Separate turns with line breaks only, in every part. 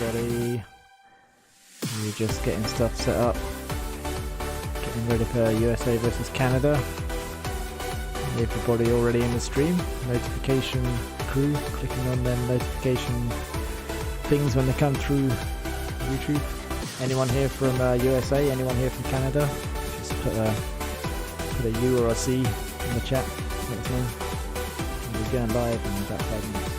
everybody. We're just getting stuff set up. Getting ready for USA versus Canada. Everybody already in the stream. Notification crew, clicking on them notification things when they come through YouTube. Anyone here from USA? Anyone here from Canada? Just put a U or a C in the chat. Let us know. We're going live in about 5 minutes.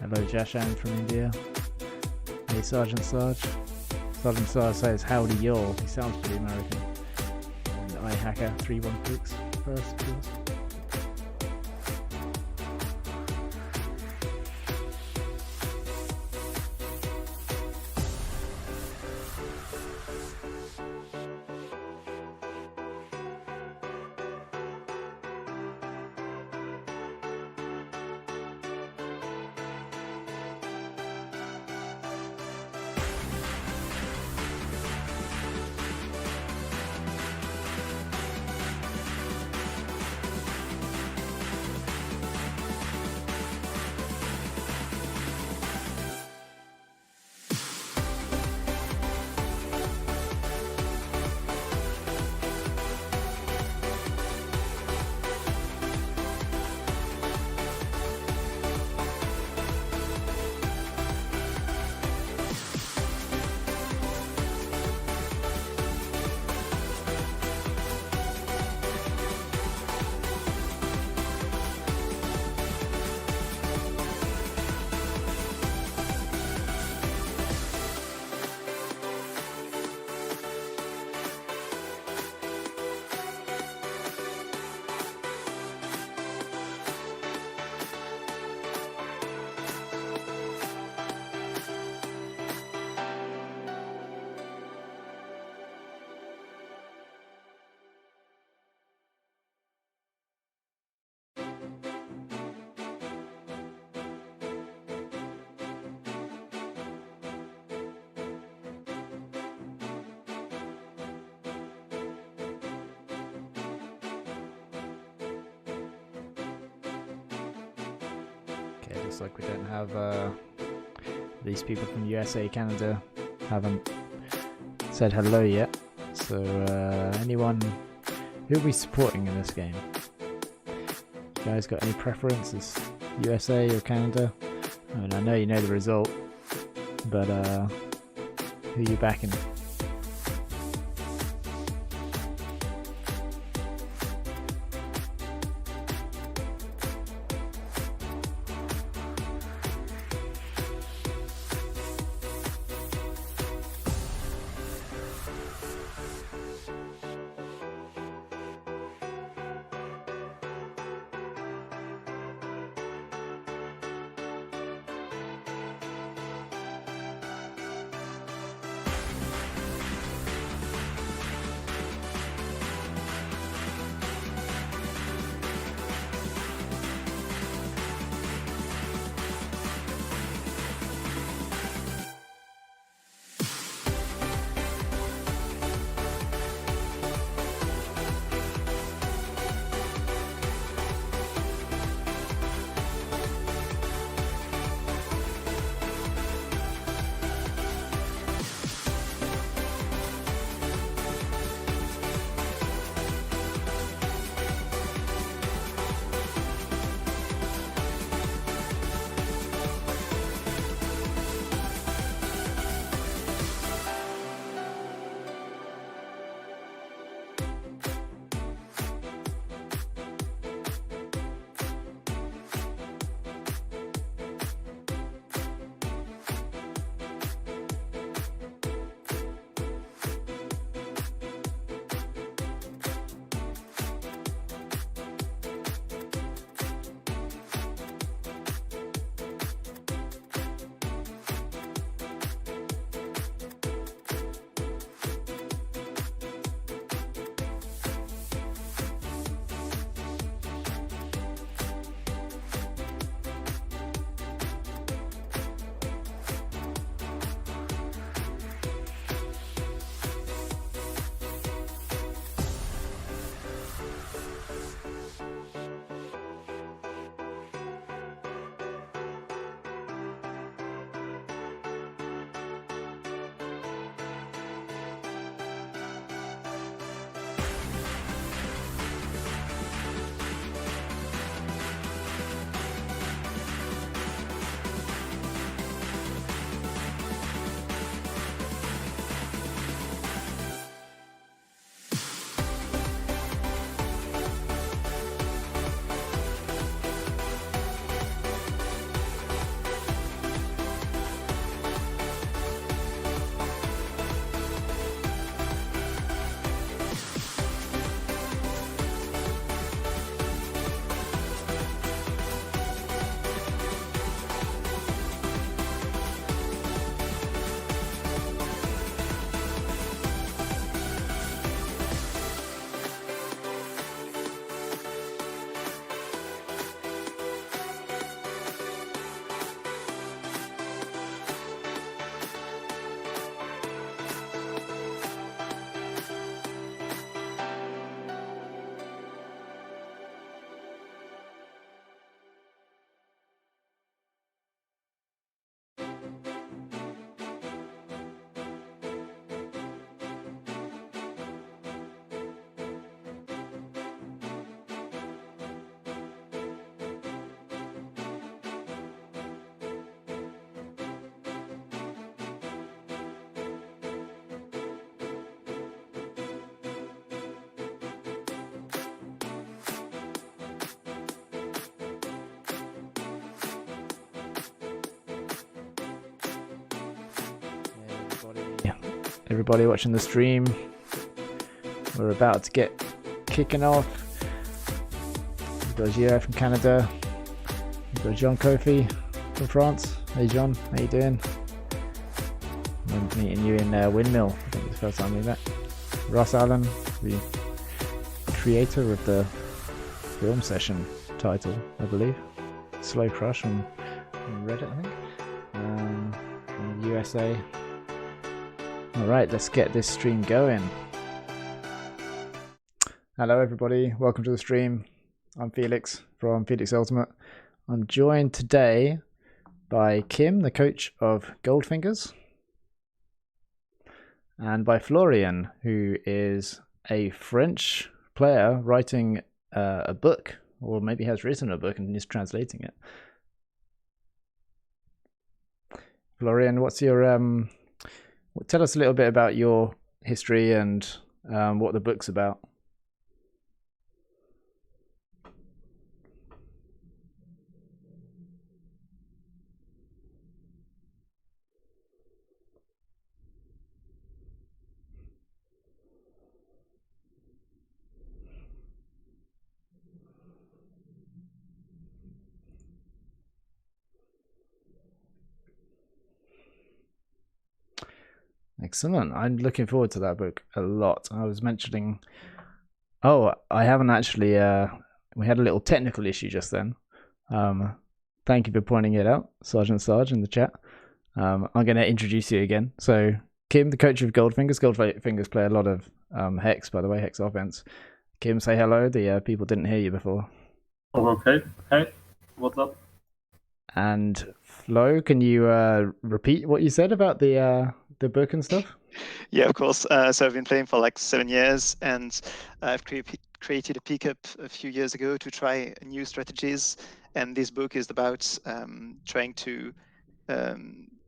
Hello Jashan from India. Hey Sergeant Sarge. Sergeant Sarge says howdy y'all. He sounds pretty American. And iHacker 316 first of course. Looks like we don't have these people from USA, Canada haven't said hello yet. So anyone who will be supporting in this game? You guys got any preferences? USA or Canada? I mean, I know you know the result, but who are you backing? everybody watching the stream. We're about to get kicking off. We've got Gio from Canada. We've got John Kofi from France. Hey John, how you doing? I'm meeting you in Windmill. I think it's the first time we met. Ross Allen, the creator of the film session title, I believe. Slow Crush on Reddit, I think. From USA. Alright, let's get this stream going. Hello everybody, welcome to the stream. I'm Felix from Felix Ultimate. I'm joined today by Kim, the coach of Goldfingers, and by Florian, who is a French player writing a book, or maybe has written a book and is translating it. Florian, what's your tell us a little bit about your history and what the book's about. Excellent. I'm looking forward to that book a lot. I was mentioning... Oh, I haven't actually... we had a little technical issue just then. Thank you for pointing it out, Sergeant Sarge, in the chat. I'm going to introduce you again. So, Kim, the coach of Goldfingers. Goldfingers play a lot of Hex, by the way, Hex offense. Kim, say hello. The people didn't hear you before.
Oh, okay. Hey, what's up?
And Flo, can you repeat what you said about the book and stuff?
Yeah, of course. So I've been playing for like 7 years, and I've created a pickup a few years ago to try new strategies. And this book is about trying to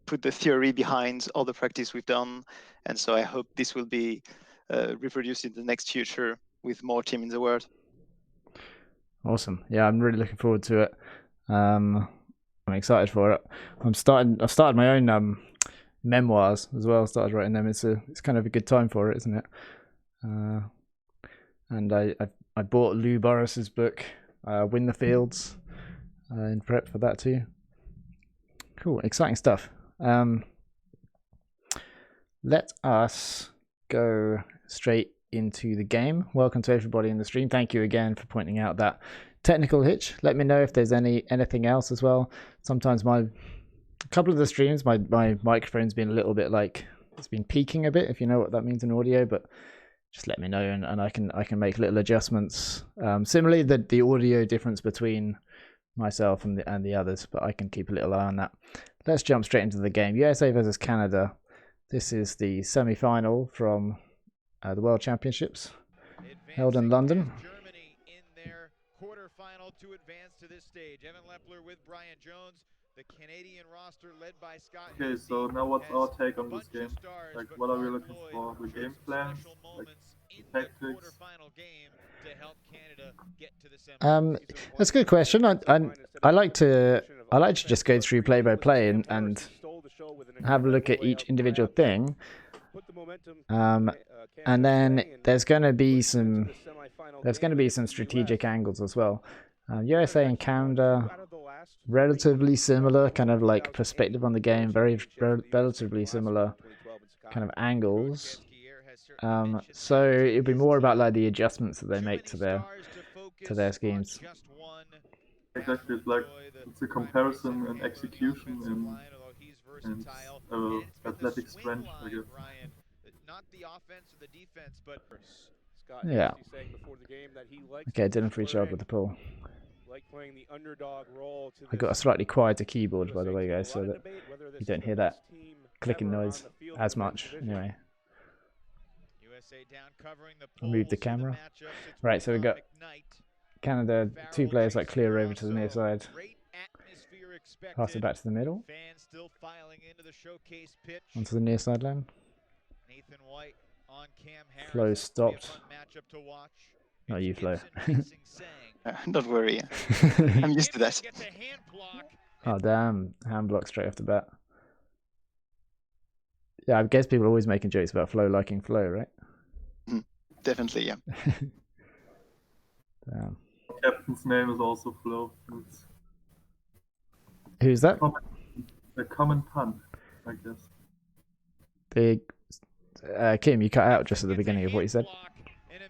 put the theory behind all the practice we've done. And so I hope this will be reproduced in the next future with more team in the world.
Awesome. Yeah, I'm really looking forward to it. I'm excited for it. I've started my own memoirs as well. Started writing them. It's kind of a good time for it, isn't it? And I bought Lou Boris's book, Win the Fields, in prep for that too. Cool, exciting stuff. Let us go straight into the game. Welcome to everybody in the stream. Thank you again for pointing out that technical hitch. Let me know if there's anything else as well. Sometimes a couple of the streams, my microphone's been a little bit like, it's been peaking a bit, if you know what that means in audio, but just let me know and I can make little adjustments. Similarly, the audio difference between myself and the others, but I can keep a little eye on that. Let's jump straight into the game. USA versus Canada. This is the semi-final from the World Championships held in London.
Germany in their quarterfinal to advance to this stage. Evan Lepler with Brian Jones, the Canadian roster led by Scott.
Okay, so now what's our take on this game? Like, what are we looking for? The game plan, like the tactics.
That's a good question. I like to just go through play by play and have a look at each individual thing. And then there's going to be some strategic angles as well. USA and Canada, relatively similar kind of like perspective on the game, relatively similar kind of angles. So it'd be more about like the adjustments that they make to their schemes.
Exactly, it's a comparison in execution and athletic strength, I guess.
Not the offense or the defense, but
yeah. Okay, didn't reach out with the pull. I got a slightly quieter keyboard, by the way, guys, so that you don't hear that clicking noise as much. Anyway, I'll move the camera. Right, so we got Canada, two players like clear over to the near side. Pass it back to the middle. Onto the near sideline. Flo stopped. Not you, Flo.
Don't worry. I'm used to that.
Oh, damn. Hand block straight off the bat. Yeah, I guess people are always making jokes about Flo liking Flo, right?
Definitely, yeah.
Damn.
Captain's name is also Flo. It's
Who's that?
a common pun, I guess.
Big. Kim, you cut out just at the beginning of what you said.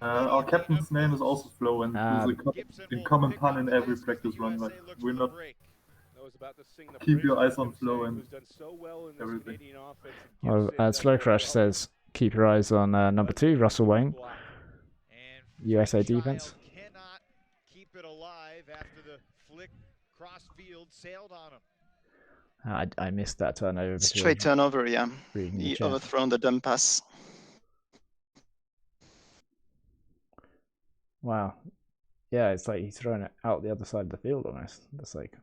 Our captain's name is also Flo, and
Ah.
there's a common pun in every practice run. Like, we're not. Keep your eyes on Flo and everything.
Well, Slow Crush says keep your eyes on number 2, Russell Wayne, USA defense.
Cannot keep it alive after the flick cross field sailed on him.
I missed that turnover.
Straight turnover, yeah.
Reading the
He
chat.
overthrown the dump pass.
Wow. Yeah, it's like he's thrown it out the other side of the field almost. That's like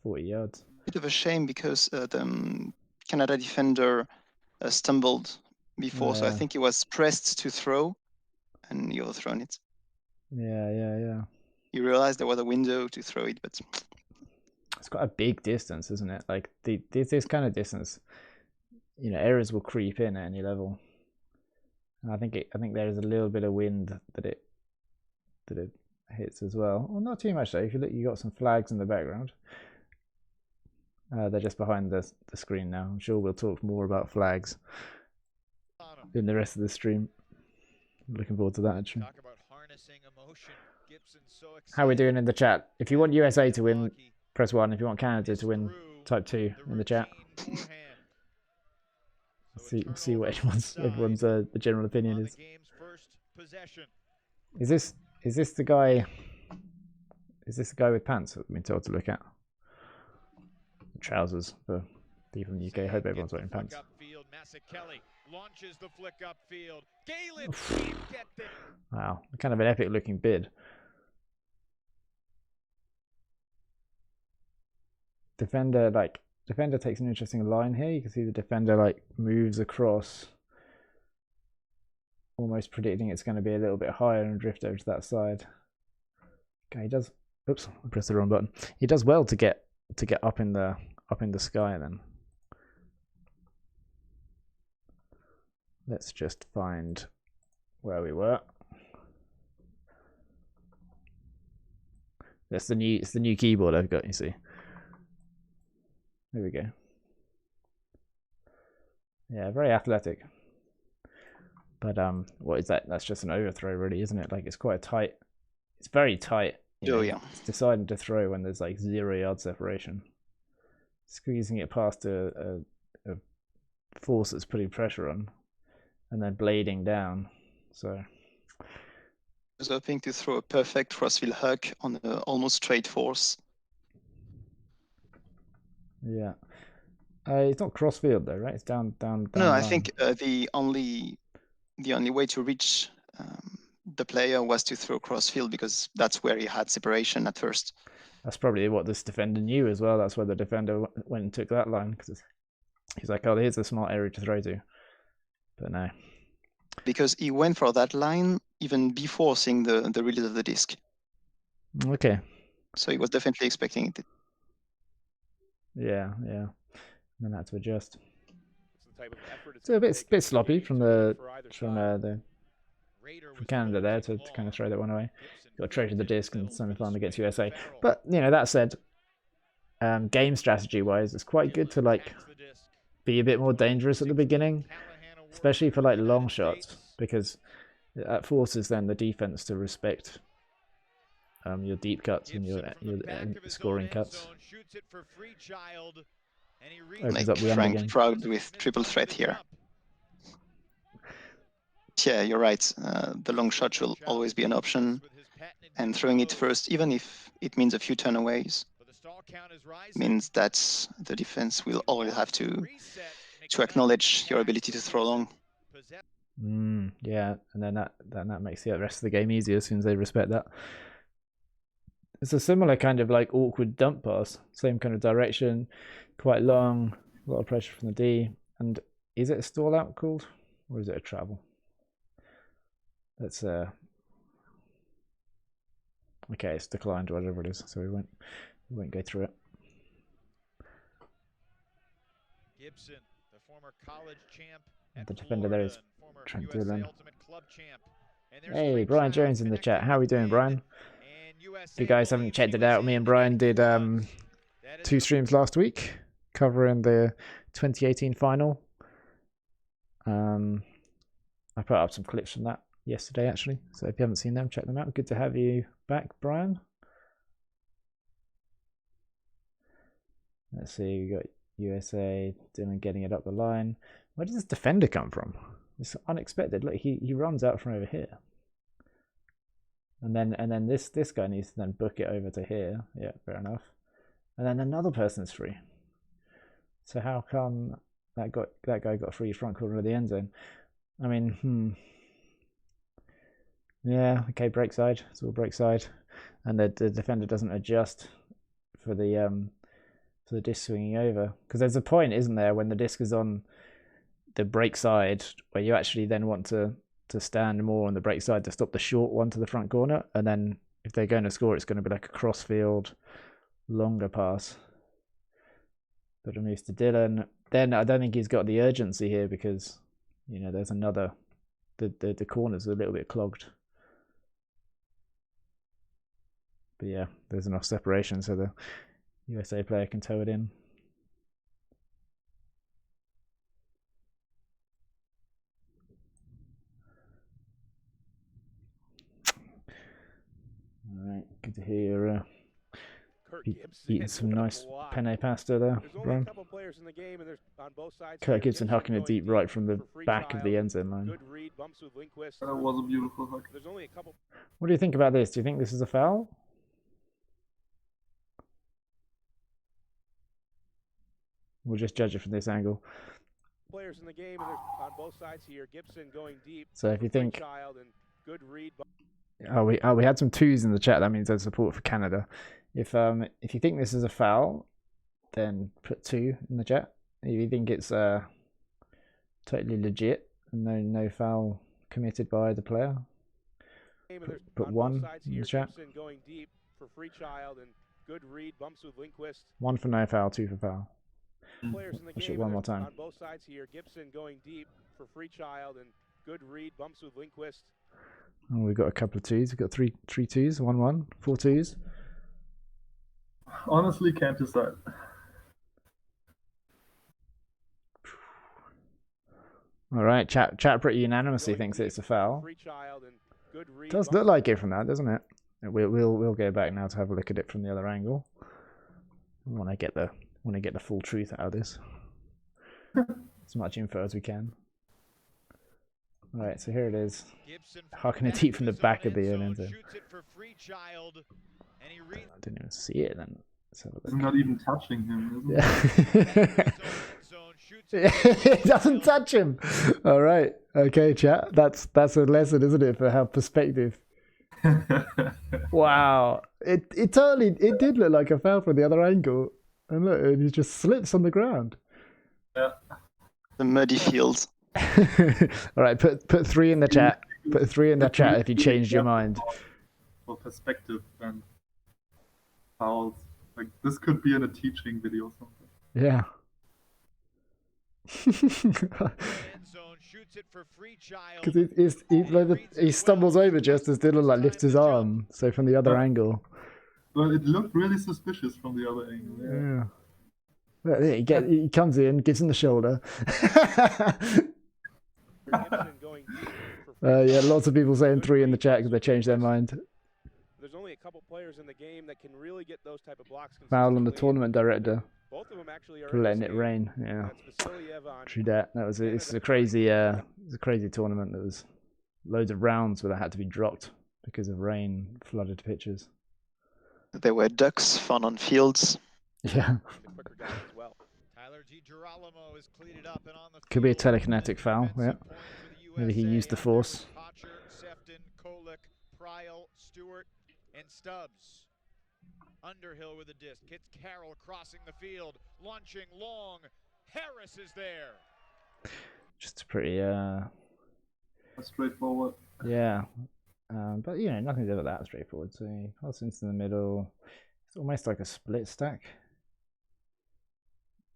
40 yards.
Bit of a shame because the Canada defender stumbled before, so I
Yeah.
think he was pressed to throw, and he overthrown it.
Yeah.
He realized there was a window to throw it, but
It's got a big distance, isn't it? Like this kind of distance, errors will creep in at any level. And I think there is a little bit of wind that it hits as well. Well, not too much though. If you look, you got some flags in the background. They're just behind the screen now. I'm sure we'll talk more about flags in the rest of the stream. I'm looking forward to that actually.
Talk about harnessing emotion. Gibson's so
How are we
excited.
doing in the chat? If you want USA to win, press 1. If you want Canada to win, type 2 in the chat. See what everyone's the general opinion is. Is this the guy? Is this the guy with pants that we've been told to look at? Trousers for people in the UK. I hope everyone's wearing pants.
Launches the flick upfield.
Wow, kind of an epic looking bid. Defender takes an interesting line here. You can see the defender moves across, almost predicting it's going to be a little bit higher and drift over to that side. Okay, he does. Oops, I pressed the wrong button. He does well to get up in the sky then. Let's just find where we were. It's the new keyboard I've got, you see. There we go. Yeah, very athletic. But what is that? That's just an overthrow really, isn't it? Like it's quite tight. It's very tight.
yeah.
It's deciding to throw when there's 0 yard separation. Squeezing it past a force that's putting pressure on. And then blading down. So
I was hoping to throw a perfect crossfield huck on an almost straight force.
yeah, it's not crossfield though, right? It's down.
No,
line.
I think the only way to reach the player was to throw crossfield because that's where he had separation at first.
That's probably what this defender knew as well. That's why the defender went and took that line because he's like, oh, here's a smart area to throw to. But no.
Because he went for that line even before seeing the release of the disc.
Okay.
So he was definitely expecting it.
Yeah. Then had to adjust. It's a bit sloppy from Canada there to kind of throw that one away. Got trade to the disc and semi-final against USA. But that said, game strategy wise, it's quite good to be a bit more dangerous at the beginning, especially for long shots, because that forces then the defense to respect your deep cuts and your scoring cuts. Opens up the end
Frank
again.
Proud with triple threat here. Yeah, you're right. The long shot will always be an option, and throwing it first, even if it means a few turnaways, means that the defense will always have to acknowledge your ability to throw long.
Yeah, and then that makes the rest of the game easier as soon as they respect that. It's a similar kind of awkward dump pass, same kind of direction, quite long, a lot of pressure from the D. And is it a stall out called, or is it a travel? Let's okay, it's declined, whatever it is, so we won't go through it.
Gibson, the former college champ
The defender there is
Florida, and
Trent
former USA
Dillon.
Ultimate Club champ. And there's
Hey,
Free
Brian
Child
Jones in the chat.
connecting
How are we
with
doing,
Win,
Brian?
and USA
If you guys haven't
believes
checked
he
it
was
out, me
in,
and Brian
he
did
was. That is
2
the
streams last week covering the 2018 final. I put up some clips from that yesterday, actually. So if you haven't seen them, check them out. Good to have you back, Brian. Let's see, we got USA, Dylan getting it up the line. Where does this defender come from? It's unexpected. Look, he runs out from over here. And then this guy needs to then book it over to here. Yeah, fair enough. And then another person's free. So how come that guy got free front corner of the end zone? I mean, yeah, okay, break side. It's all break side. And the defender doesn't adjust for the disc swinging over. Because there's a point, isn't there, when the disc is on the break side where you actually then want to stand more on the break side to stop the short one to the front corner. And then if they're going to score, it's going to be like a crossfield, longer pass. But I'm used to Dylan. Then I don't think he's got the urgency here because, you know, there's another, the corners are a little bit clogged. But yeah, there's enough separation so the USA player can tow it in. Alright, good to hear eating some nice penne pasta there, Brian. Kurt Gibson hucking it deep right from the back of the end zone line.
That was a beautiful huck.
What do you think about this? Do you think this is a foul? We'll just judge it from this angle.
Players in the game and on both sides here. Gibson going deep.
So if you think,
and good read.
we had some 2s in the chat. That means there's support for Canada. If you think this is a foul, then put 2 in the chat. If you think it's totally legit and no foul committed by the player, put 1 in the chat.
Gibson going deep for free child and good read. Bumps with Lindquist.
1 for no foul, 2 for foul.
Players in the
Watch
game
it one more time.
on both sides here. Gibson going deep for free child and good read. Bumps with Lindquist.
Oh, we've got a couple of 2s. We've got 3 2s, 1 4 2s.
Honestly, can't decide.
All right, chat pretty unanimously thinks it's a foul. Does look like it from that, doesn't it? We'll go back now to have a look at it from the other angle. I want to get the full truth out of this. As much info as we can. All right, so here it is. Hucking it deep from the back of the end zone. I didn't even see it then. Let's have a
It's
look.
not even touching him, is it?
Yeah. It doesn't touch him. All right. Okay, chat. That's a lesson, isn't it, for how perspective. Wow. It did look like a foul from the other angle. And look, he just slips on the ground.
Yeah.
The muddy fields.
All right, put 3 in the chat. Put 3 in the chat if you changed your mind.
For perspective and fouls. Like, this could be in a teaching video or something.
Yeah. Because he stumbles over just as Dylan like lifts his arm. So from the other angle.
Well, it looked really suspicious from the other angle.
Yeah. He comes in, gives him the shoulder. Yeah, lots of people saying 3 in the chat because they changed their mind.
There's only a couple players in the game that can really get those type of blocks.
Foul on the tournament director
Both of them actually are
for letting it rain. Yeah, true that. It's a crazy tournament. There was loads of rounds where they had to be dropped because of rain flooded pitches.
There were ducks found on fields.
Yeah. Could be a telekinetic foul. Yeah. Maybe he used the force.
And Stubbs. Underhill with a disc. Hits Carroll crossing the field. Launching long. Harris is there.
Just pretty
straightforward.
Yeah. But you know, nothing's ever that straightforward. So he passes into the middle. It's almost like a split stack.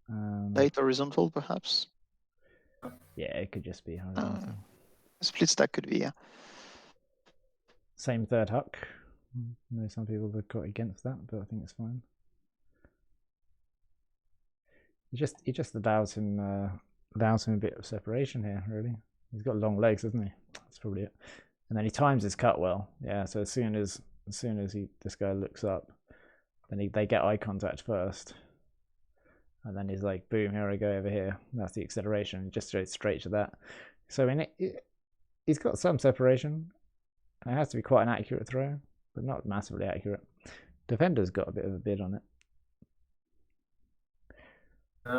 Late horizontal, perhaps.
Yeah, it could just be horizontal.
Split stack could be, yeah.
Same third huck. I know some people have got against that, but I think it's fine. He just allows him a bit of separation here, really. He's got long legs, hasn't he? That's probably it. And then he times his cut well. Yeah, so as soon as this guy looks up, then they get eye contact first. And then he's like, boom, here I go over here. That's the acceleration, just straight to that. So in he's got some separation. And it has to be quite an accurate throw, but not massively accurate. Defender's got a bit of a bid on it.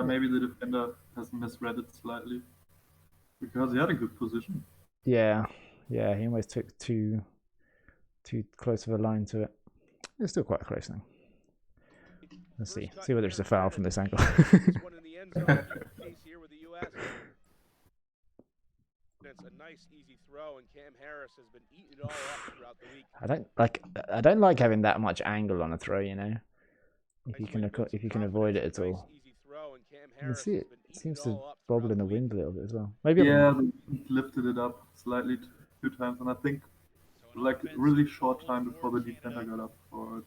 Maybe the defender has misread it slightly. Because he had a good position.
Yeah, he almost took too close of a line to it. It's still quite close now. Let's see whether it's a foul from this angle.
It's a nice easy throw, and Cam Harris has been eating it all up throughout the week.
I don't like having that much angle on a throw, you know. If you can avoid it at all. You can see it seems to bobble in the wind a little bit as well. Maybe
yeah, they lifted it up slightly 2 times, and I think like really short time before the defender got up for it.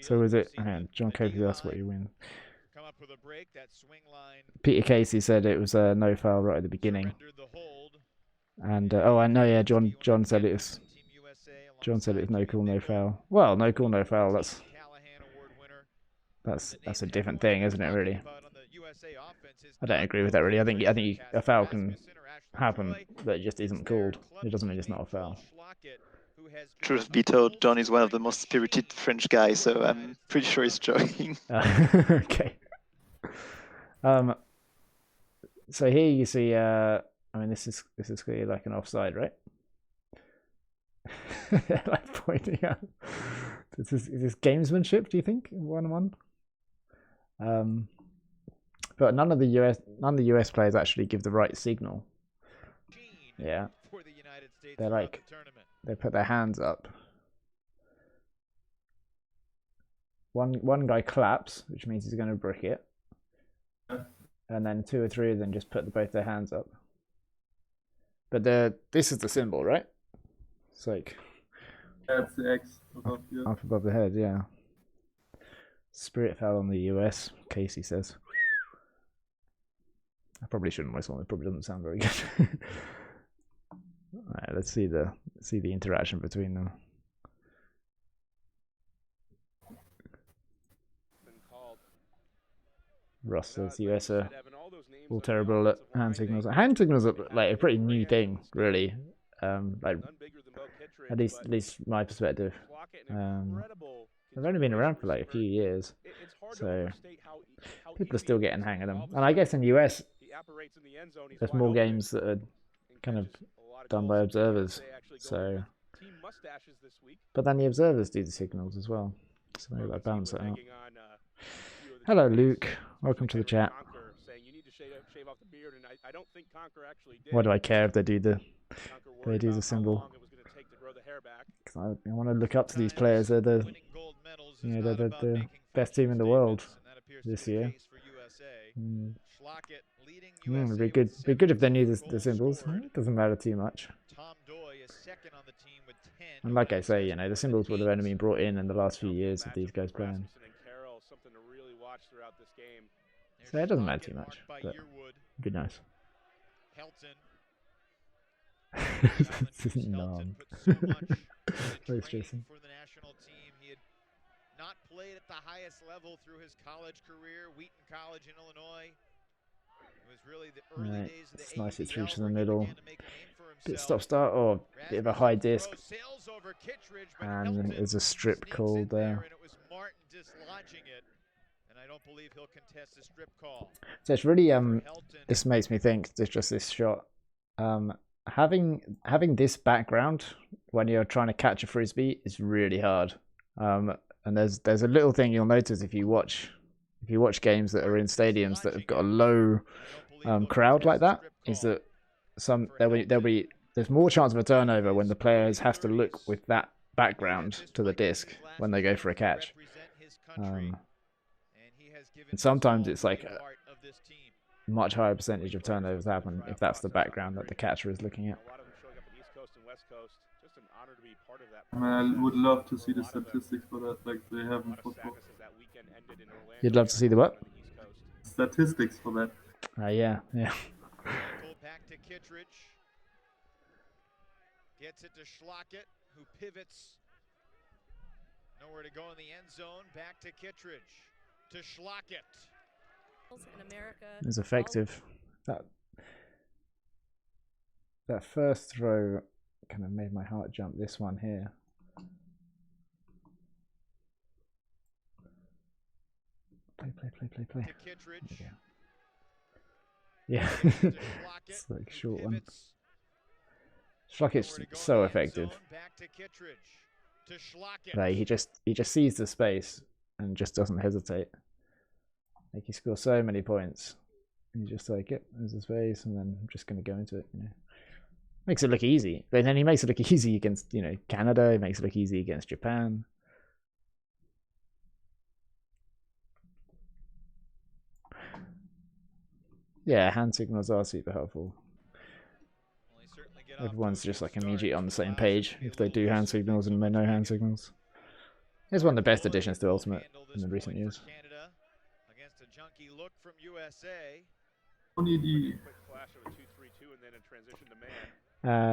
So is it? John Cope asked what you win. Peter Casey said it was a no foul right at the beginning. And oh, I know, yeah, John said it was. John said it was no call, no foul. Well, no call, no foul. That's a different thing, isn't it? Really, I don't agree with that. Really, I think a foul can happen, but it just isn't called. It doesn't mean it's not a foul.
Truth be told, John is one of the most spirited French guys, so I'm pretty sure he's joking.
Okay. So here you see. I mean, this is clearly like an offside, right? Like pointing out. Is this gamesmanship? Do you think 1-1? But none of the US players actually give the right signal. Yeah. They're like, they put their hands up. One guy claps, which means he's going to brick it. And then 2 or 3 of them just put both their hands up. But this is the symbol, right? It's like...
Yeah, it's the X above here.
Up above the head, yeah. Spirit foul on the US, Casey says. I probably shouldn't whistle, it probably doesn't sound very good. Alright, let's see the interaction between them. Ross says the US are all terrible at hand signals. Hand signals are like a pretty new thing, really. Like at least my perspective. They've only been around for like a few years, so people are still getting the hang of them. And I guess in the US, there's more games that are kind of done by observers. So, but then the observers do the signals as well, so maybe I balance that out. Hello, Luke. Welcome to the chat. What do I care if they do the symbol? Because I want to look up to these players. They're the best team in the world this year. It'd be good if they knew the symbols. It doesn't matter too much. And like I say, you know, the symbols would have only been brought in the last few years of these guys playing. So it doesn't matter too much, but it'd be nice. This isn't Nam. Thanks, Jason.
Not played at the highest level through his college career, Wheaton College in Illinois. It was really the early days of the
it's nice it's reached in the middle. Bit stop-start or bit of a high disc. And there's a strip called there. So it's really this makes me think there's just this shot. Having this background when you're trying to catch a frisbee is really hard. And there's a little thing you'll notice if you watch games that are in stadiums that have got a low crowd like that, is that there's more chance of a turnover when the players have to look with that background to the disc when they go for a catch. And sometimes it's like
this team.
much higher percentage of turnovers happen if that's the background that the catcher is looking at.
A lot of them showing up on the East Coast and West Coast. Just an honor to be part of that.
I mean, I would love to see the statistics for that, like they have in football.
You'd love to see the what?
Statistics for that.
Yeah.
Pull back to Kittredge. Gets it to Schlockett, who pivots. Nowhere to go in the end zone. Back to Kittredge. To Schlockett.
In America,
It's effective. That first throw kind of made my heart jump. This one here. Play.
To Kittredge.
There we go. Yeah. It's like a short one. Schlockett's so effective.
Back to Kittredge. To Schlockett.
Like he just sees the space and just doesn't hesitate. Like he scores so many points. He's just like, yep, there's the space, and then I'm just gonna go into it, you know. Makes it look easy. But then he makes it look easy against, you know, Canada, he makes it look easy against Japan. Yeah, hand signals are super helpful. Everyone's just like immediately on the same page if they do hand signals and they know hand signals. It's one of the best additions to Ultimate in the recent years.
Against a junky look from USA.
Only the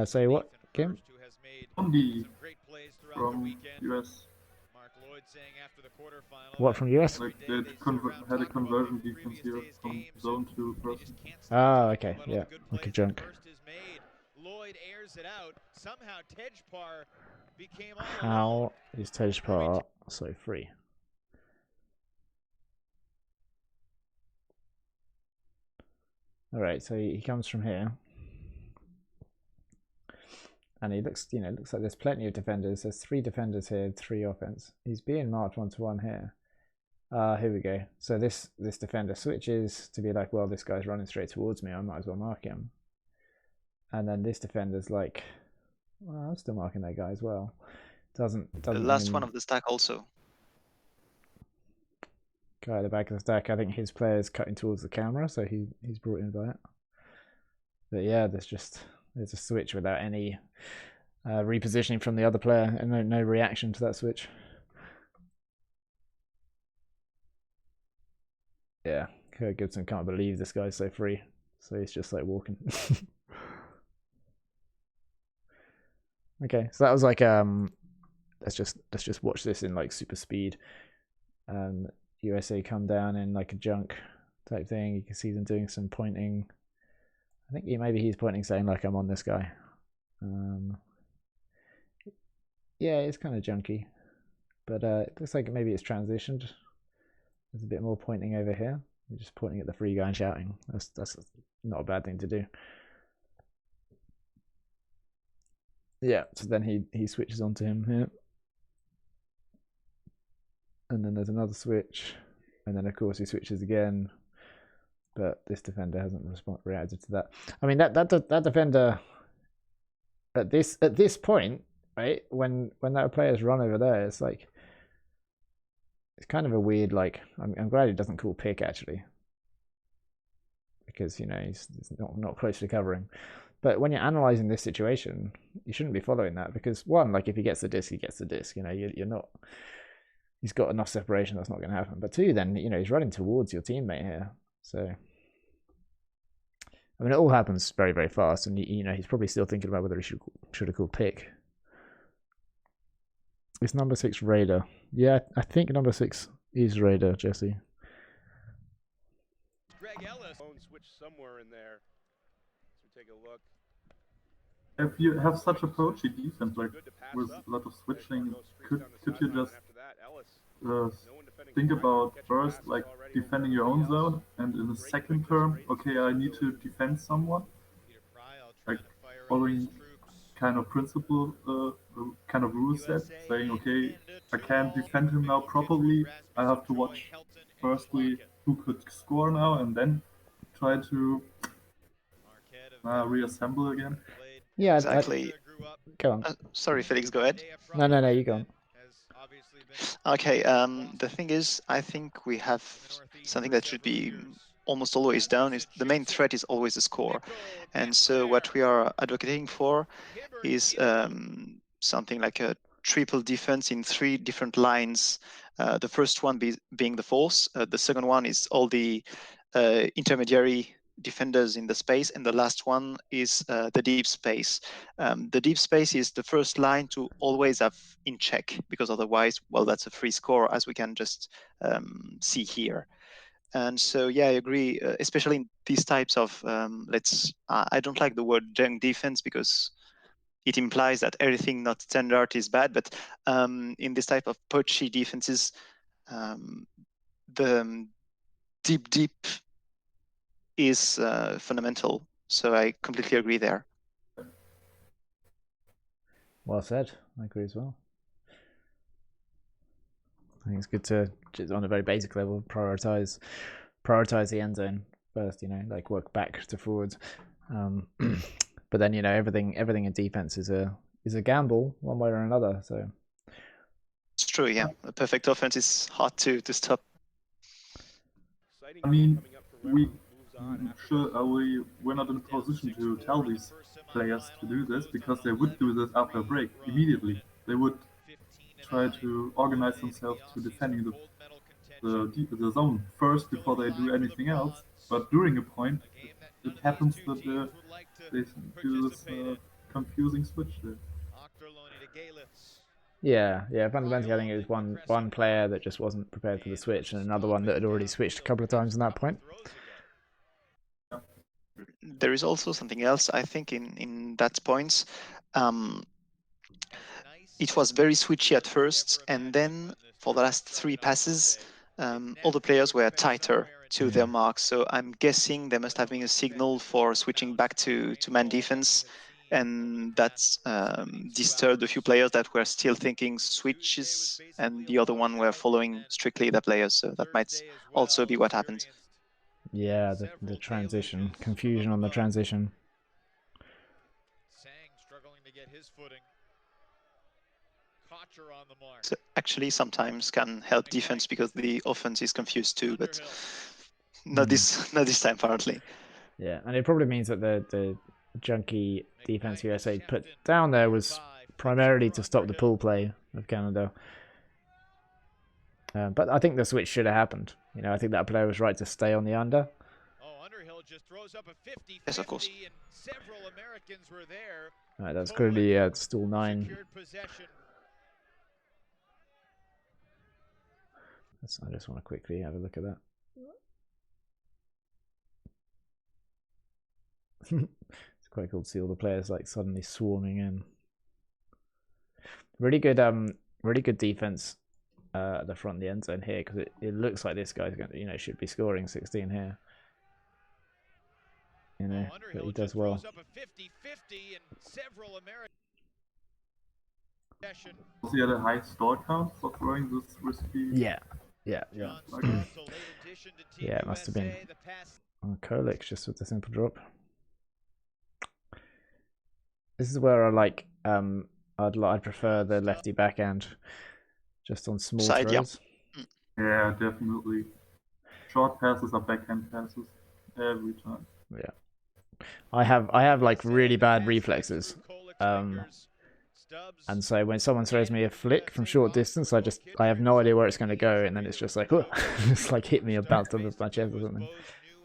Say what, Kim?
only from US.
What from US?
Like they had a conversion defense here from zone to person.
Ah, okay, yeah, like a junk.
Lloyd airs it out. Somehow Tejpar became all
How is Tejpar so free? Alright, so he comes from here. And he looks, you know, looks like there's plenty of defenders. There's 3 defenders here, 3 offense. He's being marked 1-to-1 here. Here we go. So this defender switches to be like, well, this guy's running straight towards me. I might as well mark him. And then this defender's like, well, I'm still marking that guy as well. Doesn't
The last one of the stack also.
Guy at the back of the stack. I think his player's cutting towards the camera, so he's brought in by it. But yeah, there's a switch without any repositioning from the other player, and no reaction to that switch. Yeah, Kim Gibson can't believe this guy's so free, so he's just like walking. Okay, so that was like let's just watch this in like super speed. USA come down in like a junk type thing. You can see them doing some pointing. I think maybe he's pointing saying like, I'm on this guy. Yeah, it's kind of junky, but it looks like maybe it's transitioned. There's a bit more pointing over here. You're just pointing at the free guy and shouting. That's not a bad thing to do. Yeah, so then he switches onto him here. And then there's another switch. And then of course he switches again. But this defender hasn't reacted to that. I mean that defender at this point, right, when that player's run over there, it's like it's kind of a weird, like, I'm glad he doesn't call pick actually. Because, you know, he's not closely covering. But when you're analysing this situation, you shouldn't be following that, because one, like if he gets the disc, he gets the disc. You know, you're not. He's got enough separation that's not going to happen. But two, then, you know, he's running towards your teammate here. So, I mean, it all happens very, very fast, and you know he's probably still thinking about whether he should have called pick. It's number 6 Raider. Yeah, I think number 6 is Raider, Jesse.
Greg Ellis. Switch somewhere in there. So take a look.
If you have such a poachy defense, like with a lot of switching, could you just think about first, like, defending your own zone, and in the second term, okay, I need to defend someone, like following kind of principle, kind of rule set, saying, okay, I can't defend him now properly, I have to watch firstly who could score now, and then try to reassemble again.
Yeah,
exactly.
Go on.
Sorry, Felix, go ahead.
No, you go on.
Okay, the thing is, I think we have something that should be almost always down. Is the main threat is always the score, and so what we are advocating for is something like a triple defense in 3 different lines. The first one being the force, the second one is all the intermediary defenders in the space, and the last one is the deep space. The deep space is the first line to always have in check, because otherwise, well, that's a free score, as we can just see here. And so, yeah, I agree, especially in these types of, I don't like the word junk defense because it implies that everything not standard is bad, but in this type of poachy defenses, the deep is fundamental. So I completely agree there.
Well said. I agree as well. I think it's good to, just on a very basic level, prioritize the end zone first. You know, like work back to forwards. But then, you know, everything in defense is a gamble one way or another. So
it's true. Yeah, a perfect offense is hard to stop.
I mean, we're not in a position to tell these players to do this, because they would do this after a break immediately. They would try to organize themselves to defending the zone first before they do anything else. But during a point, it happens that they do this confusing switch there.
yeah. Fundamentally, I think it was one player that just wasn't prepared for the switch, and another one that had already switched a couple of times in that point.
There is also something else, I think, in that point. It was very switchy at first, and then for the last 3 passes, all the players were tighter to their marks. So I'm guessing there must have been a signal for switching back to man defense, and that's disturbed a few players that were still thinking switches, and the other one were following strictly the players. So that might also be what happened.
Yeah, the transition, confusion on the transition.
Struggling to get his footing. On the mark.
So actually, sometimes can help defense because the offense is confused too, but not this time apparently.
Yeah, and it probably means that the junky defense USA put down there was primarily to stop the pull play of Canada. But I think the switch should have happened. You know, I think that player was right to stay on the under.
Yes, of course.
Right, that's clearly stall 9. I just want to quickly have a look at that. It's quite cool to see all the players like suddenly swarming in. Really good defense at the front of the end zone here, because it looks like this guy's going to, you know, should be scoring 16 here. You know, but he does well.
Was he had a high store count for throwing this risky?
Yeah. Yeah, it must have been on Felix just with the simple drop. This is where I like I'd prefer the lefty backhand just on small throws.
Yeah, definitely. Short passes are backhand passes every time.
Yeah. I have like really bad reflexes. And so when someone throws me a flick from short distance, I have no idea where it's going to go, and then it's just like, it's like hit me or bounced off my chest or something.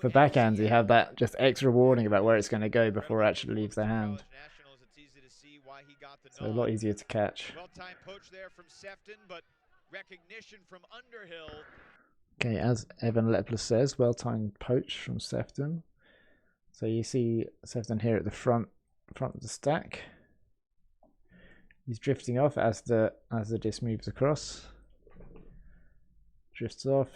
For backhands, you have that just extra warning about where it's going to go before it actually leaves their hand. So a lot easier to catch. Okay, as Evan Lepler says, well-timed poach from Sefton. So you see Sefton here at the front of the stack. He's drifting off as the disc moves across. Drifts off,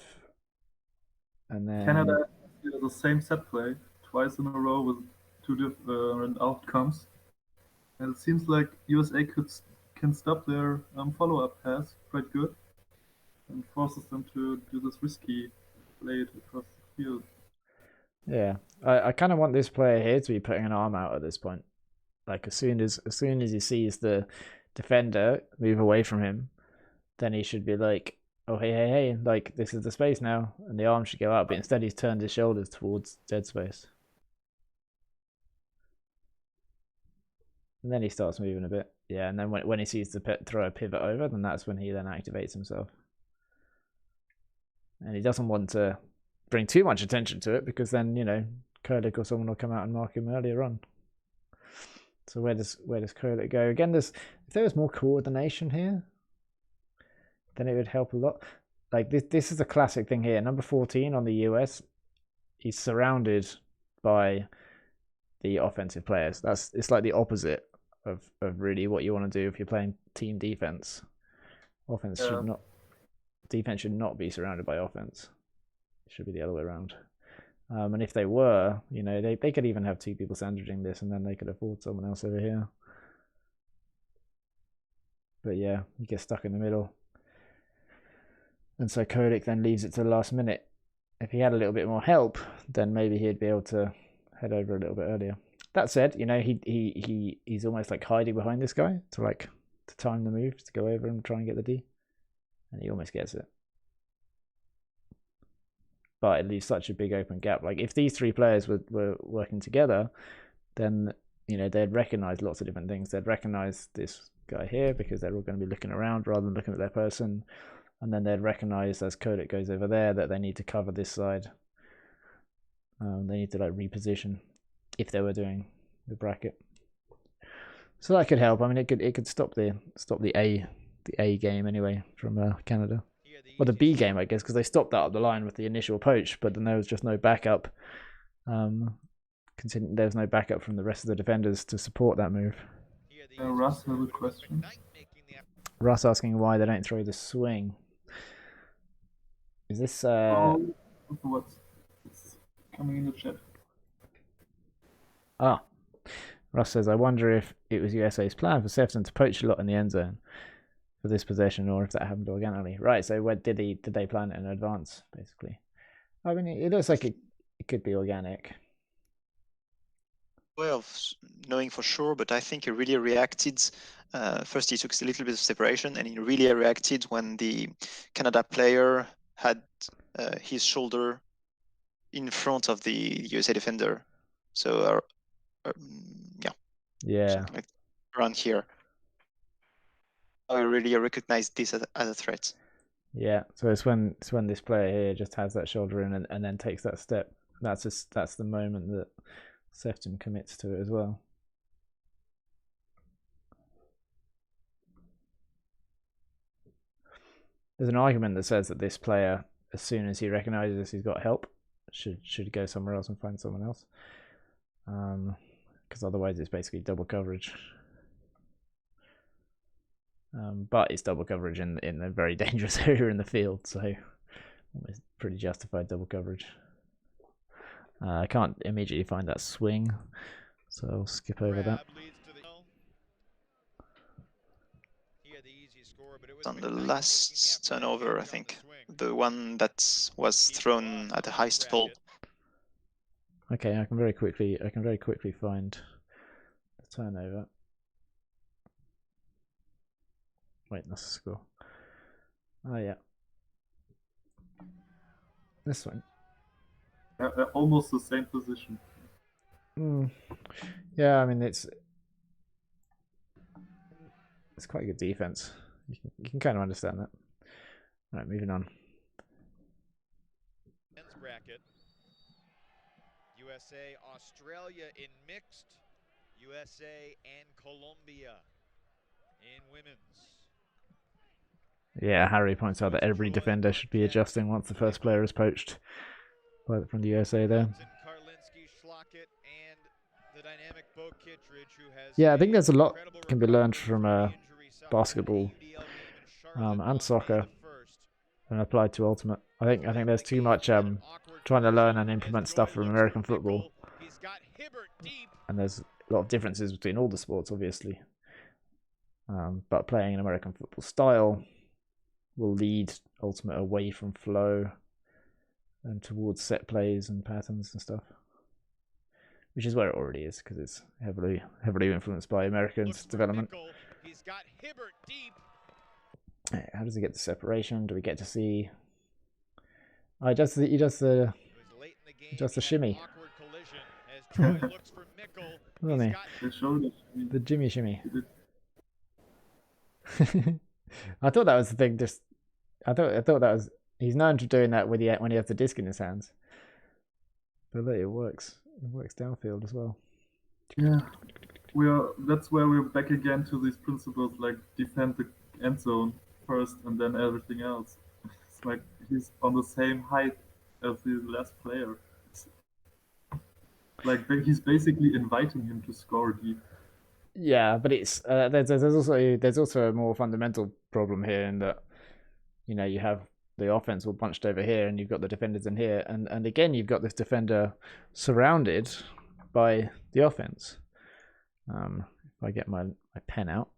and then
Canada did the same set play twice in a row with 2 different outcomes, and it seems like USA can stop their follow-up pass quite good, and forces them to do this risky play across the field.
Yeah, I kind of want this player here to be putting an arm out at this point. Like as soon as he sees the defender move away from him, then he should be like oh hey, like this is the space now, and the arm should go out, but instead he's turned his shoulders towards dead space. And then he starts moving a bit. Yeah, and then when he sees the throw a pivot over, then that's when he then activates himself. And he doesn't want to bring too much attention to it, because then, you know, Gailliegue or someone will come out and mark him earlier on. So where does Gailliegue go? Again, if there was more coordination here, then it would help a lot. Like this is a classic thing here. Number 14 on the US, he's surrounded by the offensive players. It's like the opposite of really what you want to do if you're playing team defense. Defense should not be surrounded by offense. It should be the other way around. And if they were, you know, they could even have two people sandwiching this, and then they could afford someone else over here. But yeah, you get stuck in the middle. And so Gailliegue then leaves it to the last minute. If he had a little bit more help, then maybe he'd be able to head over a little bit earlier. That said, you know, he's almost like hiding behind this guy to time the move to go over and try and get the D. And he almost gets it. But it leaves such a big open gap. Like if these three players were working together, then, you know, they'd recognize lots of different things. They'd recognize this guy here because they're all going to be looking around rather than looking at their person. And then they'd recognize as Gailliegue goes over there that they need to cover this side. They need to like reposition if they were doing the bracket. So that could help. I mean, it could stop the A game anyway from Canada. Well, the B game, I guess, because they stopped that up the line with the initial poach, but then there was just no backup. There was no backup from the rest of the defenders to support that move.
Russ has a question.
Russ asking why they don't throw the swing. Is this
It's coming in the chat.
Russ says, I wonder if it was USA's plan for Sefton to poach a lot in the end zone for this possession, or if that happened organically. Right, so did they plan it in advance, basically? I mean, it looks like it could be organic.
Way of knowing for sure, but I think he really reacted. First, he took a little bit of separation, and he really reacted when the Canada player had his shoulder in front of the USA defender. So,
yeah,
like around here. I really recognized this as a threat.
Yeah, so it's when this player here just has that shoulder in and then takes that step. That's the moment that Sefton commits to it as well. There's an argument that says that this player, as soon as he recognizes he's got help, should go somewhere else and find someone else. Because otherwise it's basically double coverage. But it's double coverage in a very dangerous area in the field, so it's pretty justified double coverage. I can't immediately find that swing, so I'll skip over that.
On the last turnover, I think, the one that was thrown at the highest pole.
Okay, I can very quickly find the turnover. Wait, that's the score. Oh yeah, this one.
Almost the same position.
Yeah, I mean it's quite a good defense. You can kind of understand that. All right, moving on.
Men's bracket. USA, Australia in mixed. USA and Colombia in women's.
Yeah, Harry points out that every defender should be adjusting once the first player is poached from the USA there. Yeah, I think there's a lot can be learned from basketball and soccer and applied to Ultimate. I think there's too much trying to learn and implement stuff from American football. And there's a lot of differences between all the sports, obviously. But playing an American football style will lead Ultimate away from flow and towards set plays and patterns and stuff, which is where it already is because it's heavily influenced by Americans' development. How does he get the separation? Do we get to see? Oh, he does the shimmy. Doesn't he?
They showed it.
The Jimmy shimmy.
He did.
I thought that was the thing. Just I thought that was, he's known for doing that when he has the disc in his hands. But look, it works. It works downfield as well.
Yeah, that's where we're back again to these principles, like defend the end zone first and then everything else. It's like he's on the same height as the last player. It's like he's basically inviting him to score deep.
Yeah, but it's there's also a more fundamental problem here in that, you know, you have the offense all bunched over here and you've got the defenders in here, and again you've got this defender surrounded by the offense. If I get my pen out.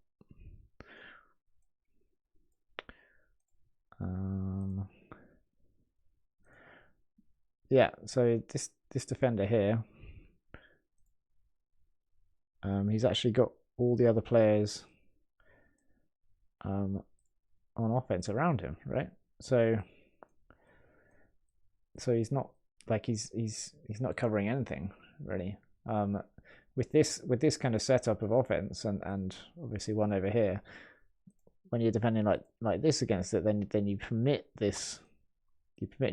Yeah, so this defender here, he's actually got all the other players on offense around him, right? So he's not like he's not covering anything really. With this kind of setup of offense and obviously one over here, when you're defending like this against it, then you permit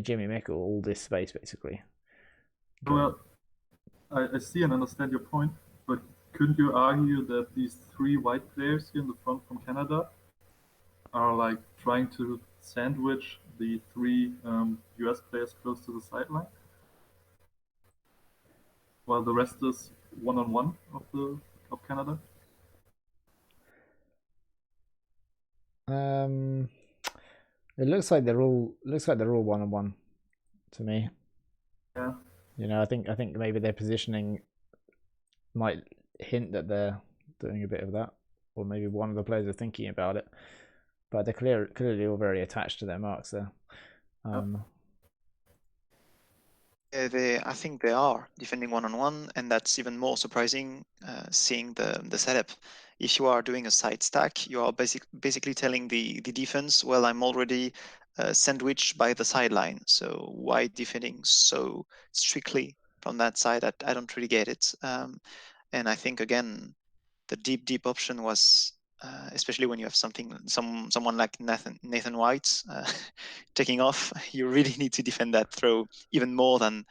Jimmy Mickle all this space basically.
Well, I see and understand your point, but couldn't you argue that these three white players here in the front from Canada are like trying to sandwich the three US players close to the sideline, while the rest is one-on-one of Canada?
It looks like they're all one-on-one to me.
Yeah.
You know, I think maybe their positioning might hint that they're doing a bit of that, or maybe one of the players are thinking about it. But they're clearly all very attached to their marks there.
I think they are defending one-on-one, and that's even more surprising seeing the setup. If you are doing a side stack, you are basically telling the defense, well, I'm already sandwiched by the sideline, so why defending so strictly from that side? I don't really get it. And I think, again, the deep option was, especially when you have someone like Nathan White taking off, you really need to defend that throw even more than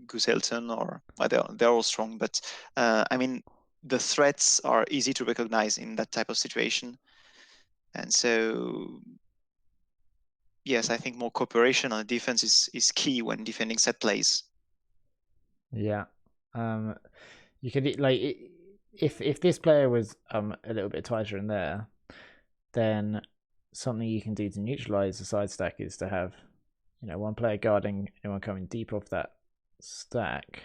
Goose Hilton, or well, they're all strong, but I mean, the threats are easy to recognize in that type of situation, and so yes, I think more cooperation on defense is key when defending set plays.
Yeah, you could like if this player was a little bit tighter in there, then something you can do to neutralize the side stack is to have, you know, one player guarding anyone coming deep off that stack,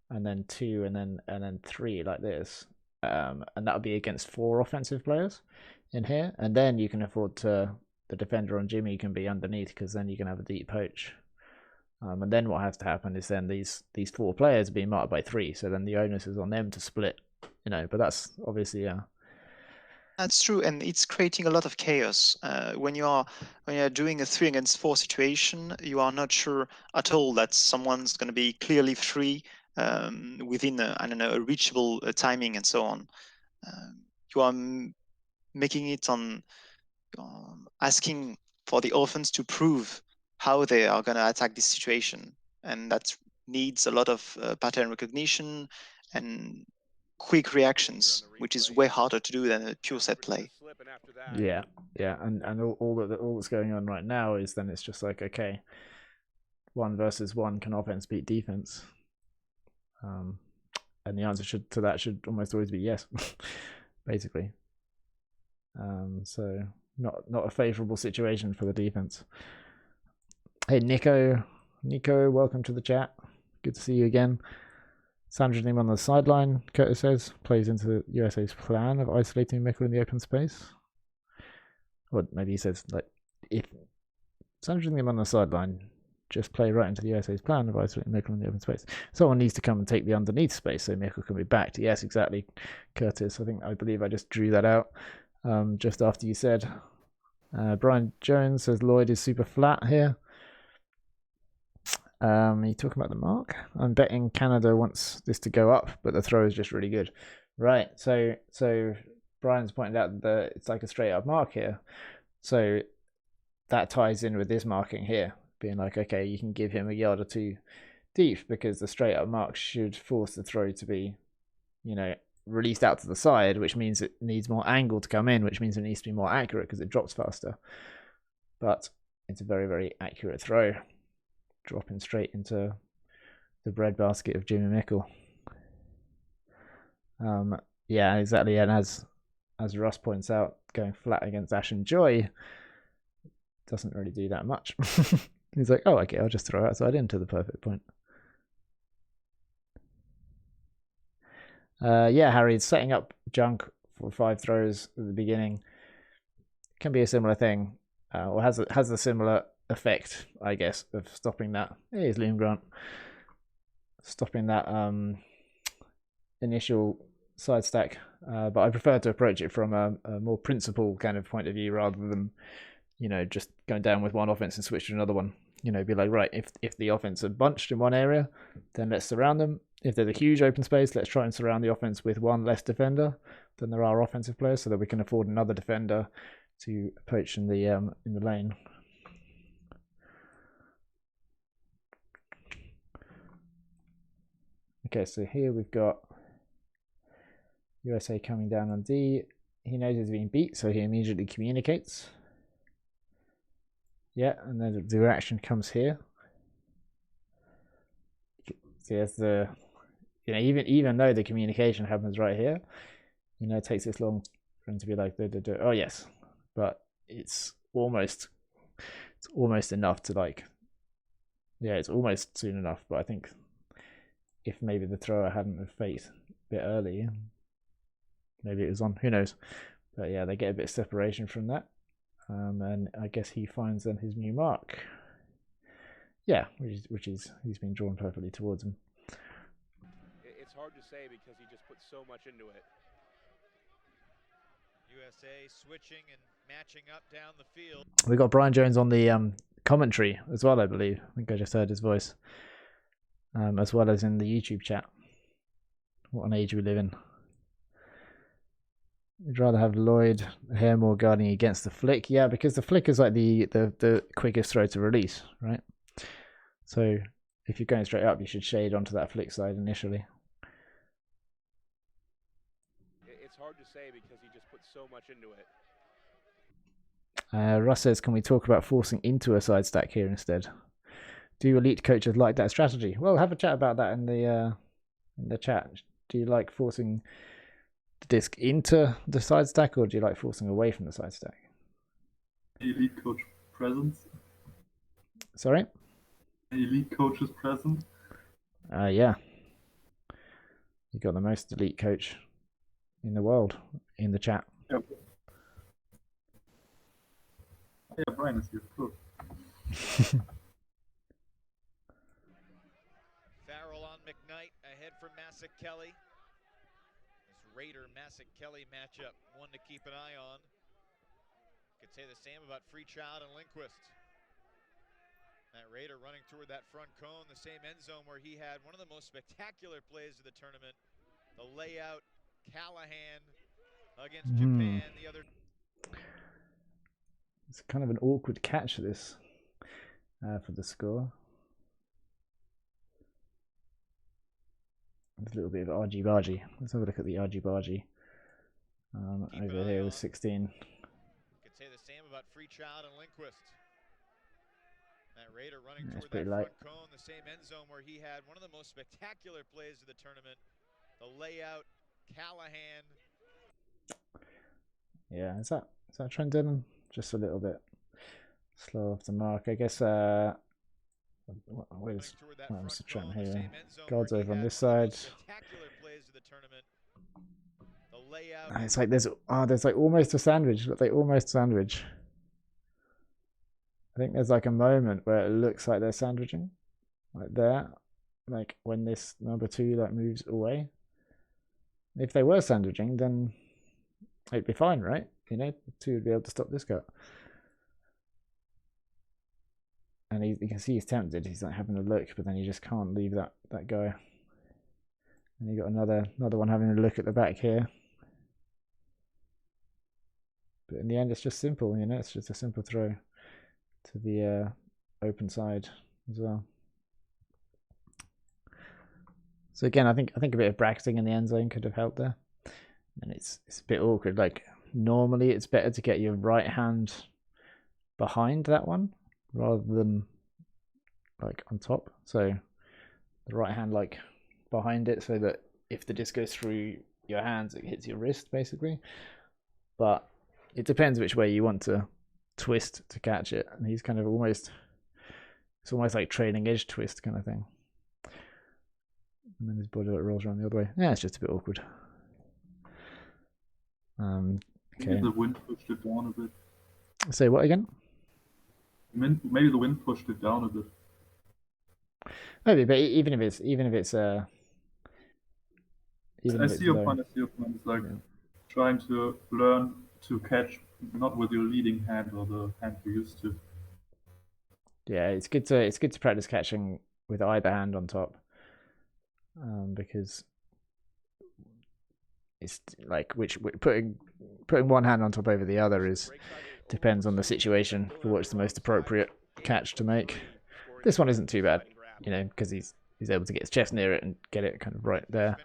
and then two, and then three like this, and that would be against 4 offensive players in here, and then you can afford to, the defender on Jimmy can be underneath, because then you can have a deep poach. And then what has to happen is then these 4 players are being marked by 3, so then the onus is on them to split, you know. But that's obviously
That's true, and it's creating a lot of chaos. When you're doing a 3 against 4 situation, you are not sure at all that someone's going to be clearly free within a reachable timing and so on. You are making it on asking for the offense to prove how they are going to attack this situation, and that needs a lot of pattern recognition and quick reactions, which is way harder to do than a pure set play.
Yeah, and all that's going on right now is then it's just like, okay, 1 versus 1, can offense beat defense? And the answer to that should almost always be yes, basically. So not a favorable situation for the defense. Hey, Nico, welcome to the chat. Good to see you again. Sandra's name on the sideline, Curtis says, plays into the USA's plan of isolating Mickle in the open space. Or maybe he says, like, if Sandra's name on the sideline, just play right into the USA's plan of isolating Mickle in the open space. Someone needs to come and take the underneath space so Mickle can be backed. Yes, exactly, Curtis. I believe I just drew that out. just after you said. Brian Jones says Lloyd is super flat here. Are you talking about the mark? I'm betting Canada wants this to go up, but the throw is just really good. Right, so Brian's pointed out that it's like a straight up mark here. So that ties in with this marking here, being like, okay, you can give him a yard or two deep because the straight up mark should force the throw to be, you know, released out to the side, which means it needs more angle to come in, which means it needs to be more accurate because it drops faster. But it's a very, very accurate throw, dropping straight into the breadbasket of Jimmy Mickle. Yeah, exactly. And as Russ points out, going flat against Ash and Joy doesn't really do that much. He's like, oh, okay, I'll just throw outside into the perfect point. Yeah, Harry, setting up junk for 5 throws at the beginning can be a similar thing, or has a similar effect, I guess, of stopping that. Here's Liam Grant. Stopping that initial side stack, but I prefer to approach it from a more principled kind of point of view rather than, you know, just going down with one offense and switch to another one. You know, be like, right, if the offense are bunched in one area, then let's surround them. If there's a huge open space, let's try and surround the offense with one less defender than there are offensive players, so that we can afford another defender to poach in the lane. Okay, so here we've got USA coming down on D. He knows he's being beat, so he immediately communicates. Yeah, and then the reaction comes here. See, as the, you know, even though the communication happens right here, you know, it takes this long for him to be like, oh yes, but it's almost enough to, like, yeah, it's almost soon enough. But I think if maybe the thrower hadn't have faked a bit early, maybe it was on, who knows. But yeah, they get a bit of separation from that. And I guess he finds then his new mark. Yeah, which is he's been drawn perfectly towards him.
It's hard to say because he just put so much into it.
USA switching and matching up down the field.
We got Brian Jones on the commentary as well, I believe. I think I just heard his voice, as well as in the YouTube chat. What an age we live in. You'd rather have Lloyd Hairmore guarding against the flick. Yeah, because the flick is like the quickest throw to release, right? So if you're going straight up, you should shade onto that flick side initially.
It's hard to say because he just put so much into it.
Russ says, can we talk about forcing into a side stack here instead? Do elite coaches like that strategy? Well, have a chat about that in the chat. Do you like forcing the disc into the side stack, or do you like forcing away from the side stack?
Elite coach present.
Sorry?
Elite coaches present.
Yeah. You got the most elite coach in the world in the chat.
Yep. Yeah, Brian is here. Cool.
Farrell on McKnight, ahead for Massac Kelly. This Raider Massac Kelly matchup, one to keep an eye on. Could say the same about Freechild and Lindquist. That Raider running toward that front cone, the same end zone where he had one of the most spectacular plays of the tournament. The layout, Callahan against Japan, the other.
It's kind of an awkward catch, this, for the score. There's a little bit of argy-bargy. Let's have a look at the argy-bargy over here with 16.
Could say the same about Freechild and Lindquist. That Raider running toward
pretty
that
light.
front cone, the same end zone where he had one of the most spectacular plays of the tournament. The layout, Callahan.
Yeah, is that Trenton? Just a little bit slow off the mark, I guess. Where's Mr. Trent here? God's over on this side. It's like there's like almost a sandwich. Look, they almost sandwich. I think there's like a moment where it looks like they're sandwiching, like there, like when this number 2 like moves away. If they were sandwiching, then it'd be fine, right? you know, 2 would be able to stop this cut. And you can see he's tempted. He's like having a look, but then he just can't leave that guy. And you got another one having a look at the back here. But in the end, it's just simple, you know. It's just a simple throw to the open side as well. So again, I think a bit of bracketing in the end zone could have helped there. And it's a bit awkward. Like normally, it's better to get your right hand behind that one rather than like on top. So the right hand like behind it, so that if the disc goes through your hands, it hits your wrist basically. But it depends which way you want to twist to catch it. And he's kind of it's almost like trailing edge twist kind of thing. And then his body rolls around the other way. Yeah, it's just a bit awkward. Okay.
The wind pushed it down a bit.
Say what again?
Maybe the wind pushed it down a bit.
Maybe, but even if it's
I see your point. It's like trying to learn to catch not with your leading hand or the hand you used to.
Yeah, it's good to practice catching with either hand on top, because it's like putting one hand on top over the other depends on the situation for what's the most appropriate catch to make. This one isn't too bad, you know, because he's able to get his chest near it and get it kind of right there.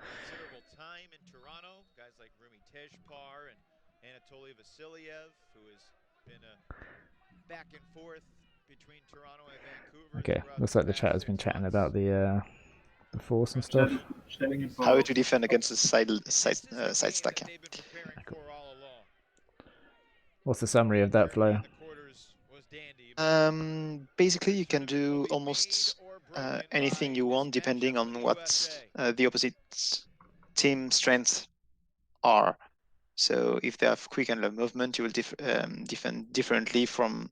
Time in Toronto, guys like Rumi Tejpar and Anatoly Vasilyev, who has been a back and forth between Toronto and Vancouver.
Okay, looks like the chat has been chatting about the force and stuff.
How to defend against the side stack. Yeah.
What's the summary of that flow?
Basically, you can do almost anything you want depending on what the opposite team strengths are. So if they have quick and low movement, you will defend differently from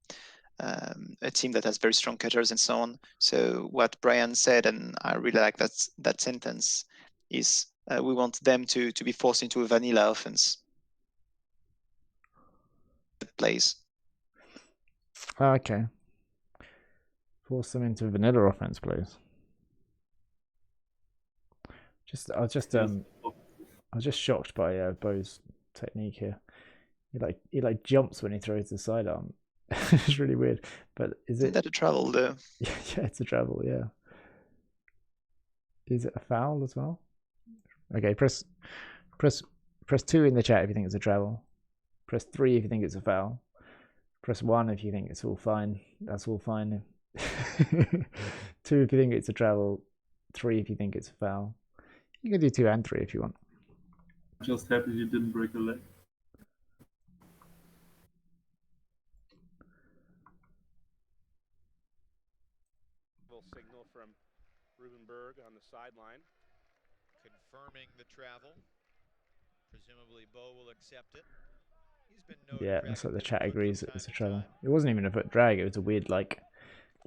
a team that has very strong cutters and so on. So what Brian said, and I really like that sentence, is we want them to be forced into a vanilla offense plays.
Okay. Force them into vanilla offense, please. I was just shocked by Bo's technique here. He jumps when he throws the sidearm. It's really weird. But isn't
that a travel though?
Yeah, it's a travel. Yeah. Is it a foul as well? Okay, press 2 in the chat if you think it's a travel. Press 3 if you think it's a foul. Press 1 if you think it's all fine. That's all fine. 2 if you think it's a travel. 3 if you think it's a foul. You can do 2 and 3 if you want.
Just happy you didn't break a leg.
Signal from Rubenberg on the sideline.
Confirming the travel. Presumably Bo will accept it. He's been noted.
Yeah, that's like the chat agrees it was a travel. It wasn't even a foot drag, it was a weird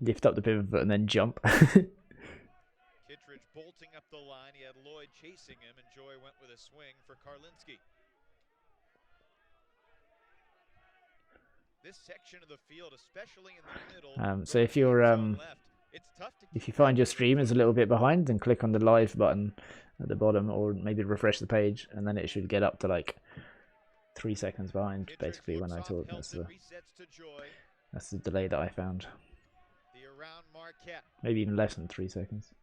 lift up the pivot foot and then jump.
Kittredge bolting up the line. He had Lloyd chasing him, and Joy went with a swing for Karlinski. This section of the field, especially in the middle.
So if you're if you find your stream is a little bit behind, then click on the live button at the bottom, or maybe refresh the page, and then it should get up to like 3 seconds behind, basically, when I talk. That's the delay that I found. Maybe even less than 3 seconds.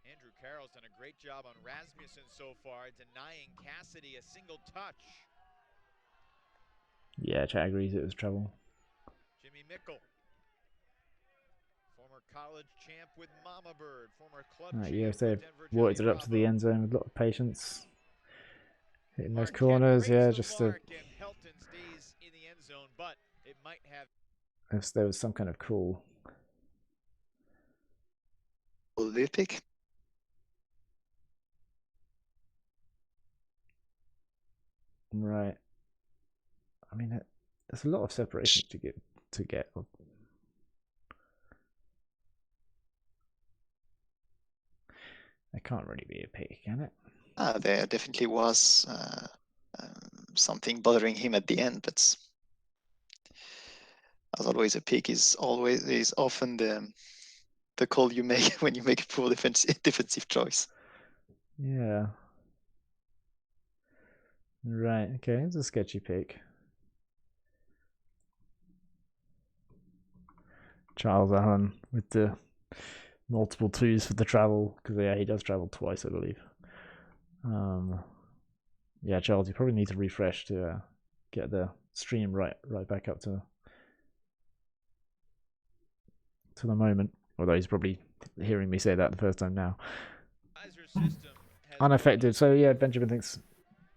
Andrew Carroll's done a great job on Rasmussen so far, denying Cassidy a single touch.
Yeah, chat agrees it was trouble.
Jimmy Mickle, former college champ with Mama Bird, former club champ
yeah, so
with Denver
worked it
Johnny
up to the end zone with a lot of patience. Hitting those corners,
Marquette
yeah,
breaks
just
the
to...
mark, and Helton stays in the end zone, but it might have...
If there was some kind of call.
Olympic.
Right. I mean, there's a lot of separation to get. It can't really be a pick, can it?
There definitely was something bothering him at the end. But as always, a pick is often the call you make when you make a poor defensive choice.
Yeah. Right, okay, it's a sketchy pick. Charles Allen with the multiple twos for the travel, because yeah, he does travel twice, I believe. Yeah, Charles, you probably need to refresh to get the stream right back up to the moment. Although he's probably hearing me say that the first time now. Unaffected. So yeah, Benjamin thinks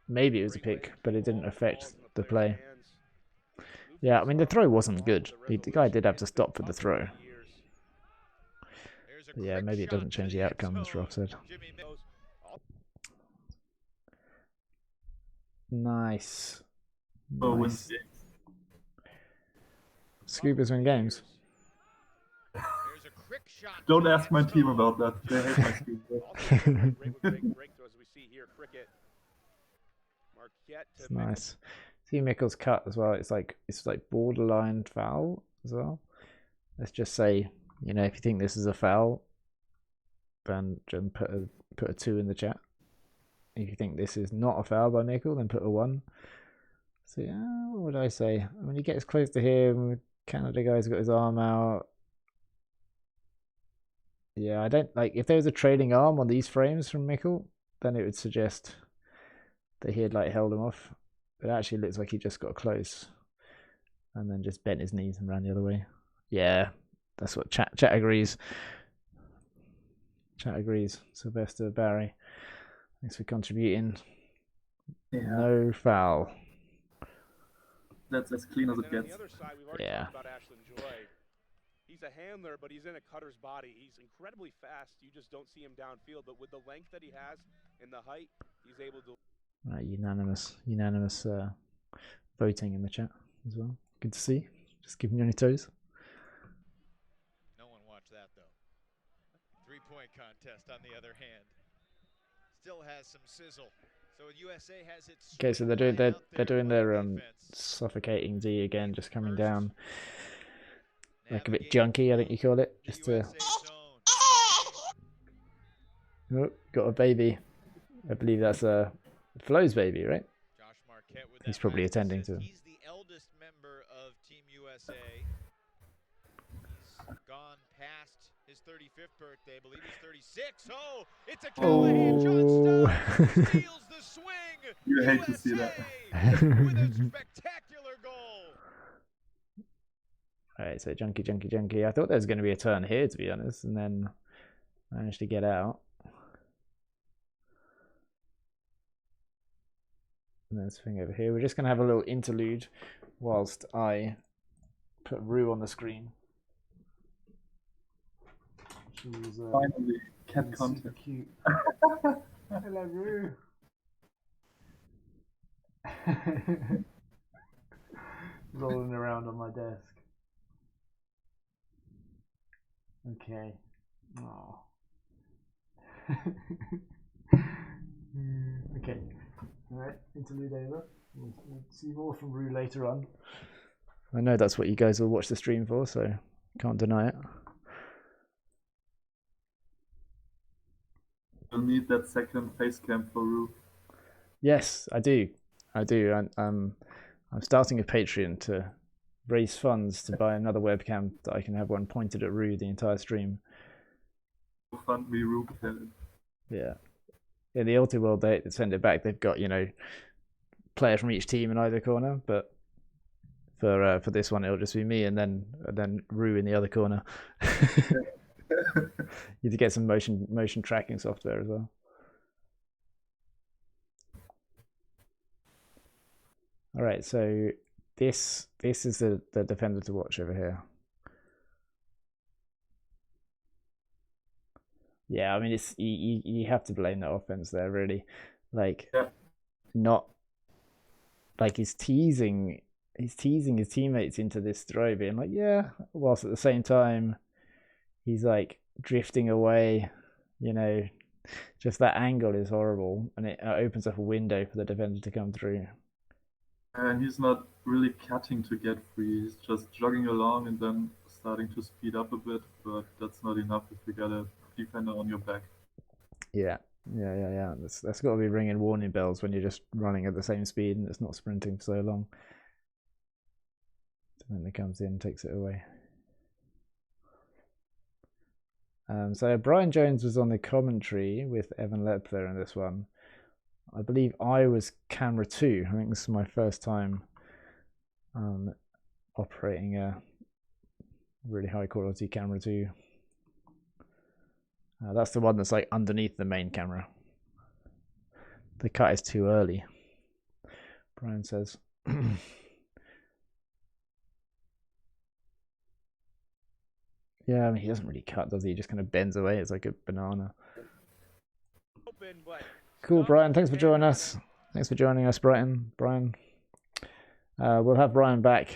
maybe it was a pick, but it didn't affect the play. Yeah, I mean the throw wasn't good. The guy did have to stop for the throw. But yeah, maybe it doesn't change the outcome, as Rob said. Nice. Nice. Scoopers win games.
Don't ask my team about that. They hate my scoopers.
It's nice. See Mikkel's cut as well. It's like borderline foul as well. Let's just say, you know, if you think this is a foul, then put a 2 in the chat. If you think this is not a foul by Mikkel, then put a 1. So yeah, what would I say? When he gets close to him, Canada guy's got his arm out. Yeah, I don't like if there was a trailing arm on these frames from Mikkel, then it would suggest that he had like held him off. But it actually looks like he just got close and then just bent his knees and ran the other way. Yeah, that's what chat agrees. Chat agrees. Sylvester, Barry, thanks for contributing.
Yeah.
No foul.
That's as clean as it gets.
Yeah.
He's a handler, but he's in a cutter's body. He's incredibly fast. You just don't see him downfield. But with the length that he has and the height, he's able to.
Right, unanimous voting in the chat as well. Good to see. Just keeping you on your toes.
No one watched that though. 3-point contest on the other hand still has some sizzle. So USA has its.
Okay, so they're doing their suffocating D again, just coming down. Like a bit junky, I think you call it. Just to... Oh, got a baby. I believe that's Flo's baby, right? He's probably attending to him.
He's the eldest member of Team USA. He's gone past his 35th birthday. I believe he's 36. Oh, it's a Callahan. John steals the swing.
You hate to see that.
With a spectacular goal.
Alright, so junky. I thought there was going to be a turn here, to be honest, and then managed to get out. And then swing over here. We're just going to have a little interlude whilst I put Rue on the screen. She's
finally cat content.
Cute. Hello, Rue. Rolling around on my desk. Okay. Oh. Okay. Alright, interlude over. We'll see more from Rue later on. I know that's what you guys will watch the stream for, so can't deny it.
You'll need that second face cam for Rue.
Yes, I do. I'm starting a Patreon to raise funds to buy another webcam that I can have one pointed at Rue the entire stream.
Fund me, Rue.
Yeah. In the Ulti World, they send it back. They've got, you know, players from each team in either corner, but for this one, it'll just be me and then Rue in the other corner. You need to get some motion tracking software as well. All right, so this is the defender to watch over here. Yeah, I mean it's you have to blame the offense there, really. Like, not like he's teasing his teammates into this throw, being like, yeah, whilst at the same time he's like drifting away. You know, just that angle is horrible, and it opens up a window for the defender to come through.
And he's not really cutting to get free. He's just jogging along and then starting to speed up a bit, but that's not enough if you got a defender on your back.
Yeah. That's got to be ringing warning bells when you're just running at the same speed and it's not sprinting for so long. When it comes in, takes it away. So Brian Jones was on the commentary with Evan Lepler in this one. I believe I was camera 2. I think this is my first time operating a really high quality camera 2. That's the one that's like underneath the main camera. The cut is too early, Brian says. Yeah, I mean, he doesn't really cut, does he? He just kind of bends away. It's like a banana. Cool, Brian. Thanks for joining us. Thanks for joining us, Brian. We'll have Brian back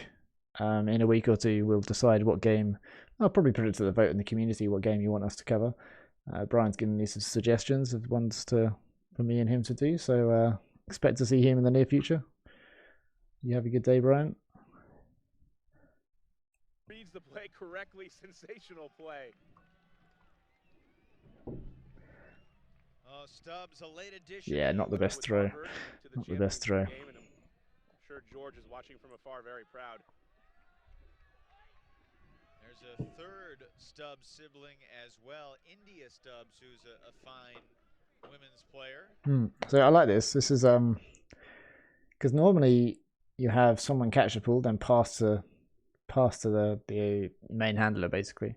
in a week or two. We'll decide what game. I'll probably put it to the vote in the community what game you want us to cover. Brian's given me some suggestions of ones for me and him to do. So expect to see him in the near future. You have a good day, Brian.
Reads the play correctly. Sensational play.
Oh, Stubbs, a late addition.
Yeah, not the best throw. Not the best throw.
I'm sure George is watching from afar, very proud.
There's a third Stubbs sibling as well, India Stubbs, who's a fine women's player.
So I like this. This is because normally you have someone catch the ball, then pass to the main handler basically.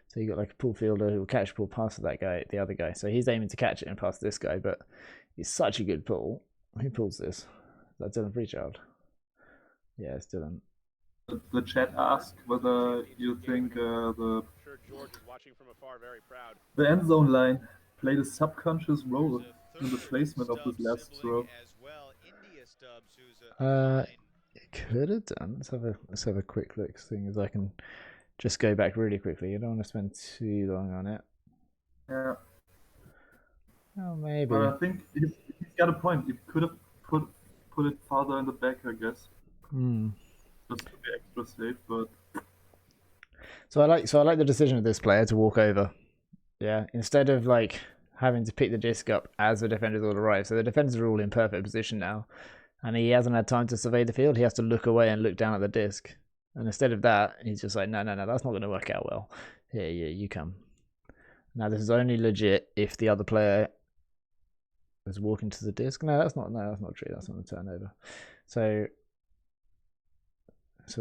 So you got like a pool fielder who will catch the ball, pass to that guy, the other guy. So he's aiming to catch it and pass to this guy, but it's such a good pull. Who pulls this? Is that Dylan Freechild? Yeah, it's Dylan.
The chat asked whether you think
George is watching from afar, very proud.
the end zone line played a subconscious role in the placement of this last throw.
It could have done. Let's have a quick look, seeing as I can just go back really quickly. You don't want to spend too long on it.
Yeah.
Oh, maybe.
But I think he's got a point. He could have put it farther in the back, I guess. Just to be extra safe, but
So I like the decision of this player to walk over. Yeah, instead of like having to pick the disc up as the defenders all arrive. So the defenders are all in perfect position now, and he hasn't had time to survey the field. He has to look away and look down at the disc. And instead of that, he's just like, no, that's not going to work out well. Here, you come. Now this is only legit if the other player is walking to the disc. No, that's not true. That's not a turnover. So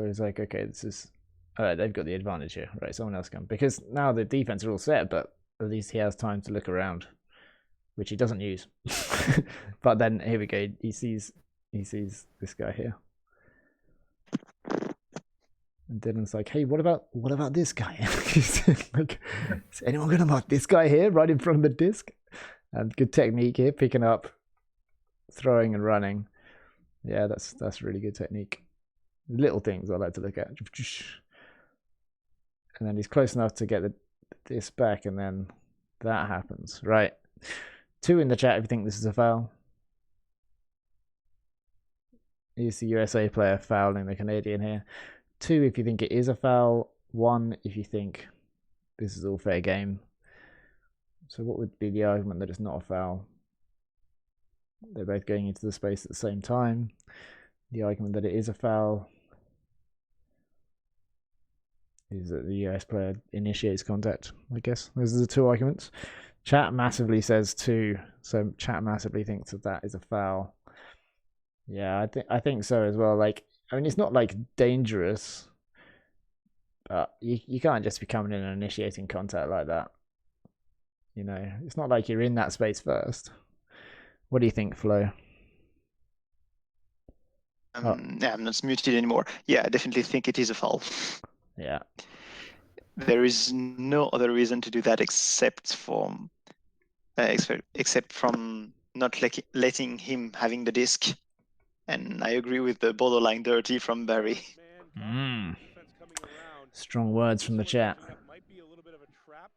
he's like, okay, this is all right. They've got the advantage here, right? Someone else come, because now the defense are all set, but at least he has time to look around, which he doesn't use. But then here we go. He sees this guy here. And Dylan's like, hey, what about this guy? Like, is anyone going to mark this guy here right in front of the disc? And good technique here, picking up, throwing and running. Yeah, that's really good technique. Little things I like to look at. And then he's close enough to get the disc back, and then that happens. Right. 2 in the chat if you think this is a foul. Here's the USA player fouling the Canadian here. 2 if you think it is a foul. 1 if you think this is all fair game. So what would be the argument that it's not a foul? They're both going into the space at the same time. The argument that it is a foul is that the US player initiates contact, I guess. Those are the 2 arguments. Chat massively says 2, so chat massively thinks that is a foul. Yeah, I think so as well. Like, I mean, it's not like dangerous, but you can't just be coming in and initiating contact like that. You know, it's not like you're in that space first. What do you think, Flo?
Yeah, I'm not muted anymore. Yeah, I definitely think it is a foul.
Yeah.
There is no other reason to do that except from not letting him having the disc. And I agree with the borderline dirty from Barry.
Strong words from the chat.
Might be a little bit of a trap.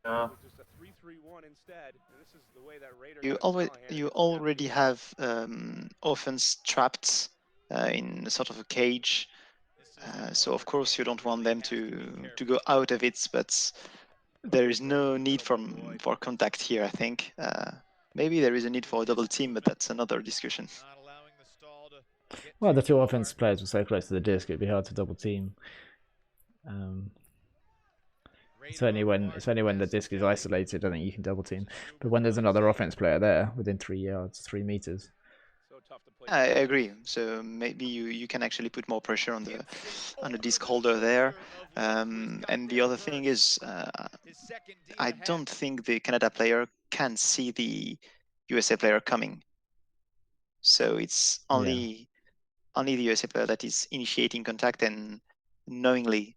yeah.
Just a 3-3-1. one instead, and this is the way that Raider
You
got
always
Callahan,
you
it's
already
absolutely
have offense trapped in sort of a cage. So of course you don't want them to go out of it, but there is no need for contact here. I think maybe there is a need for a double team, but that's another discussion.
Not allowing the stall to get
Well, the
too
two
far.
offense players were so close to the disc, it'd be hard to double team. It's only when the disc is isolated, I think you can double team. But when there's another offense player there within 3 yards, 3 meters.
so tough to play.
I agree. So maybe you can actually put more pressure on the disc holder there. And the other thing is, I don't think the Canada player can see the USA player coming. So it's only the USA player that is initiating contact and knowingly.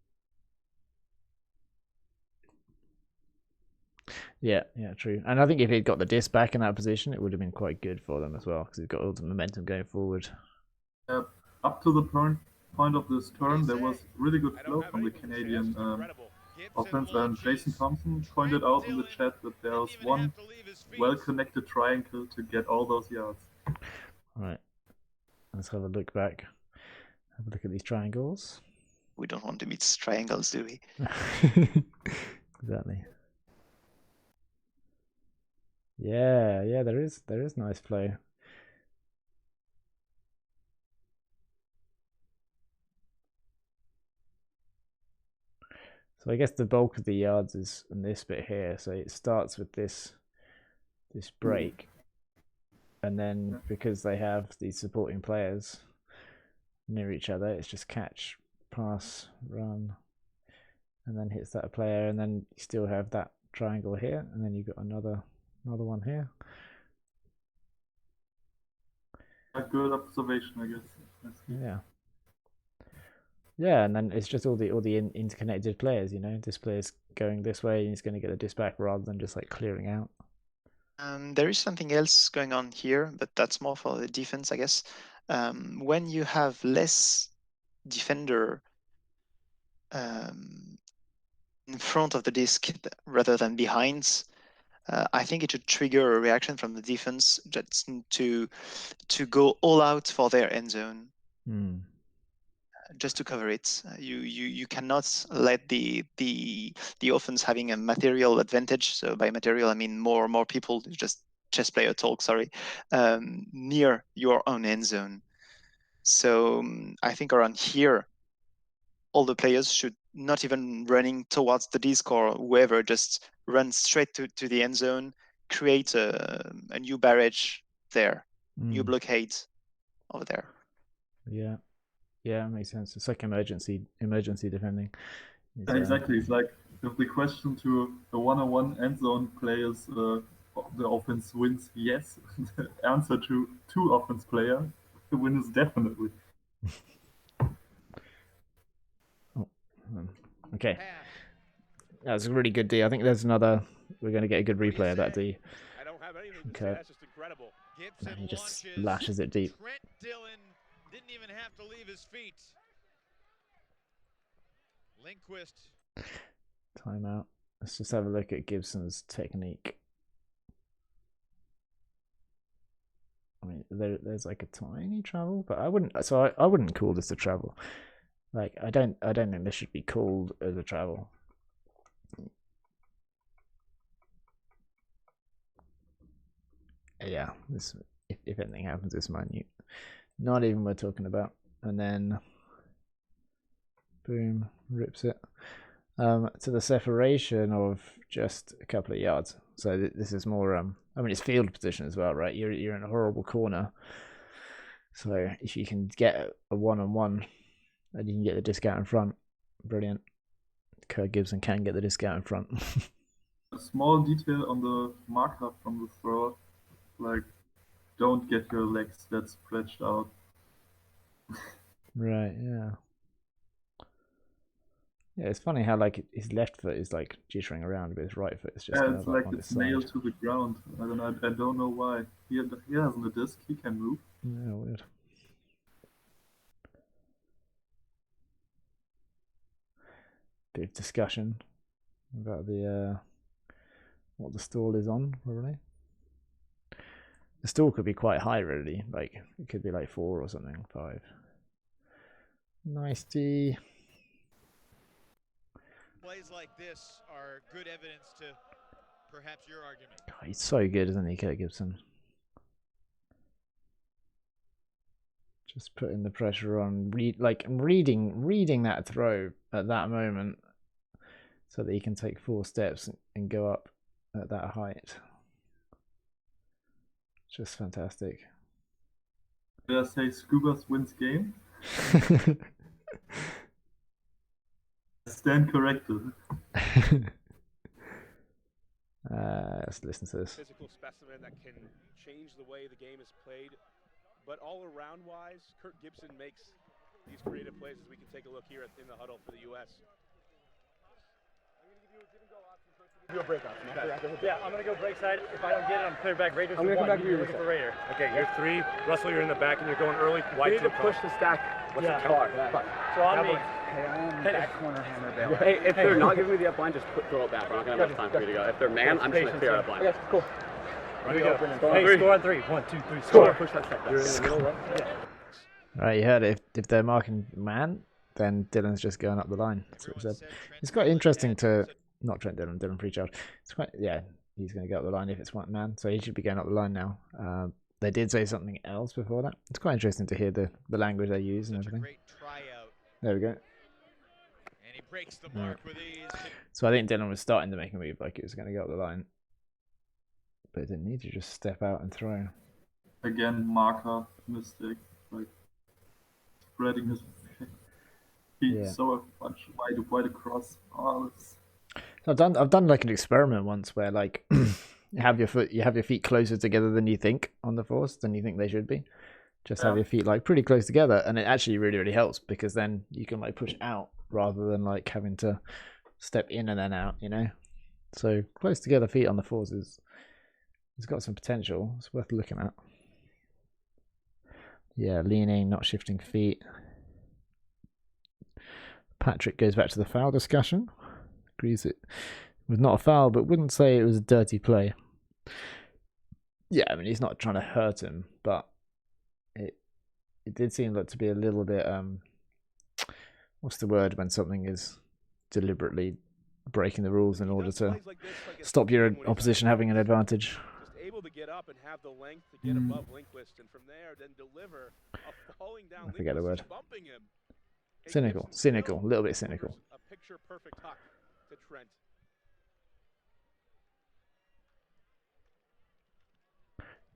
Yeah, true. And I think if he'd got the disc back in that position, it would have been quite good for them as well, because he's got all the momentum going forward.
Up to the point of this turn, there was really good flow from the Canadian offense, and Jason Thompson pointed out in the chat that there was one well-connected triangle to get all those yards.
Right. Let's have a look back. Have a look at these triangles.
We don't want to meet triangles, do we?
Exactly. Yeah, there is nice flow. So I guess the bulk of the yards is in this bit here. So it starts with this break, and then because they have these supporting players near each other, it's just catch, pass, run, and then hits that player, and then you still have that triangle here, and then you've got another one here.
A good observation, I guess.
Yeah, and then it's just all the interconnected players. This player's going this way, and he's going to get the disc back rather than just like clearing out.
There is something else going on here, but that's more for the defense, I guess. When you have less defender in front of the disc rather than behind, I think it should trigger a reaction from the defense just to go all out for their end zone. Just to cover it. You cannot let the offense having a material advantage. So by material, I mean more people, just chess player talk, sorry, near your own end zone. So I think around here, all the players should not even running towards the disc or whoever, just run straight to the end zone, create a new barrage there, new blockade over there.
Yeah, makes sense. It's like emergency defending.
Exactly. It's like if the question to the one-on-one end zone players, the offense wins, yes. The answer to two offense player, the win is definitely.
Okay. That was a really good D. I think there's another. We're going to get a good replay of that D.
I don't have anything to say. That's just incredible.
Gibson
He just
launches.
lashes it deep.
Trent Dillon didn't even have to leave his feet. Lindquist.
Timeout. Let's just have a look at Gibson's technique. I mean, there's like a tiny travel, but I wouldn't call this a travel. Like I don't think this should be called as a travel. Yeah, this if anything happens, it's minute. Not even we're talking about, and then boom, rips it to the separation of just a couple of yards. So this is more. I mean, it's field position as well, right? You're in a horrible corner. So if you can get a one-on-one, and you can get the disc out in front, brilliant. Kurt Gibson can get the disc out in front.
A small detail on the markup from the thrower, like don't get your legs that stretched out.
Right, yeah. Yeah, it's funny how like his left foot is like jittering around, but his right foot is just kind
it's
of
like
up on
it's
his
nailed
side.
to the ground. I don't know why. He hasn't a disc. He can move.
Yeah, weird. Bit of discussion about the what the stall is on, probably. The stall could be quite high, really. Like, it could be like 4 or something, 5. Nice D.
Plays like this are good evidence to perhaps your argument.
God, he's so good, isn't he, Kim Gibson? Just putting the pressure on, reading that throw at that moment, so that he can take 4 steps and go up at that height. Just fantastic.
Did I say Scubas wins game? Stand corrected.
Let's listen to this.
Physical specimen that can change the way the game is played. But all around wise, Kurt Gibson makes these creative plays, as we can take a look here in the huddle for the U.S.
Do a breakout.
Yeah, I'm going to go break side. If I don't get it, I'm clear back Raiders.
I'm going to come back to you.
For Raider.
Okay, you're 3. Russell, you're in the back, and you're going early. Wide to push the stack. What's the car?
So on me.
Hey, I am back corner hammer bail. Hey, if they're not giving me the upline, just throw it back. I'm not going to have much time for you to go. If they're man, I'm just going to clear up line.
Okay, cool.
Ready to go.
Hey, score on 3. 1, 2, 3, score.
Push that stack. You're in the middle, right? Yeah.
Right, you heard it. If they're marking man, then Dylan's just going up the line. That's what he said. It's quite interesting to... Not Trent Dillon, Dylan Preachild. It's quite, yeah, he's going to go up the line if it's one man, so he should be going up the line now. They did say something else before that. It's quite interesting to hear the language they use and everything. There we go.
And he breaks the mark with ease.
So I think Dylan was starting to make a move like it was going to go up the line, but it didn't need to just step out and throw.
Again, marker mistake, like spreading his feet so much wide across. Oh, it's...
I've done like an experiment once where like you have your feet closer together than you think on the force than you think they should be. Just have your feet like pretty close together, and it actually really helps, because then you can like push out rather than like having to step in and then out, you know. So close together feet on the force it's got some potential. It's worth looking at. Yeah, leaning, not shifting feet. Patrick goes back to the foul discussion. Agrees it was not a foul, but wouldn't say it was a dirty play. Yeah, I mean, he's not trying to hurt him, but it did seem like to be a little bit what's the word when something is deliberately breaking the rules in order to stop your opposition having an advantage.
Just able to get up and have the length to get above Lindquist, and from there then deliver a falling down.
I forget the word.
Bumping him.
Cynical, a little bit cynical.
A picture perfect huck to Trent.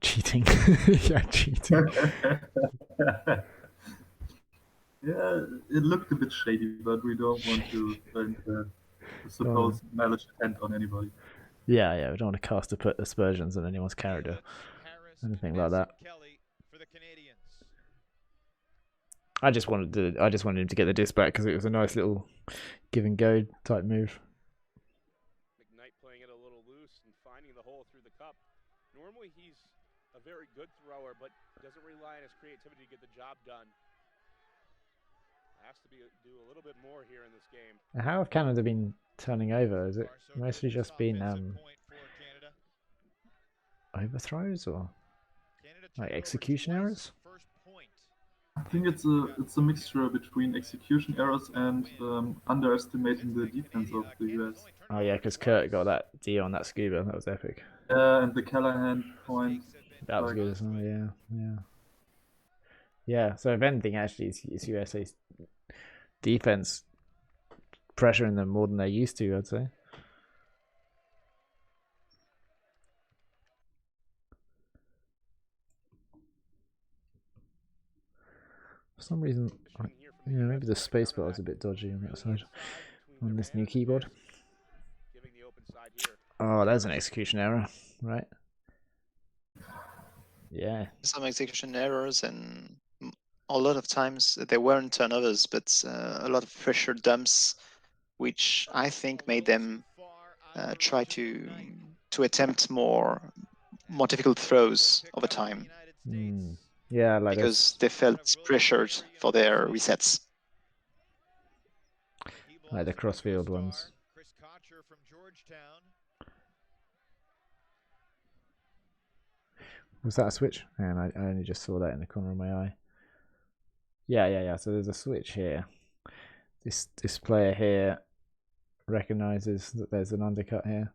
Cheating. Yeah, cheating.
Yeah, it looked a bit shady, but we don't want to suppose malicious intent on anybody.
Yeah, we don't want to cast aspersions on anyone's character. Anything like that. I just wanted him to get the disc back because it was a nice little give and go type move.
McKnight playing it a little loose and finding the hole through the cup. Normally he's a very good thrower, but doesn't rely on his creativity to get the job done. Has to do a little bit more here in this game.
How have Canada been turning over? Is it mostly just been overthrows or like execution errors?
I think it's a mixture between execution errors and underestimating the defense of the US.
Oh yeah, because Kurt got that D on that scuba. That was epic.
And the Callahan point.
That was good as well. Yeah. So if anything, actually, it's USA's defense pressuring them more than they're used to, I'd say. For some reason, maybe the spacebar is a bit dodgy on that side, on this new keyboard. Oh, there's an execution error, right? Yeah.
Some execution errors, and a lot of times they weren't turnovers, but a lot of pressure dumps, which I think made them try to attempt more difficult throws over time.
Yeah, like
because they felt pressured for their resets.
Like the crossfield ones. Was that a switch? And I only just saw that in the corner of my eye. Yeah. So there's a switch here. This player here recognizes that there's an undercut here,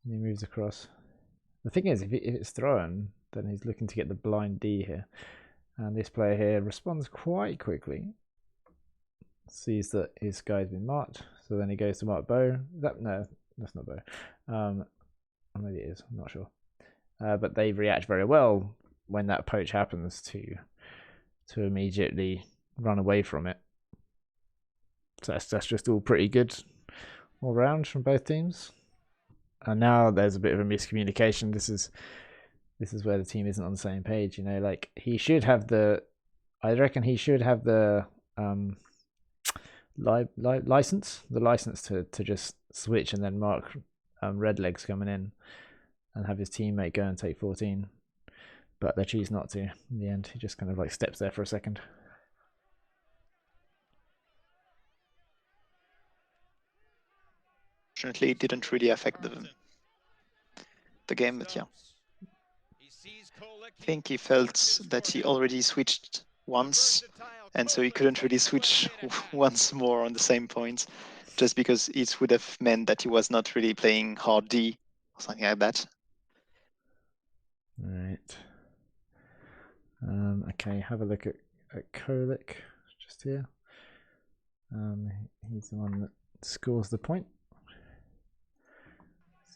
and he moves across. The thing is, if it's thrown, then he's looking to get the blind D here, and this player here responds quite quickly. Sees that his guy's been marked, so then he goes to mark bow. No, that's not bow. Or maybe it is. I'm not sure. But they react very well when that poach happens to immediately run away from it. So that's just all pretty good all round from both teams. And now there's a bit of a miscommunication. This is where the team isn't on the same page. You know, like he should have the. I reckon he should have the license to just switch and then mark red legs coming in and have his teammate go and take 14, but they choose not to. In the end, he just kind of like steps there for a second.
Fortunately, it didn't really affect the game, but yeah. I think he felt that he already switched once, and so he couldn't really switch once more on the same point, just because it would have meant that he was not really playing hard D or something like that.
Right. Okay, have a look at Kolik just here. He's the one that scores the point.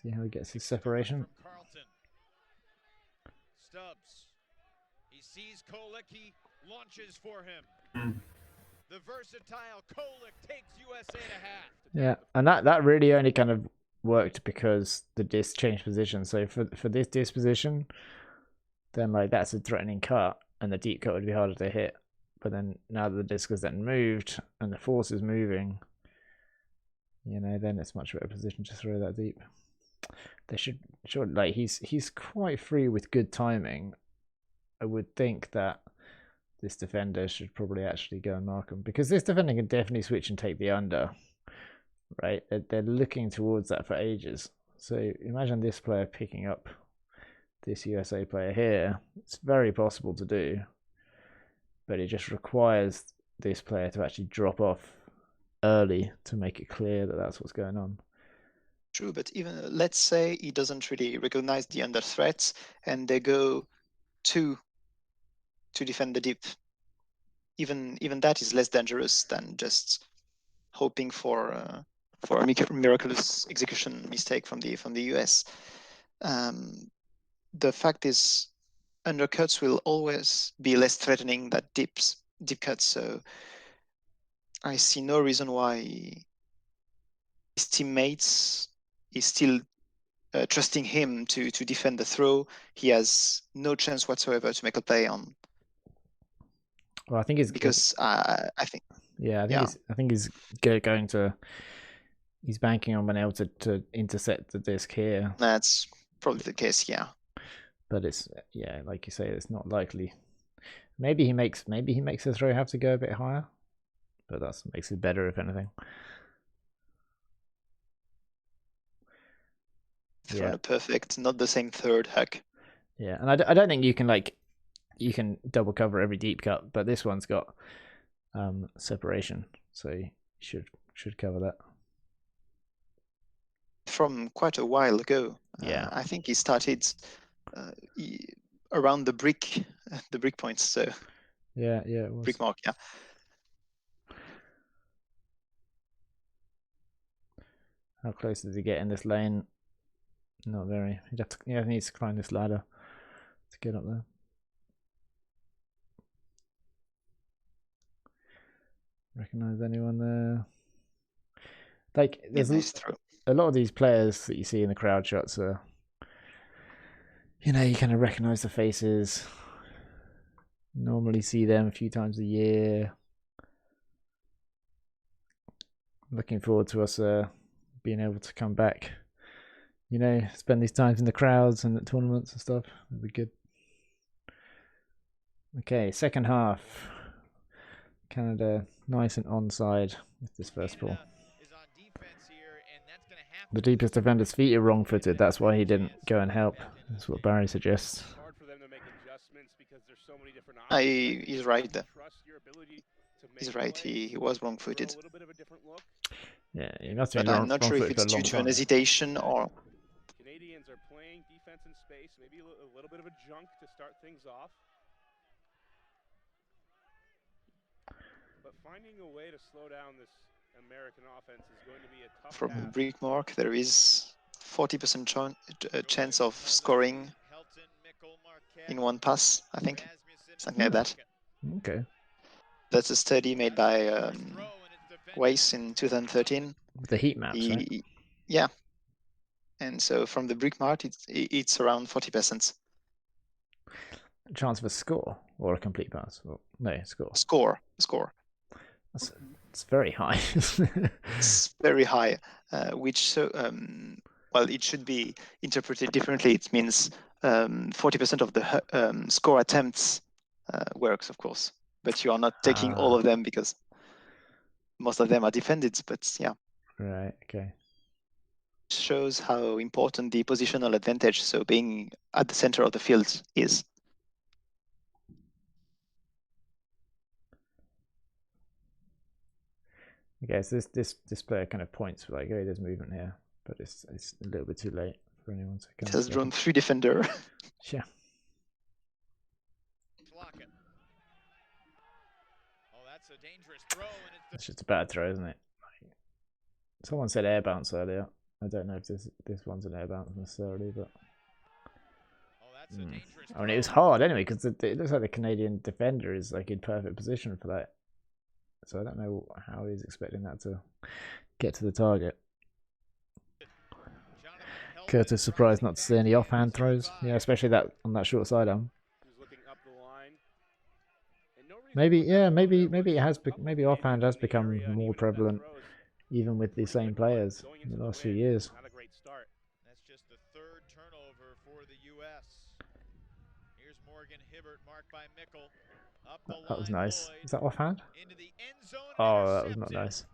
See how he gets his separation.
Stubbs. He sees Kolik, he launches for him. The versatile Kolik takes USA to half.
Yeah, and that really only kind of worked because the disc changed position. So for this disc position, then like that's a threatening cut, and the deep cut would be harder to hit. But then now that the disc has then moved and the force is moving, you know, then it's much better position to throw that deep. They should like he's quite free with good timing. I would think that this defender should probably actually go and mark him, because this defender can definitely switch and take the under, right? They're looking towards that for ages. So imagine this player picking up this USA player here. It's very possible to do, but it just requires this player to actually drop off early to make it clear that that's what's going on.
True, but even let's say he doesn't really recognize the under threats, and they go to defend the deep. Even that is less dangerous than just hoping for a miraculous execution mistake from the US. The fact is, undercuts will always be less threatening than deep cuts. So I see no reason why his teammates is still trusting him to defend the throw. He has no chance whatsoever to make a play on.
Well, I think it's
because I think.
Yeah, I think he's going to. He's banking on being able to intercept the disc here.
That's probably the case, yeah.
But it's like you say, it's not likely. Maybe he makes the throw have to go a bit higher, but that makes it better if anything.
Yeah, perfect. Not the same third huck.
Yeah, and I don't think you can double cover every deep cut, but this one's got separation, so you should cover that.
From quite a while ago.
Yeah,
I think he started around the brick points. So
yeah, it was.
Brick mark, yeah.
How close does he get in this lane? Not very. He needs to climb this ladder to get up there. Recognize anyone there? Like, there's a lot of these players that you see in the crowd shots are, you kind of recognize the faces. Normally see them a few times a year. Looking forward to us being able to come back. Spend these times in the crowds and at tournaments and stuff. It'd be good. Okay, second half. Canada nice and onside with this first ball. The deepest defender's feet are wrong-footed. That's why he didn't go and help. That's what Barry suggests.
It's hard for them to make
He's right there. He's right. He was wrong-footed.
Yeah, he must have
But
been
I'm not sure if
wrong-footed for a
it's due
long
to an
time.
hesitation or
Canadians are playing defense in space, maybe a little bit of a junk to start things off. But finding a way to slow down this American offense is going to be a tough
from
task.
Brickmark. There is 40% chance of scoring in one pass, I think. Something like that.
Okay.
That's a study made by Weiss in 2013.
The heat maps, right?
Yeah. And so from the Brickmark, it's around 40%.
Chance of a score or a complete pass? Well, no, score.
Score.
It's very high.
It's very high, which well, it should be interpreted differently. It means 40% of the score attempts works, of course, but you are not taking all of them because most of them are defended. But yeah,
right. Okay.
Shows how important the positional advantage, so being at the center of the field, is.
Okay, so this player kind of points like, oh, there's movement here, but it's a little bit too late for anyone to
It has drawn 3 defender.
Yeah.
That's a dangerous throw, and
It's just a bad throw, isn't it? Someone said air bounce earlier. I don't know if this one's an air bounce necessarily, but I mean, it was hard anyway because it looks like the Canadian defender is like in perfect position for that. So I don't know how he's expecting that to get to the target. Curtis surprised not to see any offhand throws. Yeah, especially that on that short sidearm. Maybe maybe offhand has become more prevalent even with the same players in the last few years.
that's just the 3rd turnover for the U.S. Here's Morgan Hibbert marked by Mickle. Up the
That was
line,
nice.
Lloyd,
Is that offhand?
into the end zone,
Oh, that was not nice.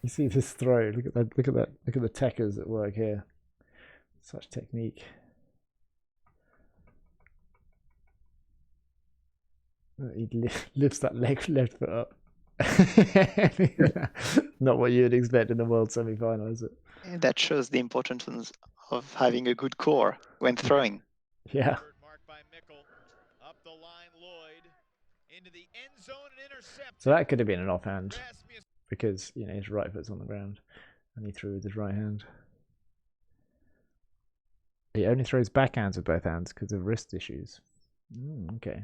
You see this throw? Look at that! Look at the techers at work here. Such technique. He lifts that left foot up. Not what you'd expect in the world semi-final, is it?
That shows the importance of having a good core when throwing.
Yeah.
Up the line, Lloyd, into the end zone and intercept.
So that could have been an offhand because his right foot's on the ground and he threw with his right hand. He only throws backhands with both hands because of wrist issues. Okay.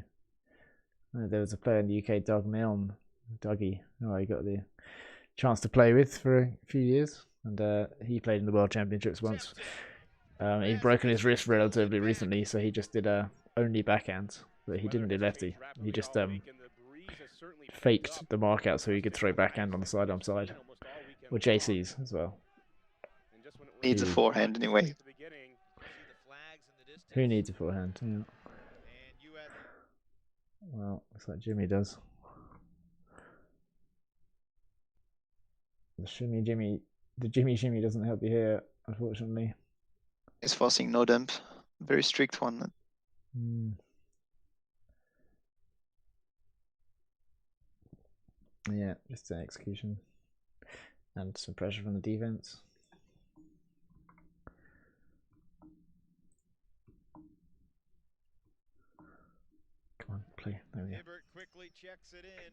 There was a player in the UK, Doug Milne, Dougie, who I got the chance to play with for a few years, and he played in the World Championships once. He'd broken his wrist relatively recently, so he just did only backhands, but he didn't do lefty. He just faked the mark out so he could throw backhand on the sidearm side, or JCs as well.
Needs a forehand anyway.
Who needs a forehand? Yeah. Well, looks like Jimmy does. The Jimmy shimmy doesn't help you here, unfortunately.
He's forcing no dump. Very strict one.
Yeah, just an execution. And some pressure from the defense. Come on, play. There we go.
Hibbert quickly checks it in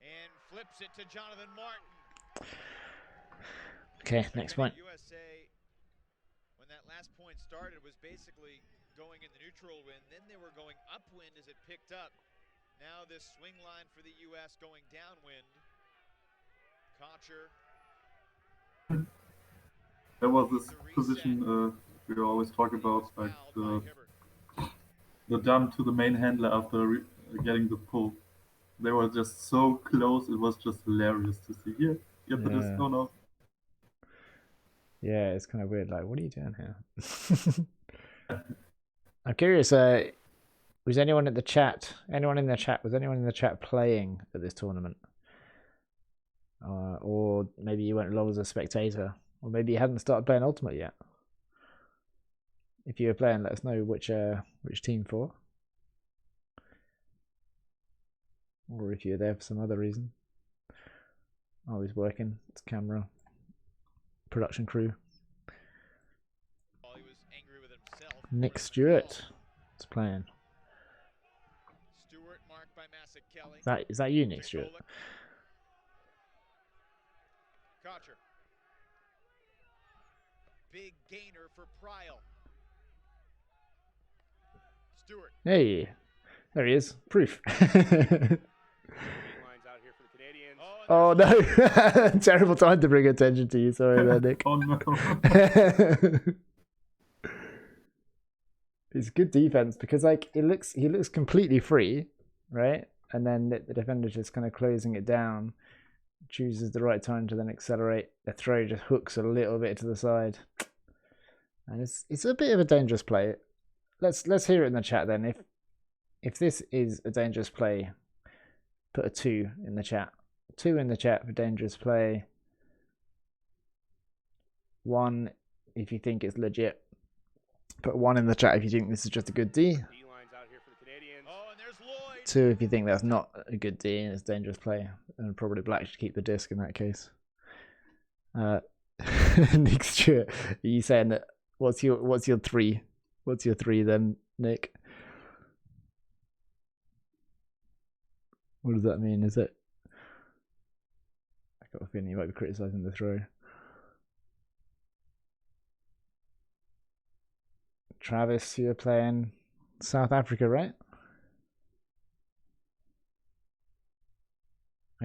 and flips it to Jonathan Martin.
Okay, next point.
USA, when that last point started, was basically going in the neutral wind. Then they were going upwind as it picked up. Now this swing line for the US going downwind. Kocher.
There was this position we always talk about, like the jump to the main handler after getting the pull. They were just so close, it was just hilarious to see. Here, get the disc, no.
Yeah, it's kind of weird, like, what are you doing here? I'm curious, was anyone in the chat playing at this tournament? Or maybe you went along as a spectator, or maybe you hadn't started playing Ultimate yet. if you're playing, let us know which team for, or if you're there for some other reason. Oh, he's working. It's camera, production crew.
He was angry with himself.
Nick Stewart is playing.
Stewart marked by Massick Kelly.
Is that you, Nick Stewart?
Kocher. Big gainer for Pryal. Stewart.
Hey, there he is. Proof.
Oh,
Oh no! Terrible time to bring attention to you. Sorry there, Nick.
Oh no.
It's good defense because like he looks completely free, right? And then the defender just kind of closing it down, chooses the right time to then accelerate. The throw just hooks a little bit to the side, and it's a bit of a dangerous play. Let's hear it in the chat then. If this is a dangerous play, put a 2 in the chat. 2 in the chat for dangerous play. 1 if you think it's legit. Put 1 in the chat if you think this is just a good D. 2 if you think that's not a good D and it's dangerous play. And probably black should keep the disc in that case. Nick Stewart, are you saying that? What's your 3? What's your 3 then, Nick? What does that mean? Is it? I got a feeling you might be criticising the throw. Travis, you're playing South Africa, right?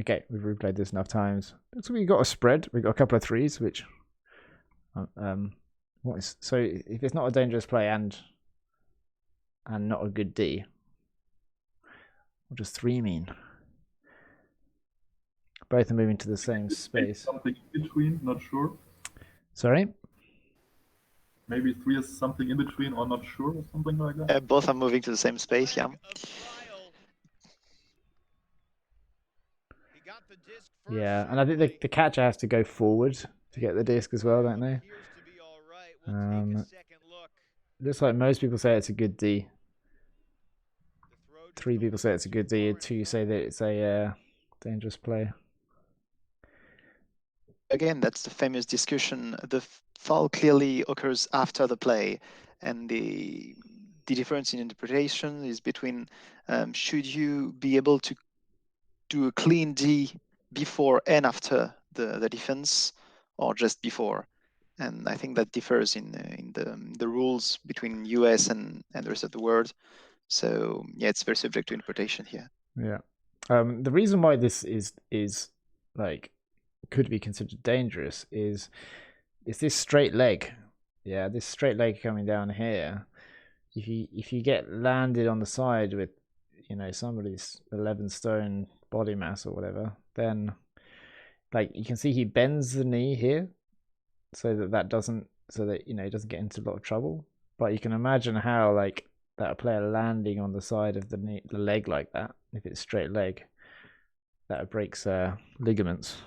Okay, we've replayed this enough times. So we got a spread. We got a couple of 3s, which what is so if it's not a dangerous play and not a good D, what does 3 mean? Both are moving to the same space.
Something in between, not sure.
Sorry?
Maybe 3 is something in between or not sure or something like that.
Both are moving to the same space, yeah.
Yeah, and I think the catcher has to go forward to get the disc as well, don't they? Looks like most people say it's a good D. 3 people say it's a good D, 2 say that it's a dangerous play.
Again, that's the famous discussion. The foul clearly occurs after the play, and the difference in interpretation is between should you be able to do a clean D before and after the defense, or just before. And I think that differs in the rules between US and the rest of the world. So yeah, it's very subject to interpretation here.
Yeah. The reason why this is like could be considered dangerous is this straight leg. Yeah, this straight leg coming down here. If you get landed on the side with, you know, somebody's 11 stone body mass or whatever, then like you can see he bends the knee here so that doesn't you know, he doesn't get into a lot of trouble. But you can imagine how like that player landing on the side of the leg like that, if it's straight leg, that breaks ligaments.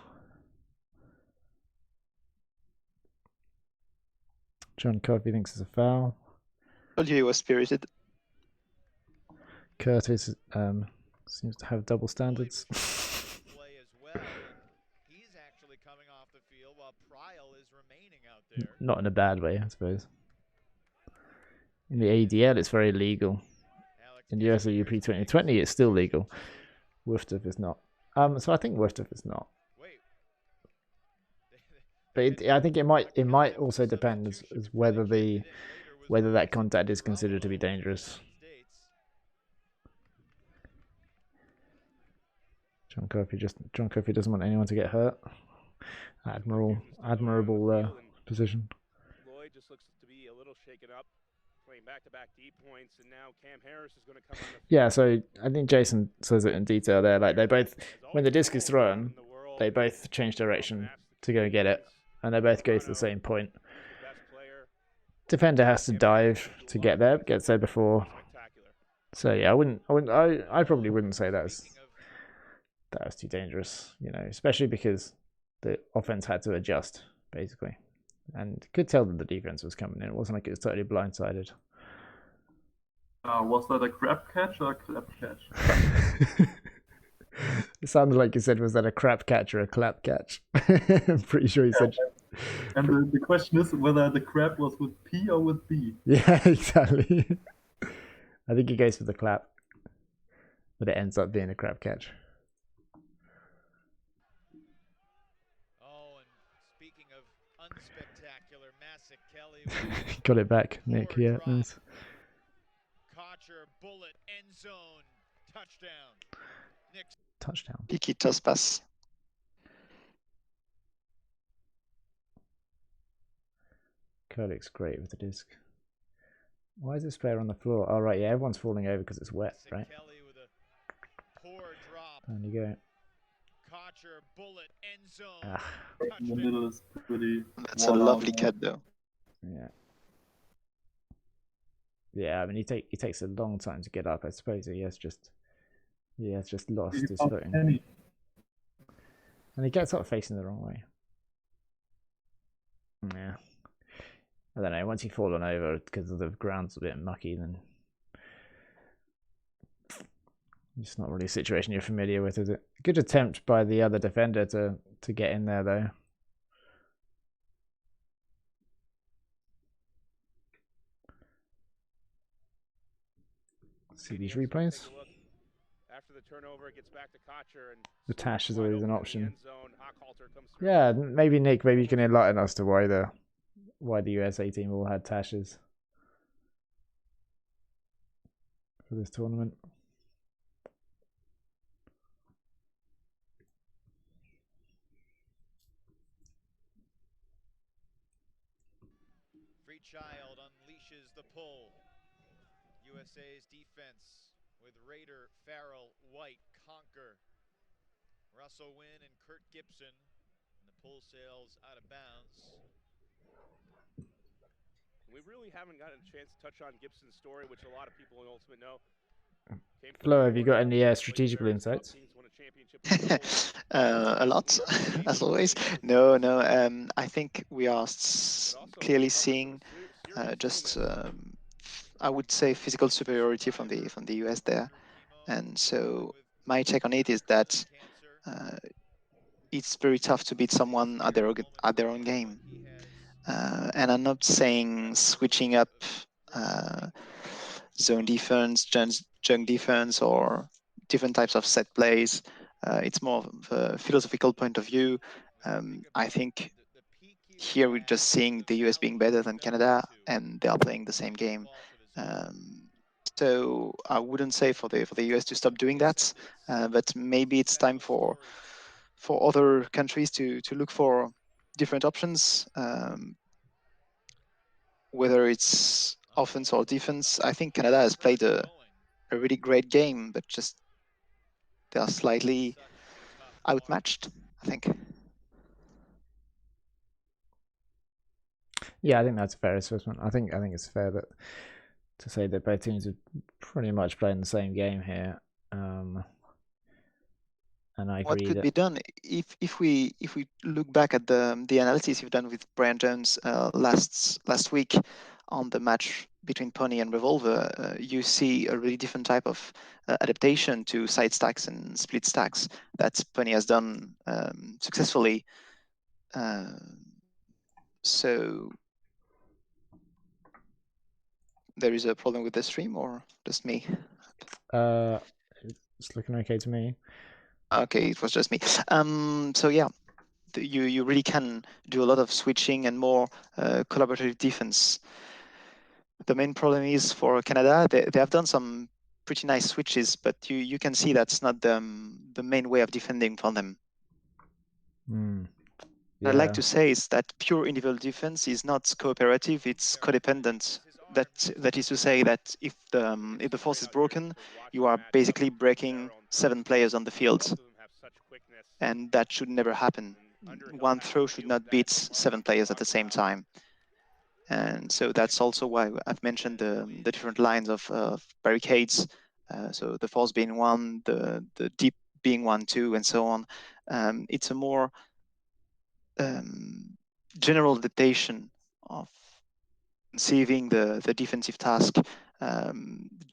John Coffey thinks it's a foul.
Told you he was spirited.
Curtis seems to have double standards. Not in a bad way, I suppose. In the ADL, it's very legal. In the USAUP 2020, it's still legal. Wurftuff is not. So I think Wurftuff is not. But I think it might also depend as whether that contact is considered to be dangerous. John Coffey doesn't want anyone to get hurt. Admirable position.
Lloyd just looks to be a little shaken up, playing back-to-back D points, and now Cam Harris is going to come on the
Yeah, so I think Jason says it in detail there. Like they both, when the disc is thrown, they both change direction to go get it, and they both go to the same point. Defender has to dive to get there, gets there before. So yeah, I probably wouldn't say that's too dangerous, you know, especially because the offense had to adjust basically. And could tell that the defense was coming in. It wasn't like it was totally blindsided.
Was that a crab catch or a clap catch?
It sounded like you said, was that a crap catch or a clap catch? I'm pretty sure you said.
And the question is whether the crab was with P or with B.
Yeah, exactly. I think he goes for the clap, but it ends up being a crap catch.
Oh, and speaking of unspectacular, Masick Kelly.
Got it back, Nick. Yeah, nice.
Kocher, bullet, end zone, touchdown. Nick's
Touchdown.
Picky toss pass.
Felix great with the disc. Why is this player on the floor? Oh, right, yeah, everyone's falling over because it's wet, right?
Kelly with a poor drop.
Down you go.
Kocher, bullet, end zone.
Ah,
In the middle is pretty.
That's a lovely cut, though.
yeah. Yeah, I mean, he takes a long time to get up. I suppose he has just lost his footing. And he gets up facing the wrong way. Yeah. I don't know, once you've fallen over because the ground's a bit mucky, then it's not really a situation you're familiar with, is it? Good attempt by the other defender to get in there, though. See these replays?
After the turnover, it gets back to Kocher, and
The Tash is always an option.
Zone, comes through.
Yeah, maybe Nick, maybe you can enlighten us to why the USA team all had Tashes for this tournament.
Freechild unleashes the pull. USA's defense with Rader, Farrell, White, Conker, Russell Wynn, and Kurt Gibson. And the pull sails out of bounds.
We really haven't gotten a chance to touch on Gibson's story, which a lot of people in Ultimate know.
Flo, have you got any strategical insights?
A lot, as always. No. I think we are clearly seeing just, I would say, physical superiority from the US there, and so my take on it is that it's very tough to beat someone at their own game. And I'm not saying switching up zone defense, junk defense, or different types of set plays. It's more of a philosophical point of view. I think here we're just seeing the US being better than Canada, and they are playing the same game. So I wouldn't say for the US to stop doing that, but maybe it's time for other countries to look for different options, whether it's offense or defense. I think Canada has played a really great game, but just they are slightly outmatched, I think.
Yeah, I think that's a fair assessment. I think it's fair to say that both teams are pretty much playing the same game here. And I agree.
What could be done if we look back at the analysis you've done with Brian Jones last week on the match between Pony and Revolver, you see a really different type of adaptation to side stacks and split stacks that Pony has done successfully. So there is a problem with the stream, or just me?
It's looking okay to me.
Okay, it was just me. So yeah, you really can do a lot of switching and more collaborative defense. The main problem is for Canada, they have done some pretty nice switches, but you can see that's not the main way of defending for them.
Yeah.
What I'd like to say is that pure individual defense is not cooperative, it's codependent. That is to say that if the force is broken, you are basically breaking 7 players on the field, and that should never happen. One throw should not beat 7 players at the same time. And so that's also why I've mentioned the different lines of barricades. So the force being one, the deep being one, two, and so on. It's a more general adaptation of conceiving the defensive task.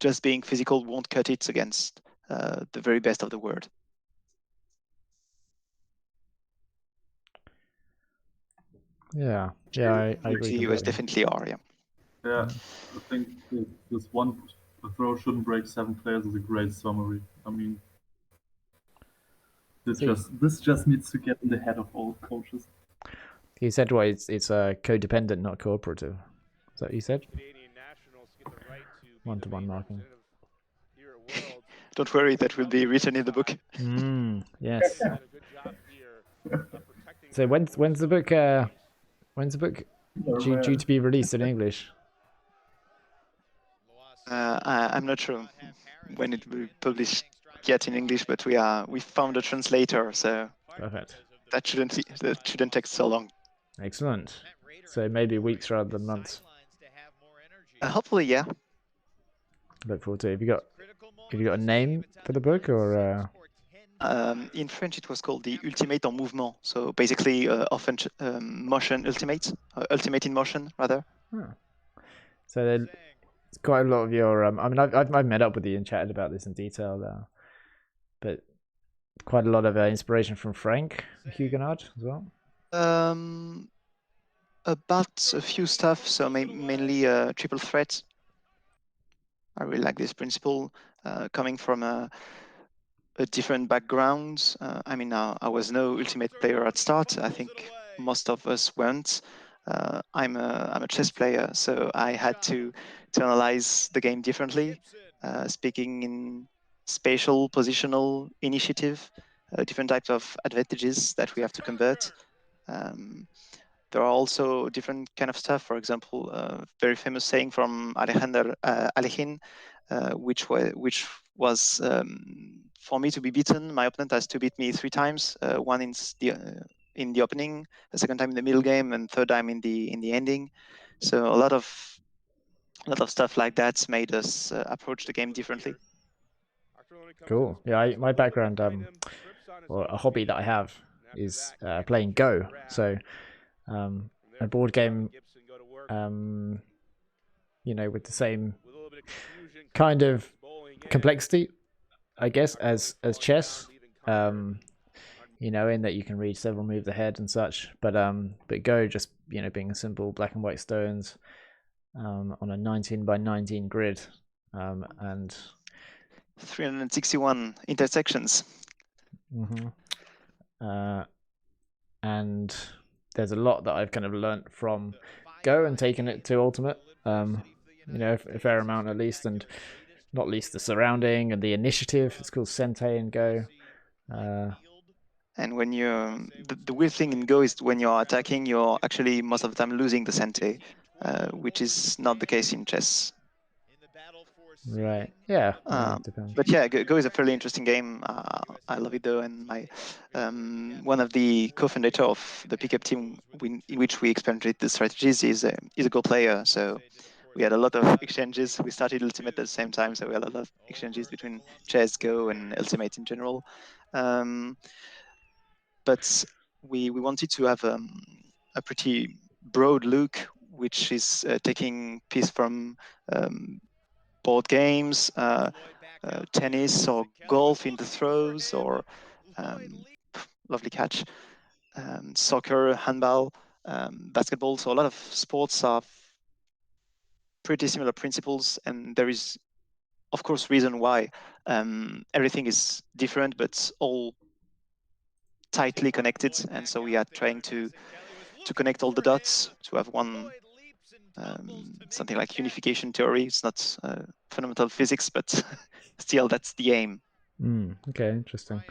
Just being physical won't cut it against the very best of the world.
Yeah, I agree.
The US
completely.
definitely are, yeah.
Yeah, I think this one throw shouldn't break 7 players is a great summary. I mean, this just needs to get in the head of all coaches.
He said what it's codependent, not cooperative. Is that what you said?
Canadian nationals get the right to be
One to
the
one
main
marking.
representative here at Worlds.
Don't worry, that will be written in the book.
Yes.
Did a good job here, protecting
So
that
when's the book due to be released in English?
I'm not sure when it will be published yet in English, but we found a translator, so
Perfect.
that shouldn't take so long.
Excellent. So maybe weeks rather than months.
Hopefully, yeah.
Look forward to it. Have you got a name for the book, or
in French, it was called the Ultimate en Mouvement. So basically, offense motion ultimate, ultimate in motion, rather.
So there's quite a lot of your. I mean, I've met up with you and chatted about this in detail, but quite a lot of inspiration from Frank Huguenot as well.
About a few stuff. So mainly triple threat. I really like this principle, coming from a different background. I mean, I was no ultimate player at start. I think most of us weren't. I'm a chess player, so I had to analyze the game differently, speaking in spatial, positional, initiative, different types of advantages that we have to convert. There are also different kind of stuff. For example, very famous saying from Alejandro Alejin, which was for me to be beaten, my opponent has to beat me 3 times. One in the opening, a second time in the middle game, and third time in the ending. So a lot of stuff like that made us approach the game differently.
Cool. Yeah, my background, or a hobby that I have is playing Go. So a board game, with the same kind of complexity, I guess, as chess. In that you can read several moves ahead and such. But Go just being a simple black and white stones on a 19 by 19 grid, and
361 intersections.
And there's a lot that I've kind of learnt from Go and taken it to Ultimate. A fair amount at least, and not least the surrounding and the initiative. It's called Sente in Go.
And when you're the weird thing in Go is when you're attacking, you're actually most of the time losing the Sente, which is not the case in chess.
Right. Yeah.
But yeah, Go is a fairly interesting game. I love it though, and my one of the co-founders of the pickup team in which we experimented the strategies is a Go player. So we had a lot of exchanges. We started Ultimate at the same time, so we had a lot of exchanges between chess, Go, and Ultimate in general. But we wanted to have a pretty broad look, which is taking piece from board games, tennis or golf in the throws, or lovely catch, soccer, handball, basketball. So a lot of sports have pretty similar principles, and there is, of course, reason why everything is different, but all tightly connected. And so we are trying to connect all the dots to have one something like unification theory. It's not fundamental physics, but still that's the aim.
Okay, interesting.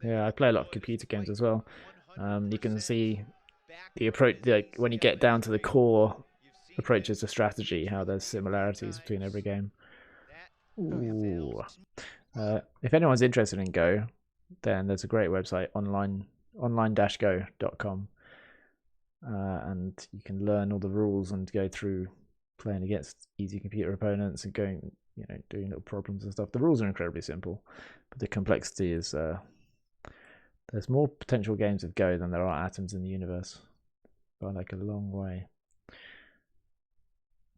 Yeah, I play a lot of computer games as well. You can see the approach, like when you get down to the core approaches to strategy, how there's similarities between every game. Ooh. If anyone's interested in Go, then there's a great website, online-go.com, and you can learn all the rules and go through playing against easy computer opponents and going, doing little problems and stuff. The rules are incredibly simple, but the complexity is there's more potential games of Go than there are atoms in the universe. by like a long way.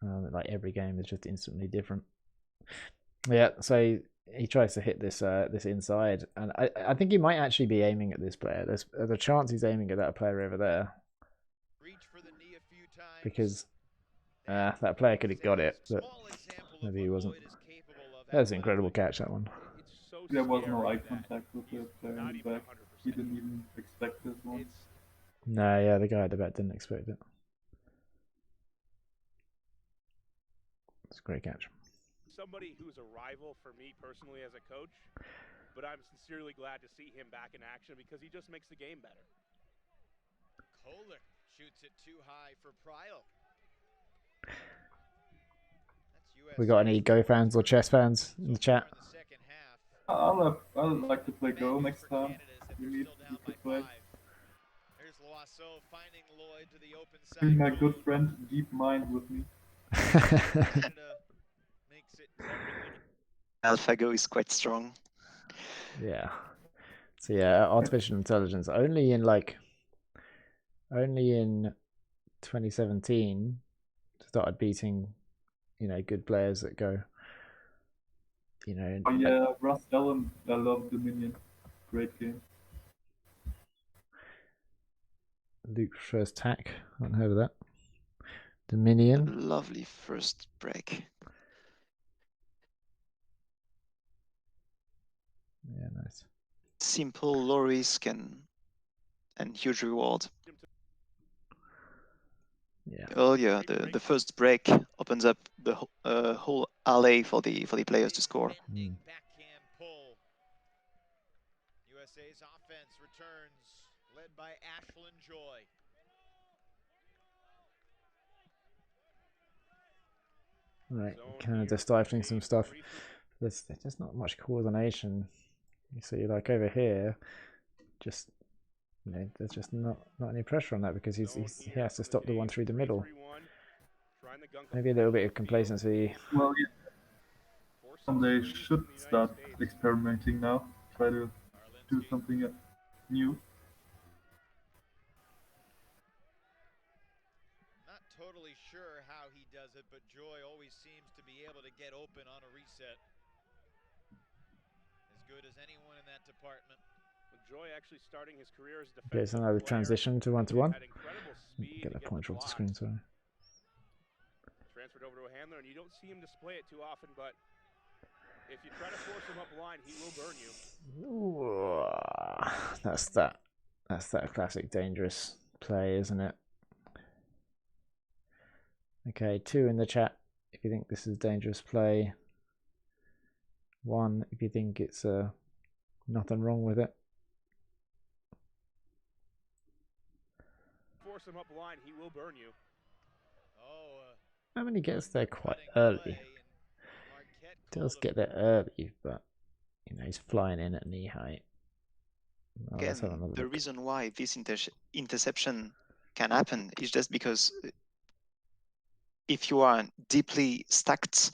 Like every game is just instantly different. Yeah, so he tries to hit this this inside, and I think he might actually be aiming at this player. There's a chance he's aiming at that player over there, because that player could have got it, but maybe he wasn't. That's an incredible catch, that one.
There was no eye contact with the player in the back. He didn't even expect this one.
No, yeah, the guy at the back didn't expect it. It's a great catch.
Somebody who's a rival for me personally as a coach, but I'm sincerely glad to see him back in action because he just makes the game better.
Kohler shoots it too high for Pryal.
We got any Go fans or chess fans in the chat?
I'd like to play Go next time. You could play. Bring my good friend Deep Mind with me.
AlphaGo is quite strong.
Yeah. So yeah, artificial intelligence only in 2017 started beating, good players that Go.
Oh yeah, Russ Allen, I love Dominion. Great game.
Luke's first tack. I haven't heard of that. Dominion.
Lovely first break.
Yeah, nice.
Simple, low risk, and huge reward.
Yeah.
Oh yeah, the first break opens up the whole alley for the players to score.
Backhand pull. USA's offense returns, led by Ashlyn Joy.
Right, Canada stifling some stuff. There's just not much coordination. You see, like over here, just there's just not any pressure on that because he has to stop the one through the middle. Maybe a little bit of complacency.
Well, yeah. They should start experimenting now. Try to do something new.
Not totally sure how he does it, but Joy always seems to be able to get open on a reset. As good as anyone in that department.
Joy actually starting his career as a defensive
There's another transition to 1-to-1. Get that
to
pointer off the screen, sorry.
Transferred over to a handler, and you don't see him display it too often, but if you try to force him up line, he will burn you.
Ooh, that's that classic dangerous play, isn't it? Okay, 2 in the chat if you think this is dangerous play. 1 if you think it's nothing wrong with it.
Force him up line, he will burn you.
I mean, he gets there quite early. Does get there early, but he's flying in at knee height. Oh,
Again, the reason why this interception can happen is just because if you are deeply stacked,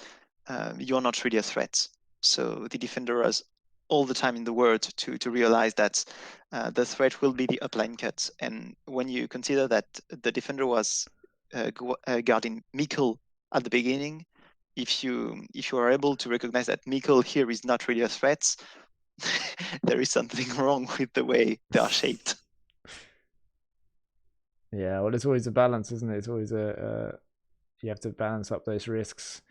you're not really a threat. So the defender has all the time in the world to realize that the threat will be the upline cut. And when you consider that the defender was guarding Mikkel at the beginning, if you are able to recognize that Mikkel here is not really a threat, there is something wrong with the way they are shaped.
Yeah, well, it's always a balance, isn't it? It's always you have to balance up those risks,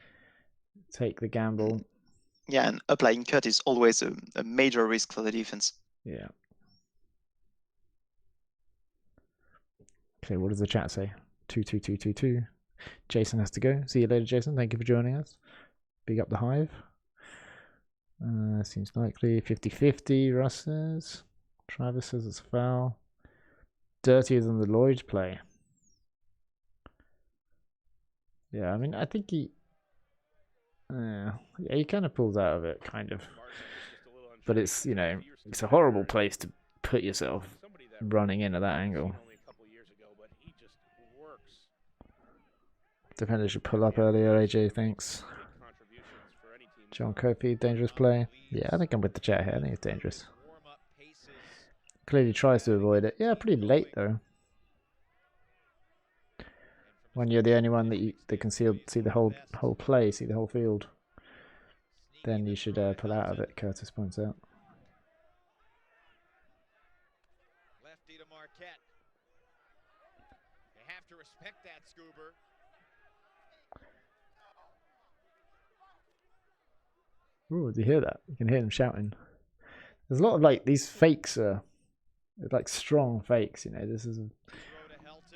take the gamble.
Yeah, and upline cut is always a major risk for the defense.
Yeah. Okay, what does the chat say? 2-2-2-2-2. Jason has to go. See you later, Jason. Thank you for joining us. Big up the Hive. Seems likely. 50-50, Russ says. Travis says it's a foul. Dirtier than the Lloyd play. Yeah, I mean, I think he kind of pulls out of it, kind of. But it's, it's a horrible place to put yourself running in at that angle. Defender should pull up earlier, AJ, thanks. John Kofi, dangerous play. Yeah, I think I'm with the chat here. I think it's dangerous. Clearly tries to avoid it. Yeah, pretty late, though. when you're the only one that can see the whole play, see the whole field, then you should pull out of it. Curtis points out.
Lefty to Marquette. They have to respect that, Scuba.
Ooh, do you hear that? You can hear them shouting. There's a lot of like these fakes are like strong fakes, you know. This is a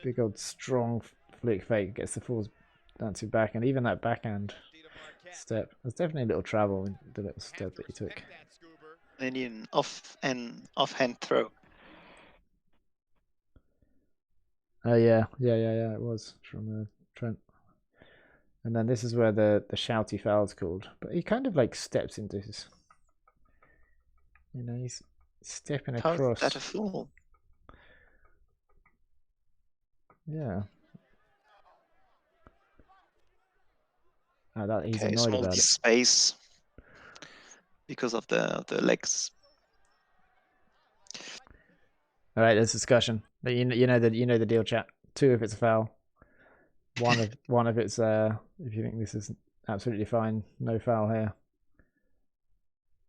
big old strong flick fake, gets the forwards dancing back, and even that backhand step. There's definitely a little travel in the little step that he took.
Canadian offhand throw.
Oh yeah, it was from Trent. And then this is where the shouty foul's called. But he kind of like steps into his, you know, he's stepping across.
How is that a foul?
Yeah. Oh, that he's
Okay,
annoyed
small
about it.
space because of the legs.
All right, there's discussion. But you know the deal, chat. 2 if it's a foul. One if it's if you think this is absolutely fine, no foul here.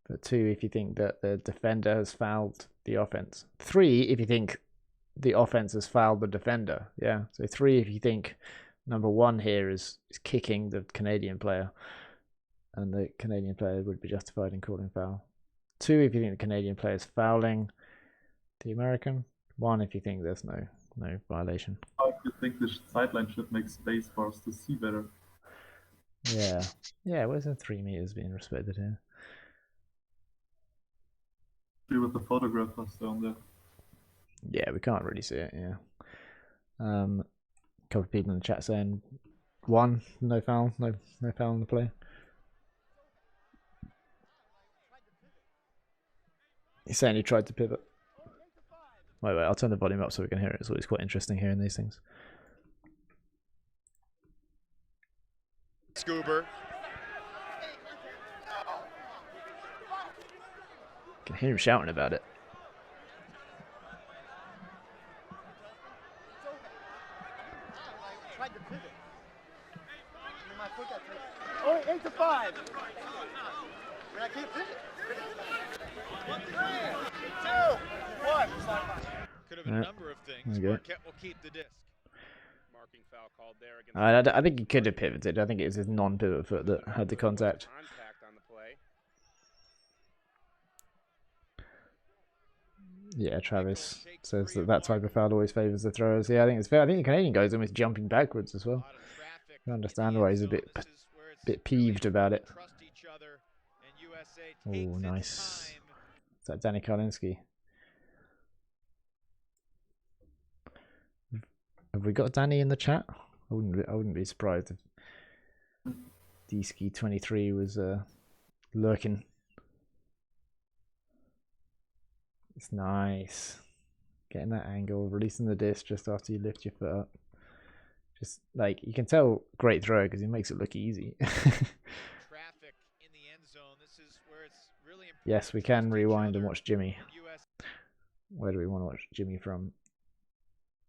But 2 if you think that the defender has fouled the offense. 3 if you think the offense has fouled the defender. Yeah. So 3 if you think number 1 here is kicking the Canadian player, and the Canadian player would be justified in calling foul. 2 if you think the Canadian player is fouling the American. 1 if you think there's no violation.
I think the sideline should make space for us to see better.
Yeah, where's the 3 meters being respected here?
With the photographers down there.
Yeah, we can't really see it. Yeah. A couple of people in the chat saying 1, no foul, no foul on the play. He's saying he tried to pivot. Wait, I'll turn the volume up so we can hear it. It's always quite interesting hearing these things.
Scuba.
Can hear him shouting about it.
Oh, 8 to 5. I can't pivot. 1, 3, 2, 1.
Could have been a number of things. Marquette will keep the disc.
Marking foul called there against
I think he could have pivoted. I think it was his non-pivot foot that had the contact.
on the play.
Yeah, Travis says that type of foul always favours the throwers. Yeah, I think it's fair. I think the Canadian guy's almost jumping backwards as well. I understand why he's a bit peeved about it. Oh, nice. Is that Danny Karlinski? Have we got Danny in the chat? I wouldn't be surprised if DSki23 was lurking. It's nice. Getting that angle, releasing the disc just after you lift your foot up. Just like you can tell, great throw because he makes it look easy. Yes, we can rewind and watch Jimmy. Where do we want to watch Jimmy from?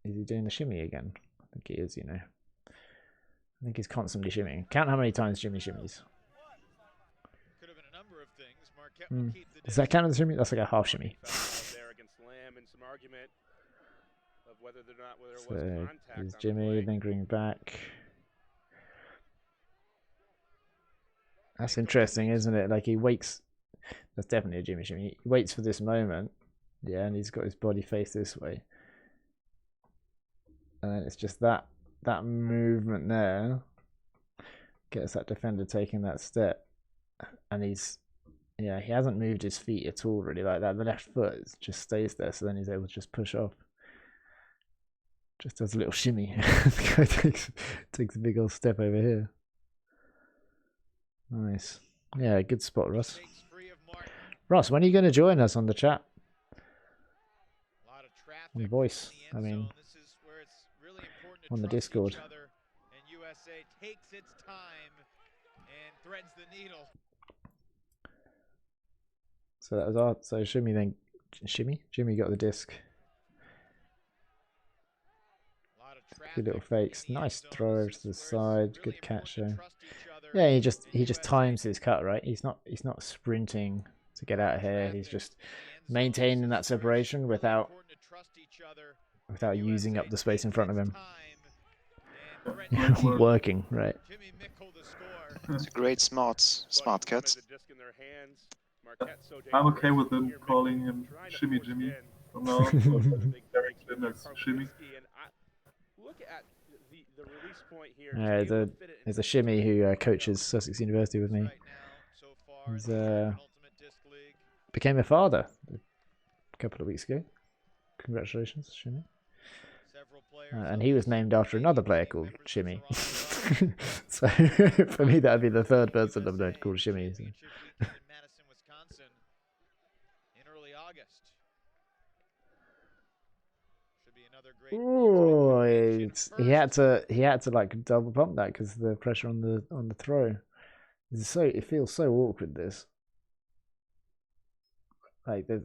Is he doing the shimmy again? I think he is, you know. I think he's constantly shimmying. Count how many times Jimmy shimmies.
Could have been a number of things. Marquette will keep the
Does that count as a shimmy? That's like a half shimmy.
There against Lamb and some argument of whether there was contact.
Here's Jimmy lingering back. That's interesting, isn't it? Like he waits. That's definitely a Jimmy shimmy. He waits for this moment. Yeah, and he's got his body face this way. And then it's just that movement there gets that defender taking that step. And he hasn't moved his feet at all really like that. The left foot just stays there, so then he's able to just push off. Just does a little shimmy. The guy takes a big old step over here. Nice. Yeah, good spot, Russ. Russ, when are you going to join us on the chat? On the voice, I mean. On the Discord.
And USA takes its time and threads the needle.
So that was so Jimmy then Jimmy got the disc. Good little fakes. Nice throw to the side. Good catch there. Yeah, he just times his cut, right? He's not sprinting to get out of here. He's just maintaining that separation without using up the space in front of him. Working, right?
It's a great smart cut.
I'm okay with him calling him Shimmy Jimmy from now on. Very clean as Shimmy.
There's a Shimmy who coaches Sussex University with me. He's became a father a couple of weeks ago. Congratulations, Shimmy. And he was named after another player called Shimmy. So for me, that would be the third person I've known called Shimmy. So. Oh, he had to like double pump that because of the pressure on the throw. It feels so awkward. This like there's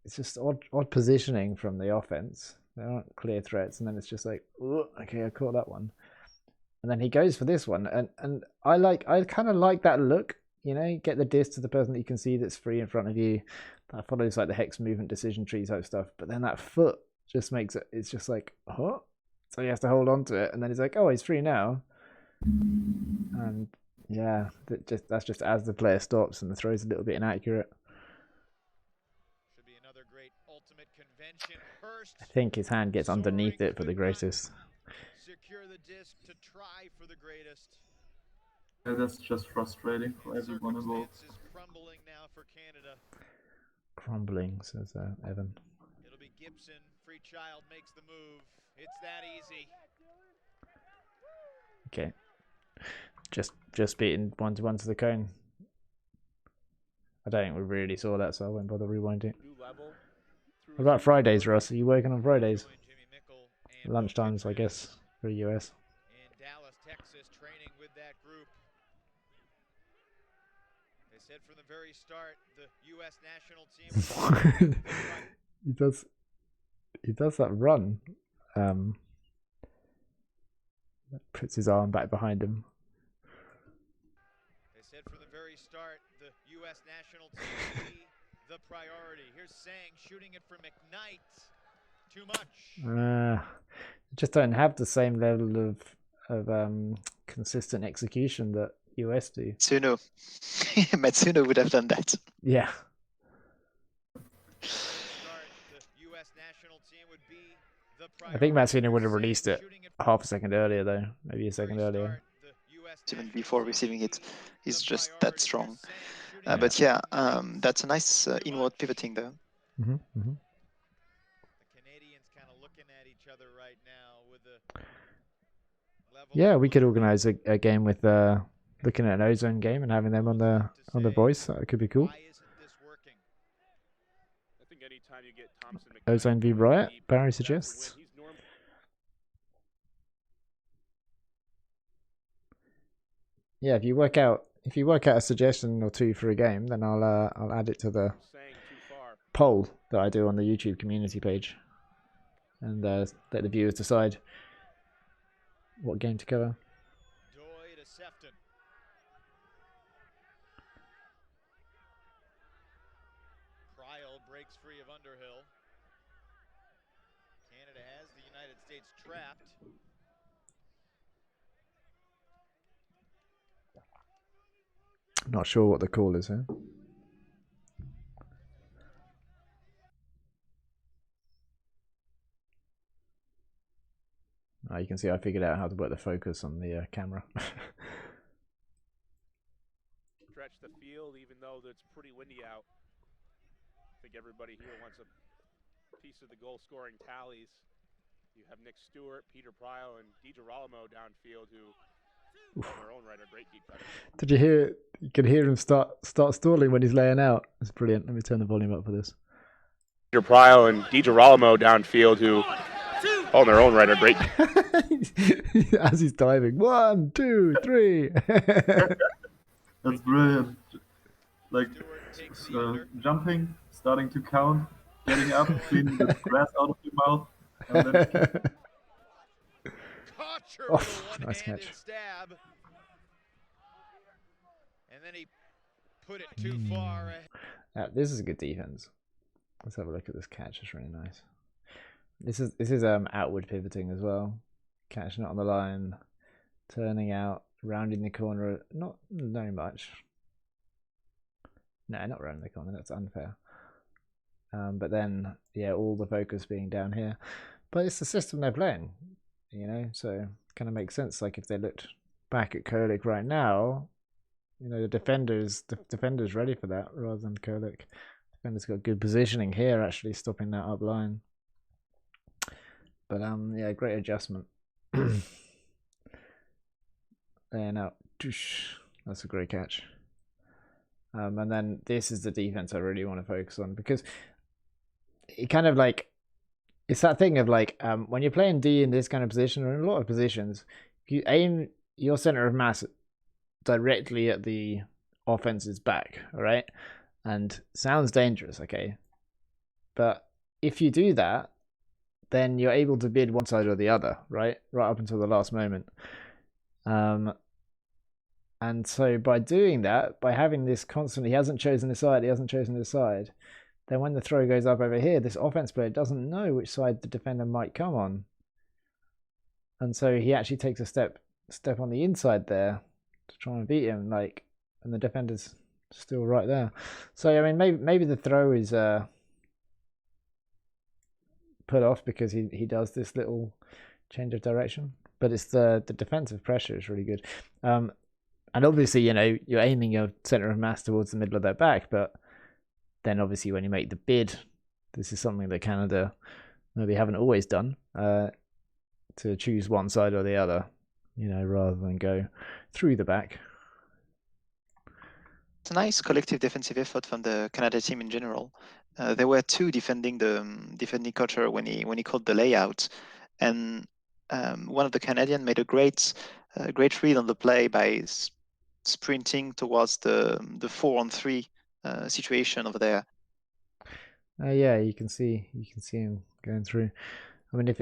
it's just odd positioning from the offense. There aren't clear threats, and then it's just like, okay, I caught that one, and then he goes for this one, and I kind of like that look. You know, get the disc to the person that you can see that's free in front of you. That follows like the hex movement decision tree type stuff. But then that foot just makes it. It's just like, huh? So he has to hold on to it, and then he's like, oh, he's free now. And yeah, that's just as the player stops, and the throw's a little bit inaccurate. Should be another great ultimate convention. I think his hand gets underneath it for the greatest.
Secure the disc to try for the greatest.
Yeah, that's just frustrating for everyone involved.
Crumbling now for Canada.
Crumbling, says Evan.
It'll be Gibson. Free child makes the move. It's that easy.
Okay. Just beating 1-1 to the cone. I don't think we really saw that, so I won't bother rewinding. What about Fridays, Ross? Are you working on Fridays? Lunchtimes, I guess, for US.
In Dallas, Texas, training with that group. They said from the very start, the U.S. national team.
He does that run. Puts his arm back behind him.
They said from the very start, the U.S. national team would be the priority. Here's Sang shooting it for McKnight. Too much.
Just don't have the same level of consistent execution that US do.
Matsuno. Matsuno would have done that.
Yeah. I think Matsuno would have released it half a second earlier, though. Maybe a second earlier.
Even before receiving it. He's just that strong. But yeah, that's a nice inward pivoting, though.
Mm-hmm, mm-hmm. Yeah, we could organize a game with looking at an Ozone game and having them on the voice. That could be cool. Ozone v Riot, Barry suggests. Yeah, if you work out a suggestion or two for a game, then I'll add it to the poll that I do on the YouTube community page, and let the viewers decide what game to cover.
Prial breaks free of Underhill. Canada has the United States trapped.
Not sure what the call is here. Oh, you can see I figured out how to work the focus on the camera.
Stretch the field even though it's pretty windy out. I think everybody here wants a piece of the goal scoring tallies. You have Nick Stewart, Peter Prial, and DiGirolamo downfield who on their own right are great deep cutters.
Did you hear? You can hear him start stalling when he's laying out. It's brilliant. Let me turn the volume up for this.
Peter Prial and DiGirolamo downfield who on their own right are great.
As he's diving. 1, 2, 3.
That's brilliant. Like jumping, starting to count, getting up, cleaning the grass out of your mouth, And then
Caught her
Oh,
with a
nice
one-handed
catch.
stab. And then he put it too far ahead.
This is a good defense. Let's have a look at this catch. It's really nice. This is outward pivoting as well, catching it on the line, turning out, rounding the corner. Not very much. No, not rounding the corner. That's unfair. But then, yeah, all the focus being down here. But it's the system they're playing, you know. So kind of makes sense. Like if they looked back at Gailliegue right now, you know, the defender's ready for that rather than Gailliegue. Defender's got good positioning here, actually stopping that up line. But yeah, great adjustment. There now, that's a great catch. And then this is the defense I really want to focus on, because it kind of like, it's that thing of like, when you're playing D in this kind of position, or in a lot of positions, you aim your center of mass directly at the offense's back, all right? And sounds dangerous, okay? But if you do that, then you're able to bid one side or the other, right? Right up until the last moment. And so by doing that, by having this constantly, he hasn't chosen this side, then when the throw goes up over here, this offense player doesn't know which side the defender might come on. And so he actually takes a step on the inside there to try and beat him, like, and the defender's still right there. So I mean, maybe the throw is put off because he does this little change of direction, but it's the defensive pressure is really good. And obviously, you know, you're aiming your center of mass towards the middle of their back, but then obviously when you make the bid, this is something that Canada maybe haven't always done, to choose one side or the other, you know, rather than go through the back.
It's a nice collective defensive effort from the Canada team in general. There were two defending culture when he called the layout, and one of the Canadian made a great read on the play by sprinting towards the 4-on-3 situation over there.
Yeah, you can see him going through. I mean, if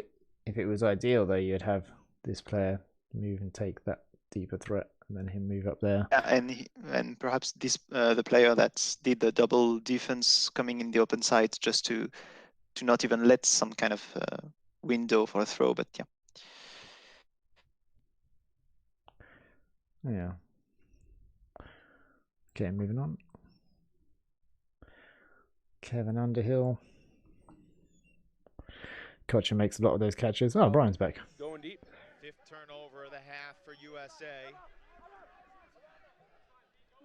it was ideal though, you'd have this player move and take that deeper threat, and then him move up there.
Yeah, and perhaps this the player that did the double defense coming in the open side just to not even let some kind of window for a throw, but yeah.
Yeah. Okay, moving on. Kevin Underhill. Kocher makes a lot of those catches. Oh, Brian's back.
Going deep.
Fifth turnover of the half for USA.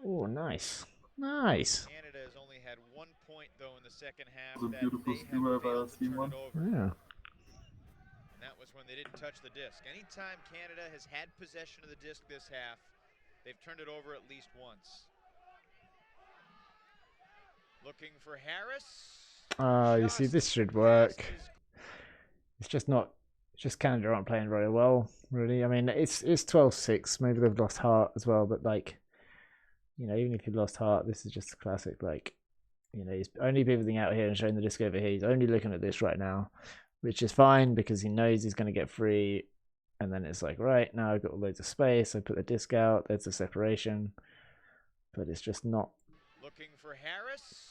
Oh, nice. Nice.
Canada has only had 1 point though in the second half.
It was a
that
beautiful
they have
steamer if I
failed to
seen
turn
one.
it over.
Yeah.
And that was when they didn't touch the disc. Anytime Canada has had possession of the disc this half, they've turned it over at least once. Looking for Harris.
You see, this should work. It's just not. It's just Canada aren't playing very well, really. I mean, it's 12-6. Maybe they've lost heart as well, but like, you know, even if you've lost heart, this is just a classic. Like, you know, he's only pivoting out here and showing the disc over here. He's only looking at this right now, which is fine because he knows he's going to get free. And then it's like, right, now I've got loads of space. I put the disc out. There's a separation, but it's just not.
Looking for Harris.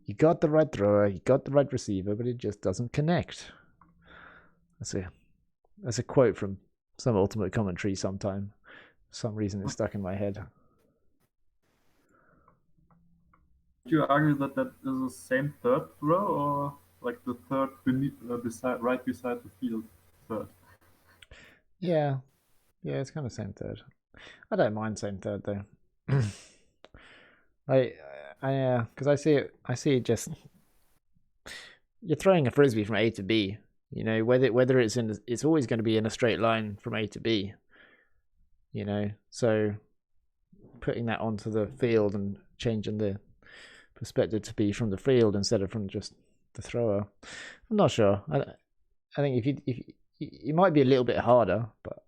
You got the right thrower, you got the right receiver, but it just doesn't connect. That's a quote from some Ultimate Commentary sometime. For some reason it's stuck in my head.
Do you argue that is the same third throw, or like the third right beside the field third?
Yeah, it's kind of same third. I don't mind same third though. Because I see it just, you're throwing a frisbee from A to B, you know, whether it's always going to be in a straight line from A to B, you know, so putting that onto the field and changing the perspective to be from the field instead of from just the thrower, I'm not sure. I think if you might be a little bit harder, but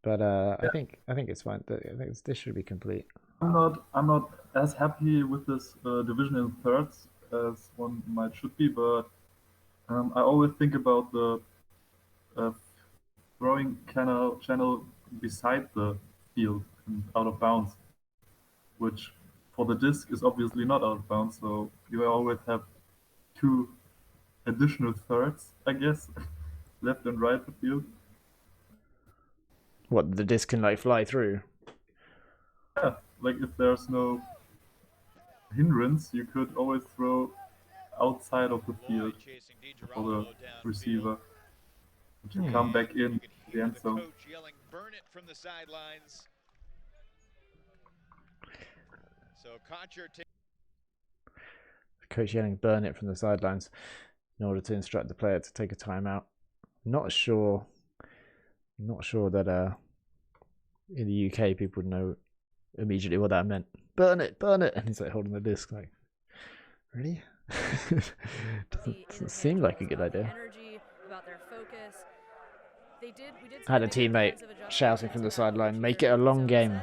yeah. I think it's fine. I think this should be complete.
I'm not as happy with this division in thirds as one should be, but I always think about the throwing channel beside the field and out of bounds, which for the disc is obviously not out of bounds, so you always have two additional thirds, I guess, left and right the field.
What, the disc can like fly through?
Yeah, like if there's no hindrance, you could always throw outside of the field for the receiver to come back in the end zone.
Coach yelling, "Burn it!" from the sidelines. So Kocher
Coach yelling "burn it" from the sidelines in order to instruct the player to take a timeout. Not sure that in the UK people would know immediately what that meant. Burn it, and he's like holding the disc like, really? doesn't seem like a good idea. I had a teammate shouting from the sideline, "Make it a long game,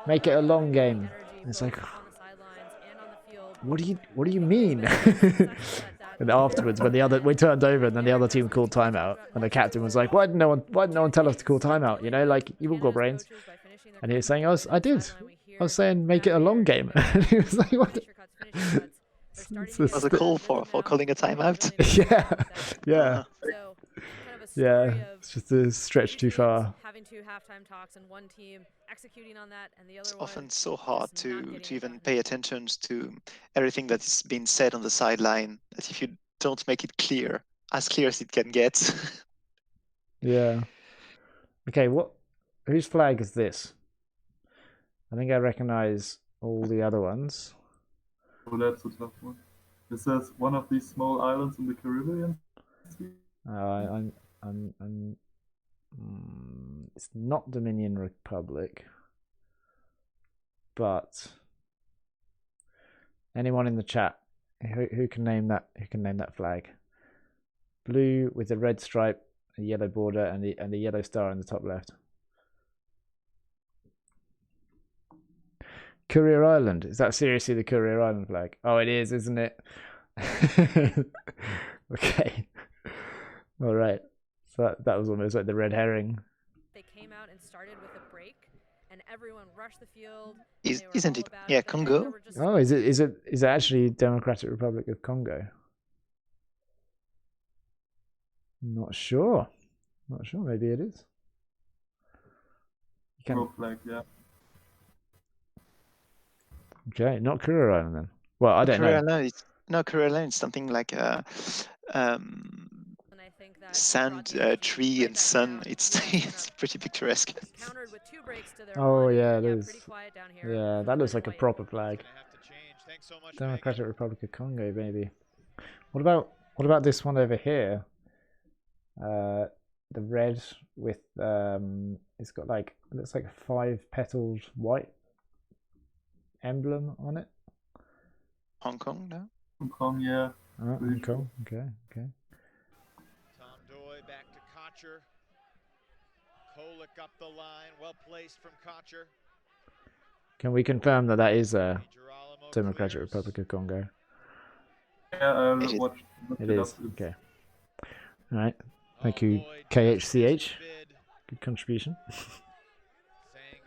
make it a long game." And it's like, what do you mean? And afterwards, when we turned over, and then the other team called timeout, and the captain was like, "Why didn't no one tell us to call timeout? You know, like, you've all got brains." And he was saying, I was saying, make it a long game. And he was like, what?
Was a call for calling a timeout?
Yeah. Yeah, it's just a stretch too far.
Having two halftime talks and one team executing on that, and the other
It's
one
often so hard
just not
to
getting
even
it
pay
done.
attention to everything that is being said on the sideline, that if you don't make it clear, as clear as it can get.
Yeah. Okay, whose flag is this? I think I recognize all the other ones.
Oh, that's a tough one. Is this one of these small islands in the Caribbean?
It's not Dominion Republic, but anyone in the chat who can name that? Who can name that flag? Blue with a red stripe, a yellow border, and the yellow star in the top left. Courier Island. Is that seriously the Courier Island flag? Oh, it is, isn't it? Okay. All right. So that was almost like the red herring.
They came out and started with a break, and everyone rushed the field.
Isn't it? Yeah, Congo.
Oh, is it actually Democratic Republic of Congo? Not sure. Maybe it is. You can...
flag, yeah.
Okay, not Courier Island then. Well, I don't know.
Courier Island is something like sand, tree, and sun. It's pretty picturesque.
Oh yeah, it is. Yeah, that looks like a proper flag. Democratic Republic of Congo, maybe. What about this one over here? The red with it's got like, it looks like a 5-petaled white emblem on it.
Hong Kong, no?
Hong Kong, yeah.
Oh, Hong Kong. Okay.
Tom Doy back to Kocher. Kolick up the line, well placed from Kocher.
Can we confirm that is a Democratic Republic of Congo?
Yeah,
it is. Okay. All right. Thank you, KHCH. Good contribution.
Saying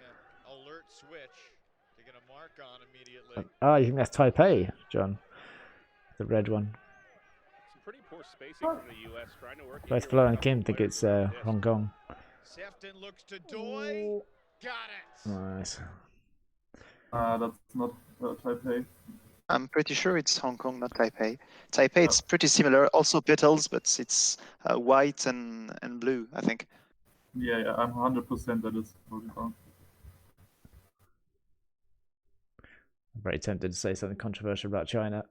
alert switch to get a mark on immediately.
Oh, you think that's Taipei, John? The red one.
Some pretty poor spacing from the US trying to work.
Both Flo and Kim think it's Hong Kong.
Sefton looks to Doy. Got it.
Nice.
That's not Taipei.
I'm pretty sure it's Hong Kong, not Taipei. Taipei, it's pretty similar, also petals, but it's white and blue, I think.
Yeah, I'm 100% that is Hong Kong.
I'm very tempted to say something controversial about China.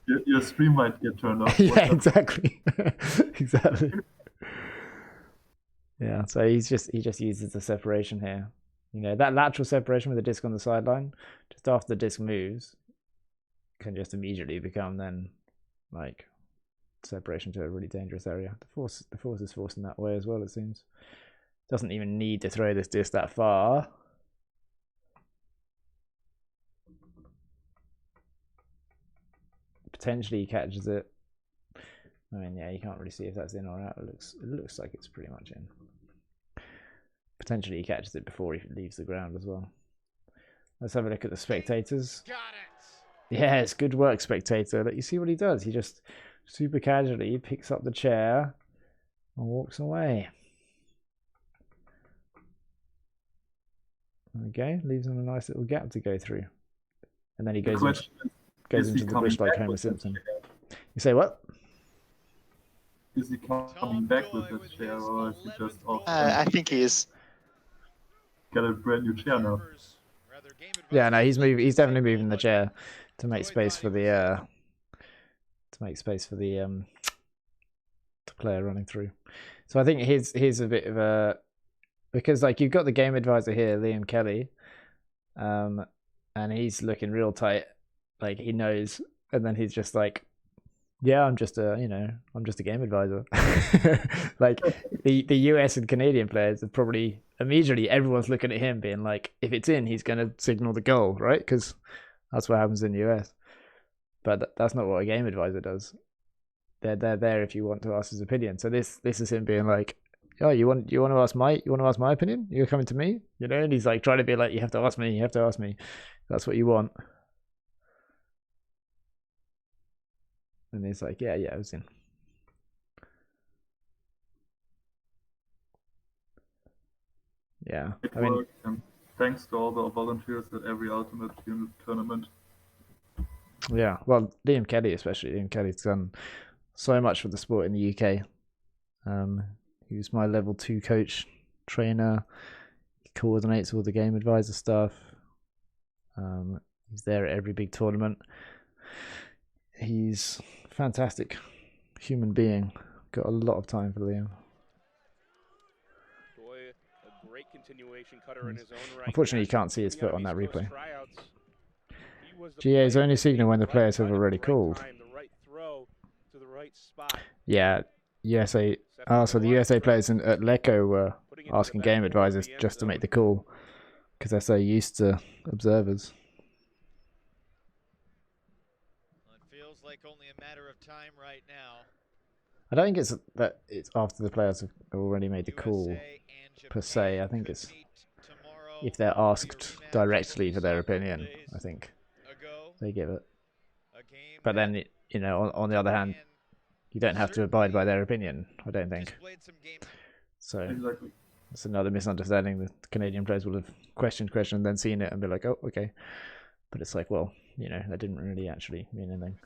Your stream might get turned off.
Yeah, exactly. Exactly. Yeah, so he just uses the separation here. You know, that lateral separation with the disc on the sideline, just after the disc moves, can just immediately become then like separation to a really dangerous area. The force is forcing that way as well, it seems. Doesn't even need to throw this disc that far. potentially he catches it. I mean, yeah, you can't really see if that's in or out. It looks like it's pretty much in. Potentially he catches it before he leaves the ground as well. Let's have a look at the spectators.
Got it.
Yeah, it's good work, spectator. Look, you see what he does? He just super casually picks up the chair and walks away. Okay, leaves him a nice little gap to go through. And then he goes into the bush like Homer Simpson. You say what?
Is he coming back with the chair, or is he just off?
I think he is.
Got a brand new chair now.
Yeah, no, he's moving. He's definitely moving the chair to make space for the the player running through. So I think here's a bit of a, because like you've got the game advisor here, Liam Kelly, and he's looking real tight, like he knows, and then he's just like, yeah, I'm just a game advisor. Like the US and Canadian players are probably immediately, everyone's looking at him being like, if it's in, he's going to signal the goal, right? Because that's what happens in the US. But that's not what a game advisor does. They're there if you want to ask his opinion. So this is him being like, oh, you want to ask my opinion? You're coming to me, and he's like trying to be like, you have to ask me. That's what you want. And he's like, yeah, it was in. Yeah, I mean,
thanks to all the volunteers at every Ultimate Unit tournament.
Yeah, well, Liam Kelly especially. Liam Kelly's done so much for the sport in the UK. He was my level 2 coach, trainer. He coordinates all the game advisor stuff. He's there at every big tournament. He's a fantastic human being. Got a lot of time for Liam.
A great continuation cutter in his own right.
Unfortunately, you can't see his foot on that replay. GA is only signal when the players have already called. Yeah, USA. So the USA players at Lecco were asking game advisors just to make the call because they're so used to observers.
It feels like only a matter of time right now.
I don't think it's that it's after the players have already made the call per se. I think it's if they're asked directly for their opinion. I think they give it. But then, on the other hand, you don't have to abide by their opinion, I don't think. So
Exactly.
it's another misunderstanding. The Canadian players will have questioned, then seen it and be like, oh, okay. But it's like, well, that didn't really actually mean anything.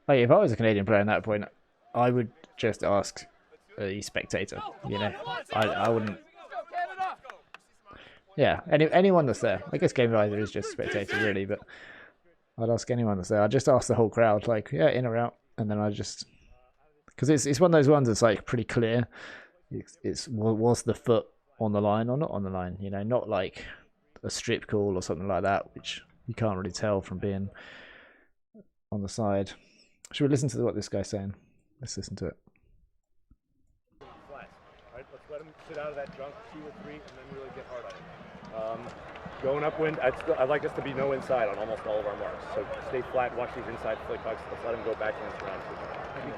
Like, if I was a Canadian player at that point, I would just ask a spectator, I wouldn't. Yeah, anyone that's there. I guess game advisor is just spectator, really, but I'd ask anyone that's there. I'd just ask the whole crowd, like, yeah, in or out, and then I just, because it's one of those ones that's like pretty clear. It's was the foot on the line or not on the line? Not like a strip call or something like that, which you can't really tell from being on the side. Should we listen to what this guy's saying? Let's listen to it.
Flat. All right, let's let him sit out of that junk 2 or 3, and then really get hard on it. Going upwind, I'd like us to be no inside on almost all of our marks. So stay flat, watch these inside flick hucks. Let's let him go back and surround.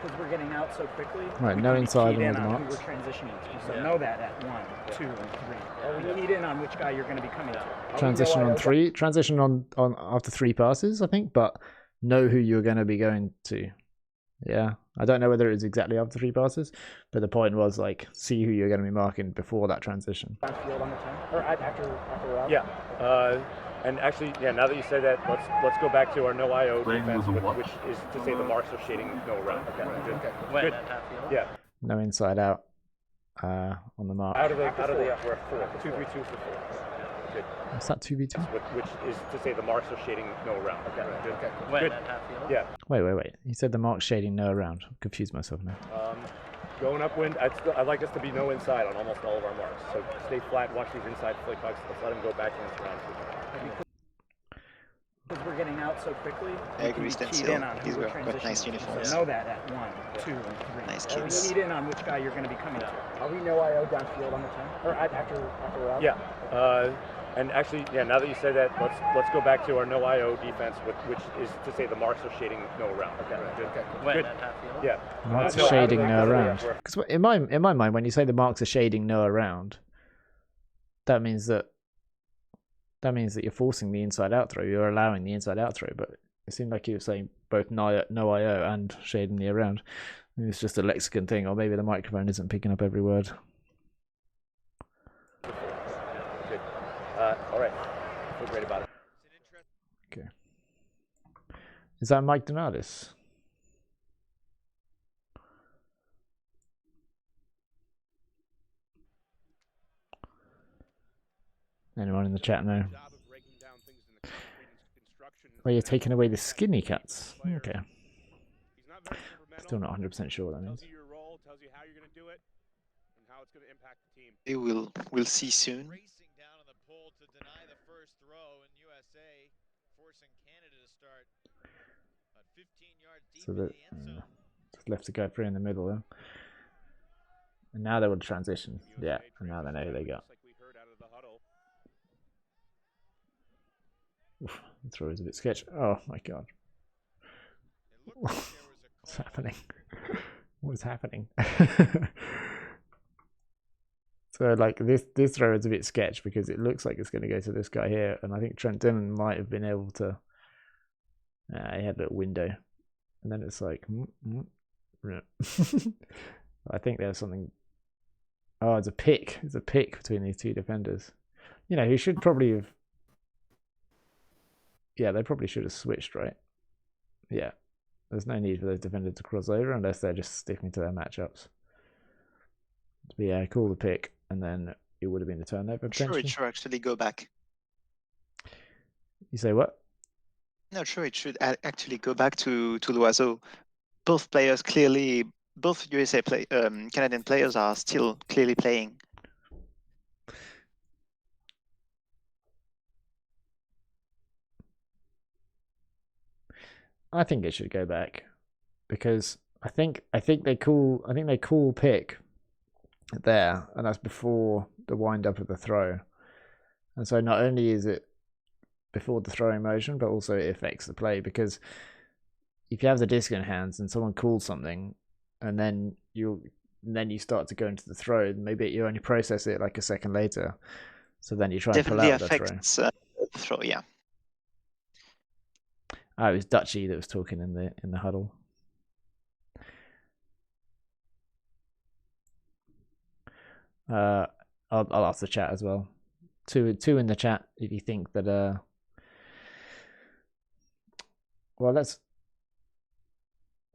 Because we're getting out so quickly.
Right, no inside on all the
who
marks.
we're transitioning to. So know that at 1, 2, and 3. We keyed in on which guy you're going to be coming to.
Transition on 3. Transition on after 3 passes, I think, but know who you're going to be going to. Yeah, I don't know whether it was exactly after 3 passes, but the point was like see who you're going to be marking before that transition.
Field on the 10, or after route.
Yeah, and actually, now that you said that, let's go back to our no IO defense, which is to say the marks are shading no route. Okay, good. Yeah.
No inside out on the mark.
Out of the we're 4. 2-3-2 for 4. Good.
What's that 2v2?
Which is to say the marks are shading no route. Okay, good. Yeah.
Wait. He said the marks shading no around. I'm confused myself now.
Going upwind, I'd like us to be no inside on almost all of our marks. So stay flat, watch these inside flick hucks. Let's let him go back and surround.
Because we're getting out so quickly.
I agree, stand still. He's got nice uniforms.
So know that at 1, 2, and 3.
Nice kicks.
We keyed in on which guy you're going to be coming to. Are we no IO downfield on the 10? Or after route?
Yeah.
And actually, yeah, now that you say that, let's go back to our no IO defense, which is to say the marks are shading no around. Okay, good.
When
Good.
at half field?
Yeah.
Marks
No,
are shading
out
no
of the-
around. Because in my mind, when you say the marks are shading no around, that means that you're forcing the inside out throw. You're allowing the inside out throw, but it seemed like you were saying both no IO and shading the around. Maybe it's just a lexicon thing, or maybe the microphone isn't picking up every word.
Good. All right. I feel great about it.
Okay. Is that Mike Donalis? Anyone in the chat know? Oh, you're taking away the skinny cuts. Okay. Still not 100% sure what that means.
We'll see soon.
Racing down on the pole to deny the first throw in USA, forcing Canada to start about 15 yards deep
So
in
that
the end zone.
just left to go free in the middle there. And now they will transition. Yeah, and now they know who they got. Oof, the throw is a bit sketchy. Oh my god. What's happening? What is happening? So like this throw is a bit sketch because it looks like it's going to go to this guy here, and I think Trent Dillon might have been able to. He had a little window, and then it's like, I think there's something. Oh, it's a pick. It's a pick between these two defenders. You know, he should probably have. Yeah, they probably should have switched, right? Yeah, there's no need for those defenders to cross over unless they're just sticking to their matchups. But yeah, call the pick, and then it would have been a turnover.
Sure, it should actually go back.
You say what?
Not sure it should actually go back to Loiseau. Both players clearly, both USA Canadian players are still clearly playing.
I think it should go back because I think they call pick there, and that's before the wind up of the throw. And so not only is it before the throwing motion, but also it affects the play, because if you have the disc in hands and someone calls something, and then you start to go into the throw, maybe you only process it like a second later. So then you try to pull out the throw.
Definitely affects the throw, yeah.
Oh, it was Dutchy that was talking in the huddle. I'll ask the chat as well. Two in the chat if you think that well, let's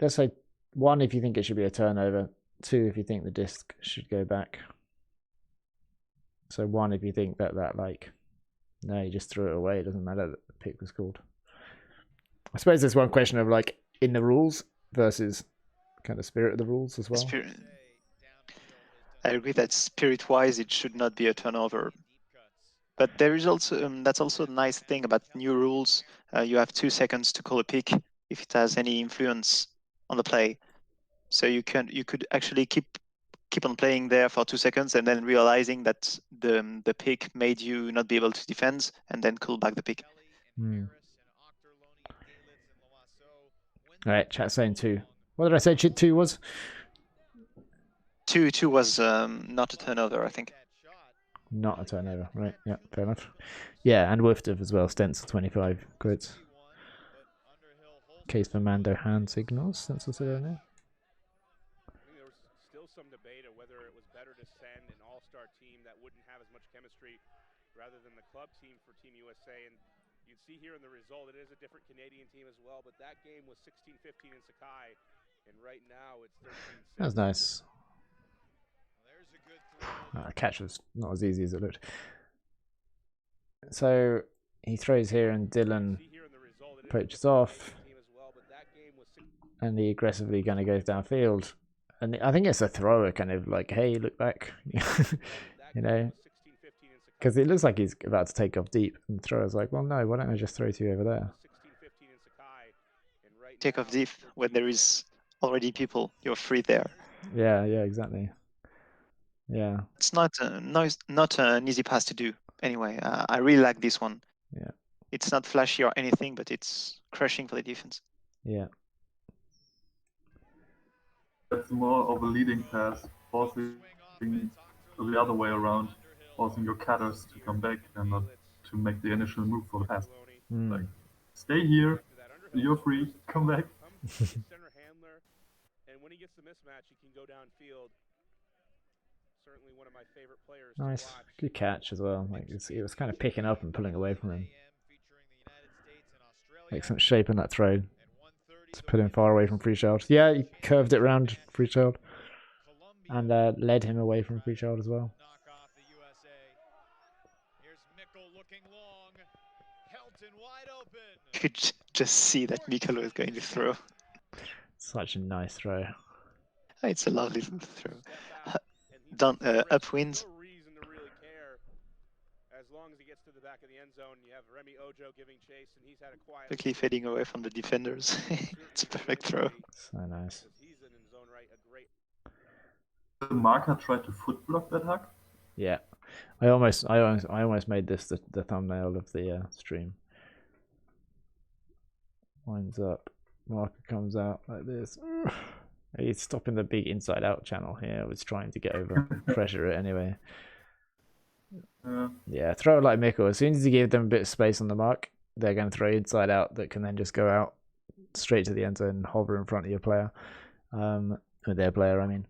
say 1 if you think it should be a turnover, 2 if you think the disc should go back. So 1 if you think that like, no, you just threw it away, it doesn't matter that the pick was called. I suppose there's one question of like in the rules versus kind of spirit of the rules as well.
I agree that spirit-wise it should not be a turnover. But there is also that's also a nice thing about new rules. You have 2 seconds to call a pick if it has any influence on the play. So you could actually keep on playing there for 2 seconds and then realizing that the pick made you not be able to defend, and then call back the pick.
All right, chat saying 2. What did I say? 2 was?
2 was not a turnover, I think.
Not a turnover, right? Yeah, fair enough. Yeah, and Wolfdov as well. Stencil 25 quotes. Case for Mando hand signals. Stencil said earlier.
There was still some debate of whether it was better to send an all-star team that wouldn't have as much chemistry rather than the club team for Team USA. And you'd see here in the result, it is a different Canadian team as well. But that game was 16-15 in Sakai, and right now it's 13-6.
That was nice. Catch was not as easy as it looked. So he throws here and Dillon poaches off, and he aggressively kind of goes downfield, and I think it's a thrower kind of like, hey, look back. You know, because it looks like he's about to take off deep, and the thrower's like, well, no, why don't I just throw to you over there?
Take off deep when there is already people, you're free there.
Yeah, exactly. Yeah,
it's not an easy pass to do. anyway, I really like this one.
Yeah.
It's not flashy or anything, but it's crushing for the defense.
Yeah.
That's more of a leading pass, forcing the other way around, forcing your cutters to come back and not to make the initial move for the pass. Like, stay here, you're free, come back.
Center handler, and when he gets the mismatch, he can go downfield. Certainly one of my favorite players
Nice.
to watch.
Good catch as well. Like it was kind of picking up and pulling away from him. Excellent shape in that throw. To put him far away from Freechild. Yeah, he curved it around Freechild. And led him away from Freechild as well.
You could just see that Mikalo is going to throw.
Such a nice throw.
It's a lovely throw. Upwind.
As long as he gets to the back of the end zone, you have Remy Ojo giving chase, and he's had a quiet.
Quickly fading away from the defenders. It's a perfect throw.
So nice.
He's in his own right a great.
The marker tried to foot block that huck.
Yeah, I almost made this the thumbnail of the stream. Winds up, marker comes out like this. He's stopping the big inside out channel here. I was trying to get over, pressure it anyway. Yeah, throw it like Mikkel. As soon as you give them a bit of space on the mark, they're going to throw inside out that can then just go out straight to the end zone and hover in front of your player. Or their player, I mean.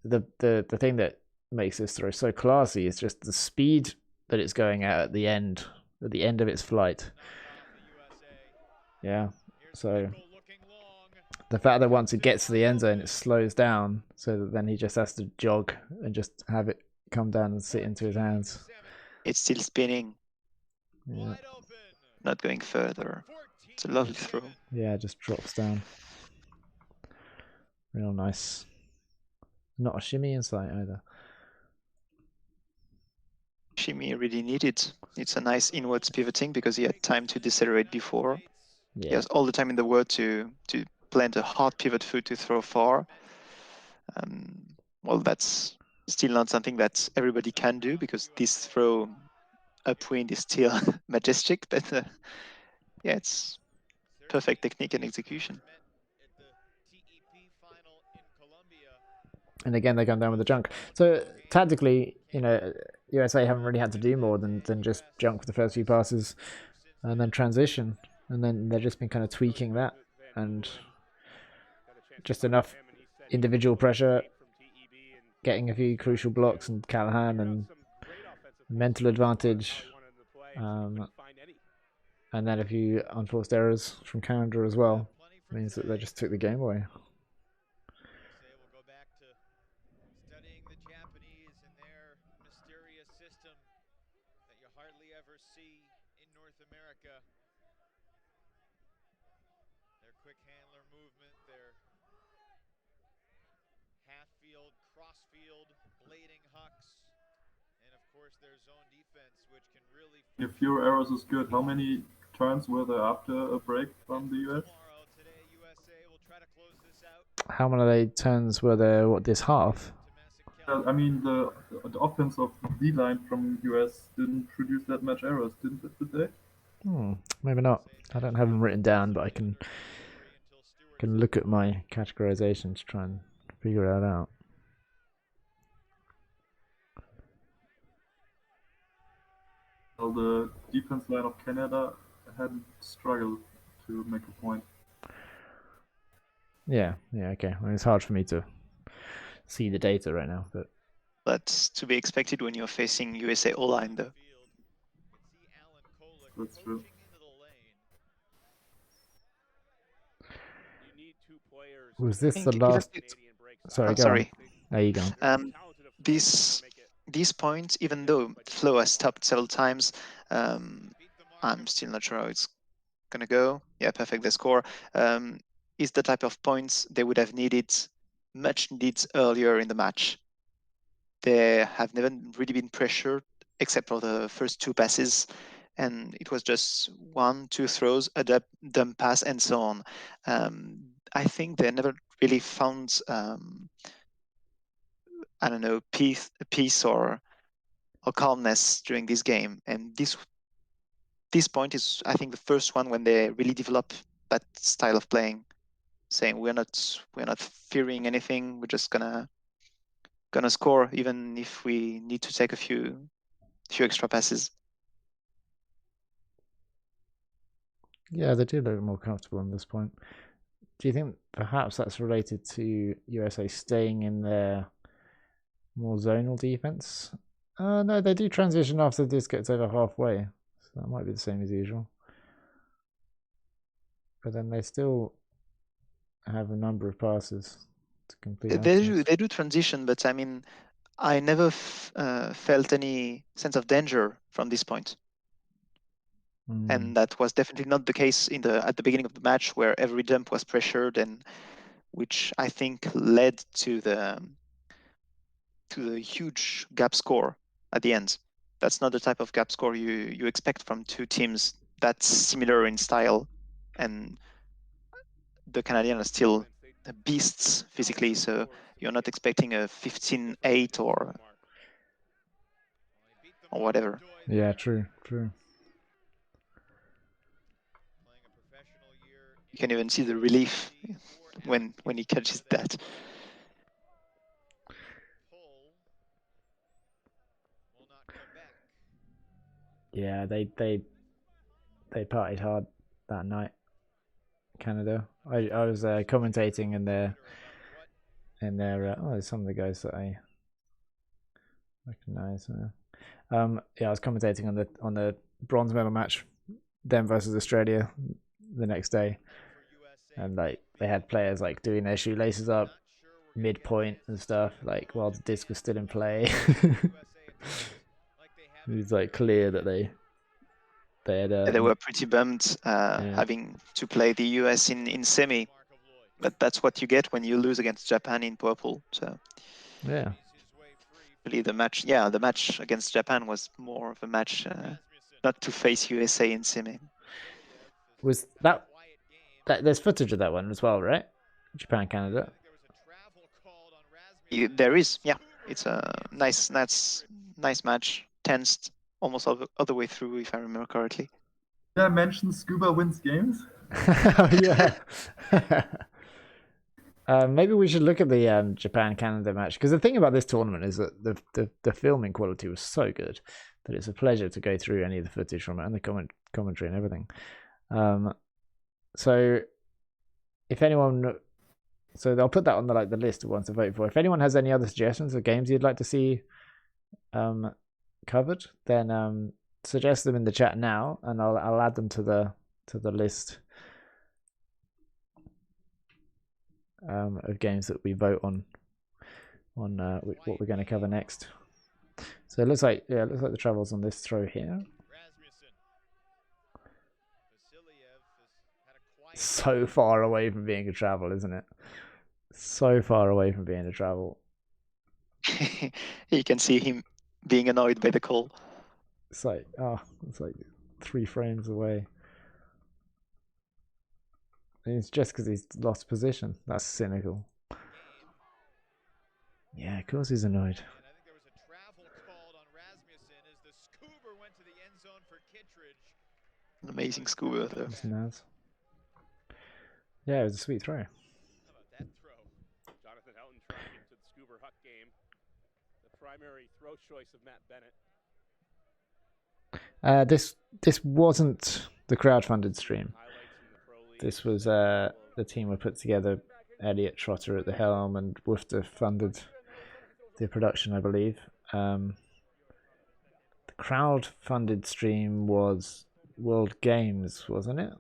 The thing that makes this throw so classy is just the speed that it's going at the end of its flight. Yeah, so the fact that once it gets to the end zone, it slows down so that then he just has to jog and just have it come down and sit into his hands.
It's still spinning.
Yeah.
Not going further. It's a lovely throw.
Yeah, it just drops down. Real nice. Not a shimmy in sight either.
Shimmy really needed. It's a nice inwards pivoting because he had time to decelerate before.
Yeah.
He has all the time in the world to plant a hard pivot foot to throw far. Well, that's still not something that everybody can do because this throw upwind is still majestic, but yeah, it's perfect technique and execution.
And again, they come down with the junk. So tactically, USA haven't really had to do more than just junk for the first few passes and then transition. And then they've just been kind of tweaking that and just enough individual pressure, getting a few crucial blocks and Callahan and mental advantage. And then a few unforced errors from Canada as well. Means that they just took the game away.
If fewer errors is good, how many turns were there after a break from the US?
How many turns were there this half?
I mean, the offense of the line from US didn't produce that much errors, did they?
Maybe not. I don't have them written down, but I can look at my categorization to try and figure that out.
Well, the defense line of Canada had struggled to make a point.
Yeah, okay. Well, it's hard for me to see the data right now, but
that's to be expected when you're facing USA O-line, though.
That's true.
Was this the last? Sorry, go on. There you go.
This point, even though flow has stopped several times, I'm still not sure how it's gonna go. Yeah, perfect. The score is the type of points they would have needed, much needed earlier in the match. They have never really been pressured except for the first two passes, and it was just 1-2 throws, a dump pass, and so on. I think they never really found I don't know, peace or or calmness during this game, and this point is, I think, the first one when they really develop that style of playing, saying we're not fearing anything. We're just gonna score, even if we need to take a few extra passes.
Yeah, they do look more comfortable at this point. Do you think perhaps that's related to USA staying in their more zonal defense? No, they do transition after this gets over halfway, so that might be the same as usual. But then they still have a number of passes to complete.
They do transition, but I mean, I never felt any sense of danger from this point. And that was definitely not the case at the beginning of the match, where every jump was pressured, and which I think led to the huge gap score at the end. That's not the type of gap score you expect from two teams that's similar in style, and the Canadians are still beasts physically, so you're not expecting a 15-8 or whatever.
Yeah, true.
You can even see the relief when he catches that.
Yeah, they partied hard that night, Canada. I was commentating in their there's some of the guys that I recognize. Yeah, I was commentating on the bronze medal match, them versus Australia, the next day, and like they had players like doing their shoelaces up midpoint and stuff, like while the disc was still in play. It was like clear that they had.
They were pretty bummed having to play the US in semi, but that's what you get when you lose against Japan in purple. So
yeah,
really the match against Japan was more of a match not to face USA in semi.
Was that there's footage of that one as well, right? Japan Canada.
There is, yeah. It's a nice match, tensed almost all the way through, if I remember correctly.
Did I mention Scuba wins games?
Yeah. Maybe we should look at the Japan Canada match, because the thing about this tournament is that the filming quality was so good that it's a pleasure to go through any of the footage from it and the commentary and everything. So if anyone, so I'll put that on the list of ones to vote for. If anyone has any other suggestions of games you'd like to see covered, then suggest them in the chat now, and I'll add them to the list of games that we vote on what we're going to cover next. So it looks like the travel's on this throw here. So far away from being a travel, isn't it? So far away from being a travel.
You can see him being annoyed by the call.
It's like 3 frames away. And it's just because he's lost position. That's cynical. Yeah, of course he's annoyed.
An amazing scuba though.
Yeah, it was a sweet throw.
Jonathan Helton tracking to the Scuba Huck game. The primary throw choice of Matt Bennett.
This wasn't the crowd-funded stream. This was the team we put together. Elliot Trotter at the helm, and Woofter funded the production, I believe. The crowd-funded stream was World Games, wasn't it?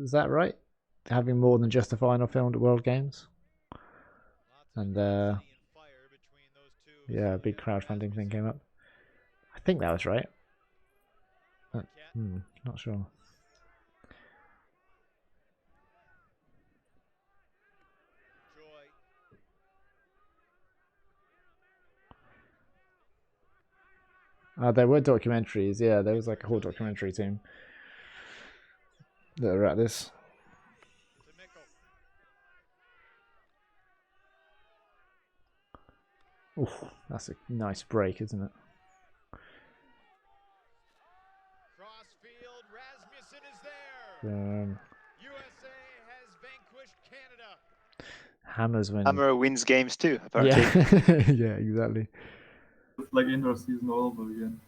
Is that right? Having more than just the final filmed at World Games? And yeah, a big crowdfunding thing came up. I think that was right. Not sure. There were documentaries. Yeah, there was like a whole documentary team that were at this. Oof, that's a nice break, isn't it?
Crossfield, Rasmussen is there. USA has vanquished Canada.
Hammers when...
Hammer wins games too, apparently.
Yeah, yeah, exactly.
It's like indoor season all over again.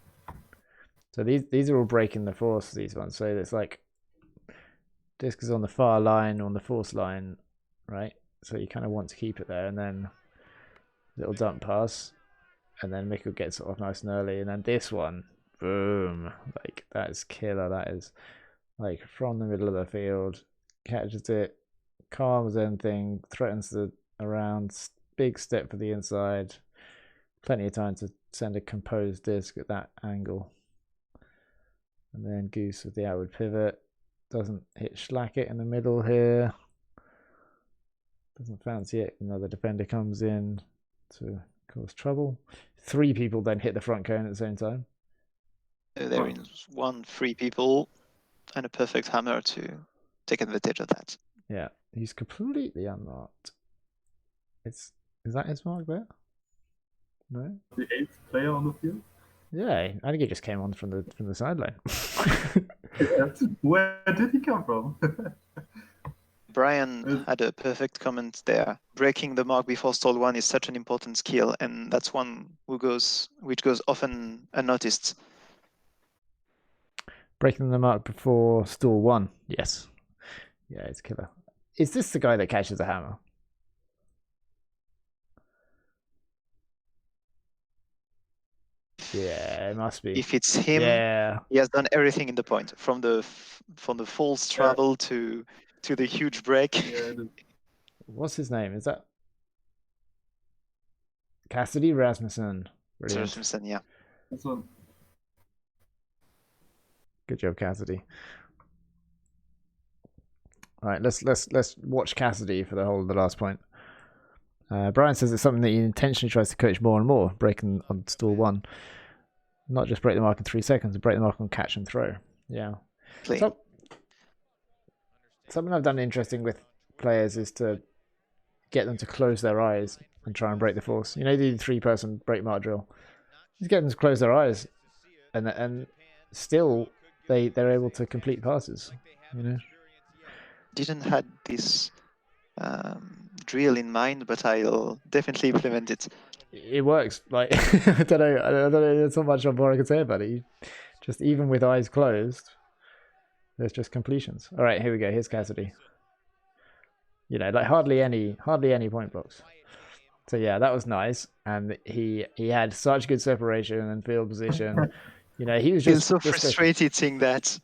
So these are all breaking the force, these ones. So it's like disc is on the far line, on the force line, right? So you kind of want to keep it there, and then little dump pass, and then Mikkel gets it off nice and early, and then this one, boom, like that is killer. That is like from the middle of the field, catches it, calms anything, threatens the around, big step for the inside, plenty of time to send a composed disc at that angle. And then Goose with the outward pivot, doesn't hit Schlackett in the middle here, doesn't fancy it. Another defender comes in to cause trouble. 3 people then hit the front cone at the same time.
There is 3 people and a perfect hammer to take advantage of that.
Yeah, he's completely unmarked. Is that his mark there? No.
The 8th player on the field.
Yeah, I think he just came on from the sideline.
Where did he come from?
Brian had a perfect comment there. Breaking the mark before stall 1 is such an important skill, and that's one which goes often unnoticed.
Breaking the mark before stall 1. Yes. Yeah, it's killer. Is this the guy that catches a hammer? Yeah, it must be.
If it's him,
yeah,
he has done everything in the point, from the false travel to the huge break.
Yeah,
what's his name? Is that Cassidy Rasmussen? Brilliant.
Rasmussen, yeah.
this one.
Good job, Cassidy. All right, let's watch Cassidy for the whole of the last point. Brian says it's something that he intentionally tries to coach more and more, breaking on stall 1. Not just break the mark in 3 seconds, but break the mark on catch and throw. Yeah. So, something I've done interesting with players is to get them to close their eyes and try and break the force. You know, the 3-person break mark drill. Just get them to close their eyes, and still they're able to complete passes. You know.
Didn't had this drill in mind, but I'll definitely implement it.
It works. Like I don't know. There's not much more I can say about it. Just even with eyes closed, there's just completions. All right, here we go. Here's Cassidy. You know, like hardly any point blocks. So yeah, that was nice, and he had such good separation and field position. You know, he was just
so frustrated seeing that.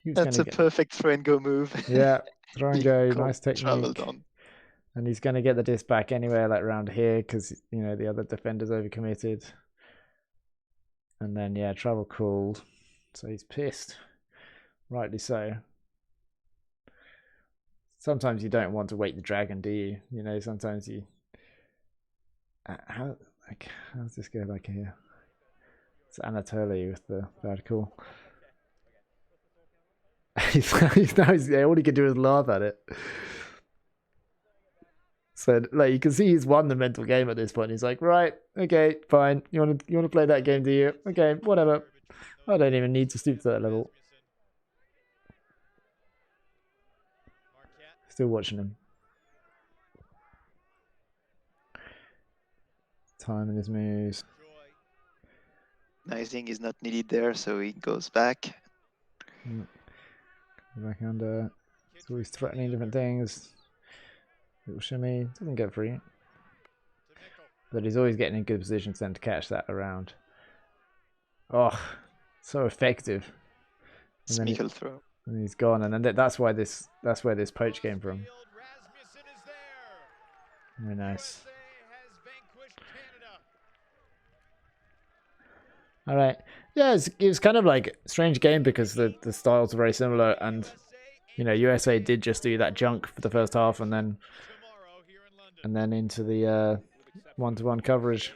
That's a perfect throw and go move.
Yeah, throw and go, nice technique. And he's going to get the disc back anywhere, like around here, because you know the other defender's overcommitted. And then yeah, travel called, so he's pissed, rightly so. Sometimes you don't want to wait the dragon, do you? You know, sometimes you. How's this go back here? It's Anatoly with the bad call. All he can do is laugh at it. So like you can see he's won the mental game at this point. He's like, right, okay, fine. You want to play that game, do you? Okay, whatever. I don't even need to stoop to that level. Still watching him. Time in his moves.
Nicing is not needed there, so he goes back.
Back under. So he's threatening different things. Little shimmy, doesn't get free. But he's always getting in good positions then to catch that around. Oh, so effective. And then
throw.
And he's gone, and then that's where this poach came from. Very nice. All right, yeah, it was kind of like a strange game because the styles are very similar, and you know USA did just do that junk for the first half, and then into the one-to-one coverage.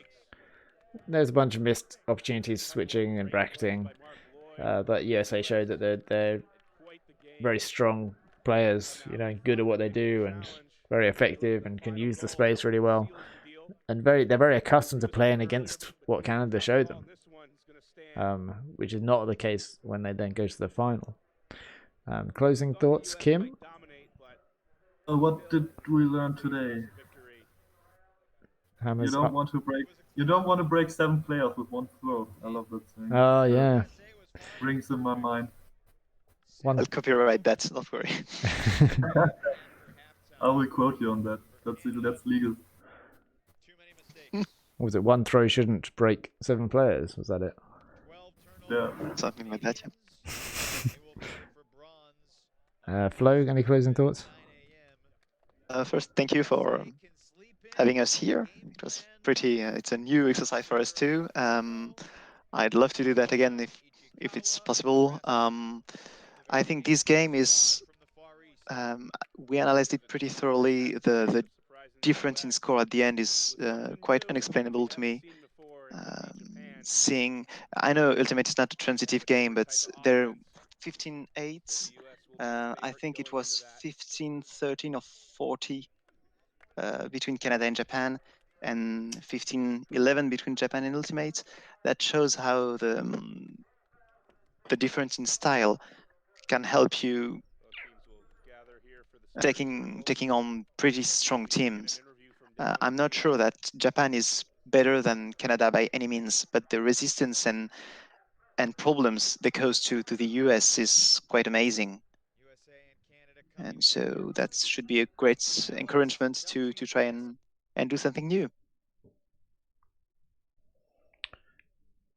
There's a bunch of missed opportunities switching and bracketing, but USA showed that they're very strong players, you know, good at what they do and very effective and can use the space really well. and they're very accustomed to playing against what Canada showed them, which is not the case when they then go to the final. Closing thoughts, Kim?
What did we learn today?
Hammers
You don't want to break 7 players with one throw. I love that saying.
Oh yeah.
Rings in my mind.
I'll copyright that, don't worry.
I will quote you on that. That's legal.
What was it? One throw shouldn't break 7 players. Was that it?
Yeah.
Something like that,
yeah. Flo, any closing thoughts?
First, thank you for having us here. It was pretty. It's a new exercise for us too. I'd love to do that again if it's possible. I think this game is. We analyzed it pretty thoroughly. The difference in score at the end is quite unexplainable to me. I know Ultimate is not a transitive game, but they're 15-8. I think it was 15-13 or 40 between Canada and Japan, and 15-11 between Japan and Ultimate. That shows how the difference in style can help you taking on pretty strong teams. I'm not sure that Japan is better than Canada by any means, but the resistance and problems they cause to the US is quite amazing. And so that should be a great encouragement to try and do something new.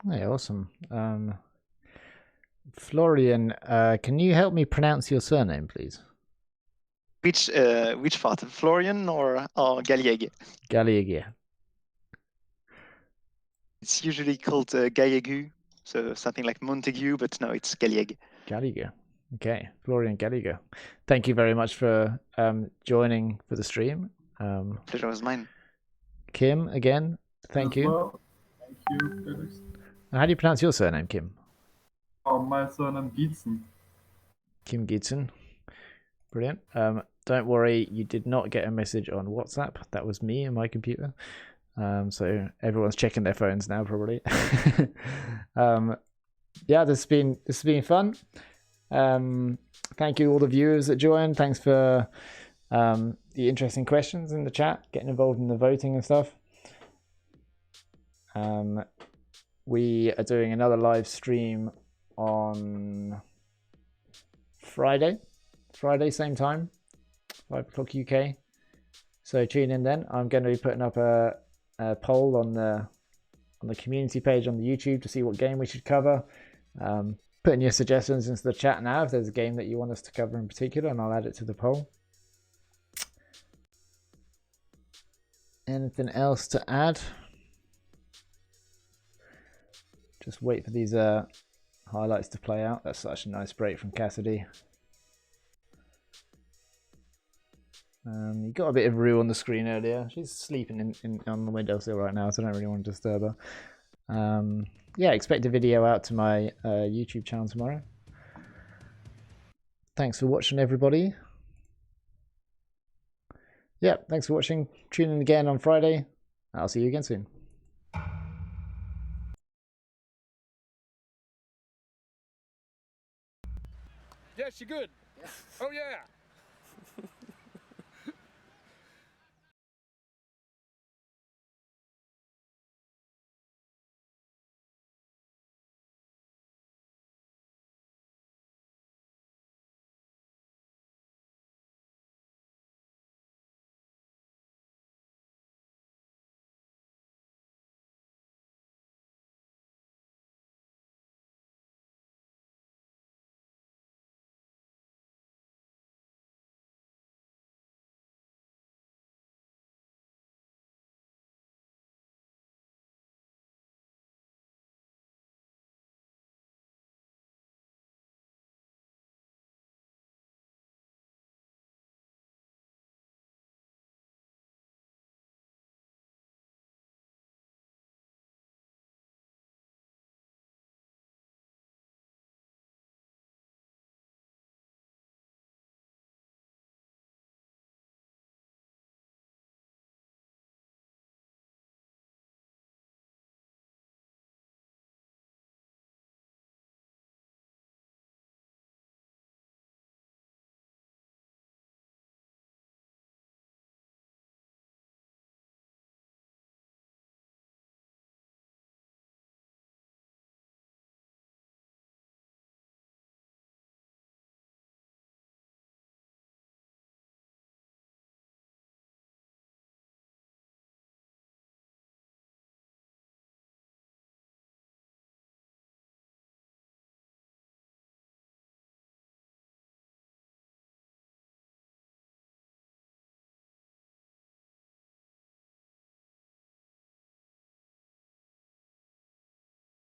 Hey, awesome. Florian, can you help me pronounce your surname, please?
Which part, Florian or Gailliegue?
Gailliegue.
It's usually called Gailliegue, so something like Montague, but no, it's Gailliegue.
Gailliegue. Okay, Florian Gailliegue. Thank you very much for joining for the stream.
Pleasure was mine.
Kim, again, thank you.
Well, thank you, Felix.
How do you pronounce your surname, Kim?
My surname Gibson.
Kim Gibson. Brilliant. Don't worry, you did not get a message on WhatsApp. That was me and my computer. So everyone's checking their phones now, probably. Yeah, this has been fun. Thank you all the viewers that joined. Thanks for the interesting questions in the chat, getting involved in the voting and stuff. We are doing another live stream on Friday, same time, 5 o'clock UK. So tune in then. I'm going to be putting up a poll on the community page on the YouTube to see what game we should cover. Putting your suggestions into the chat now if there's a game that you want us to cover in particular, and I'll add it to the poll. Anything else to add? Just wait for these highlights to play out. That's such a nice break from Cassidy. You got a bit of Rue on the screen earlier. She's sleeping on the windowsill right now, so I don't really want to disturb her. Yeah, expect a video out to my YouTube channel tomorrow. Thanks for watching, everybody. Yeah, thanks for watching. Tune in again on Friday. I'll see you again soon.
Yes, you're good. Yeah. Oh, yeah.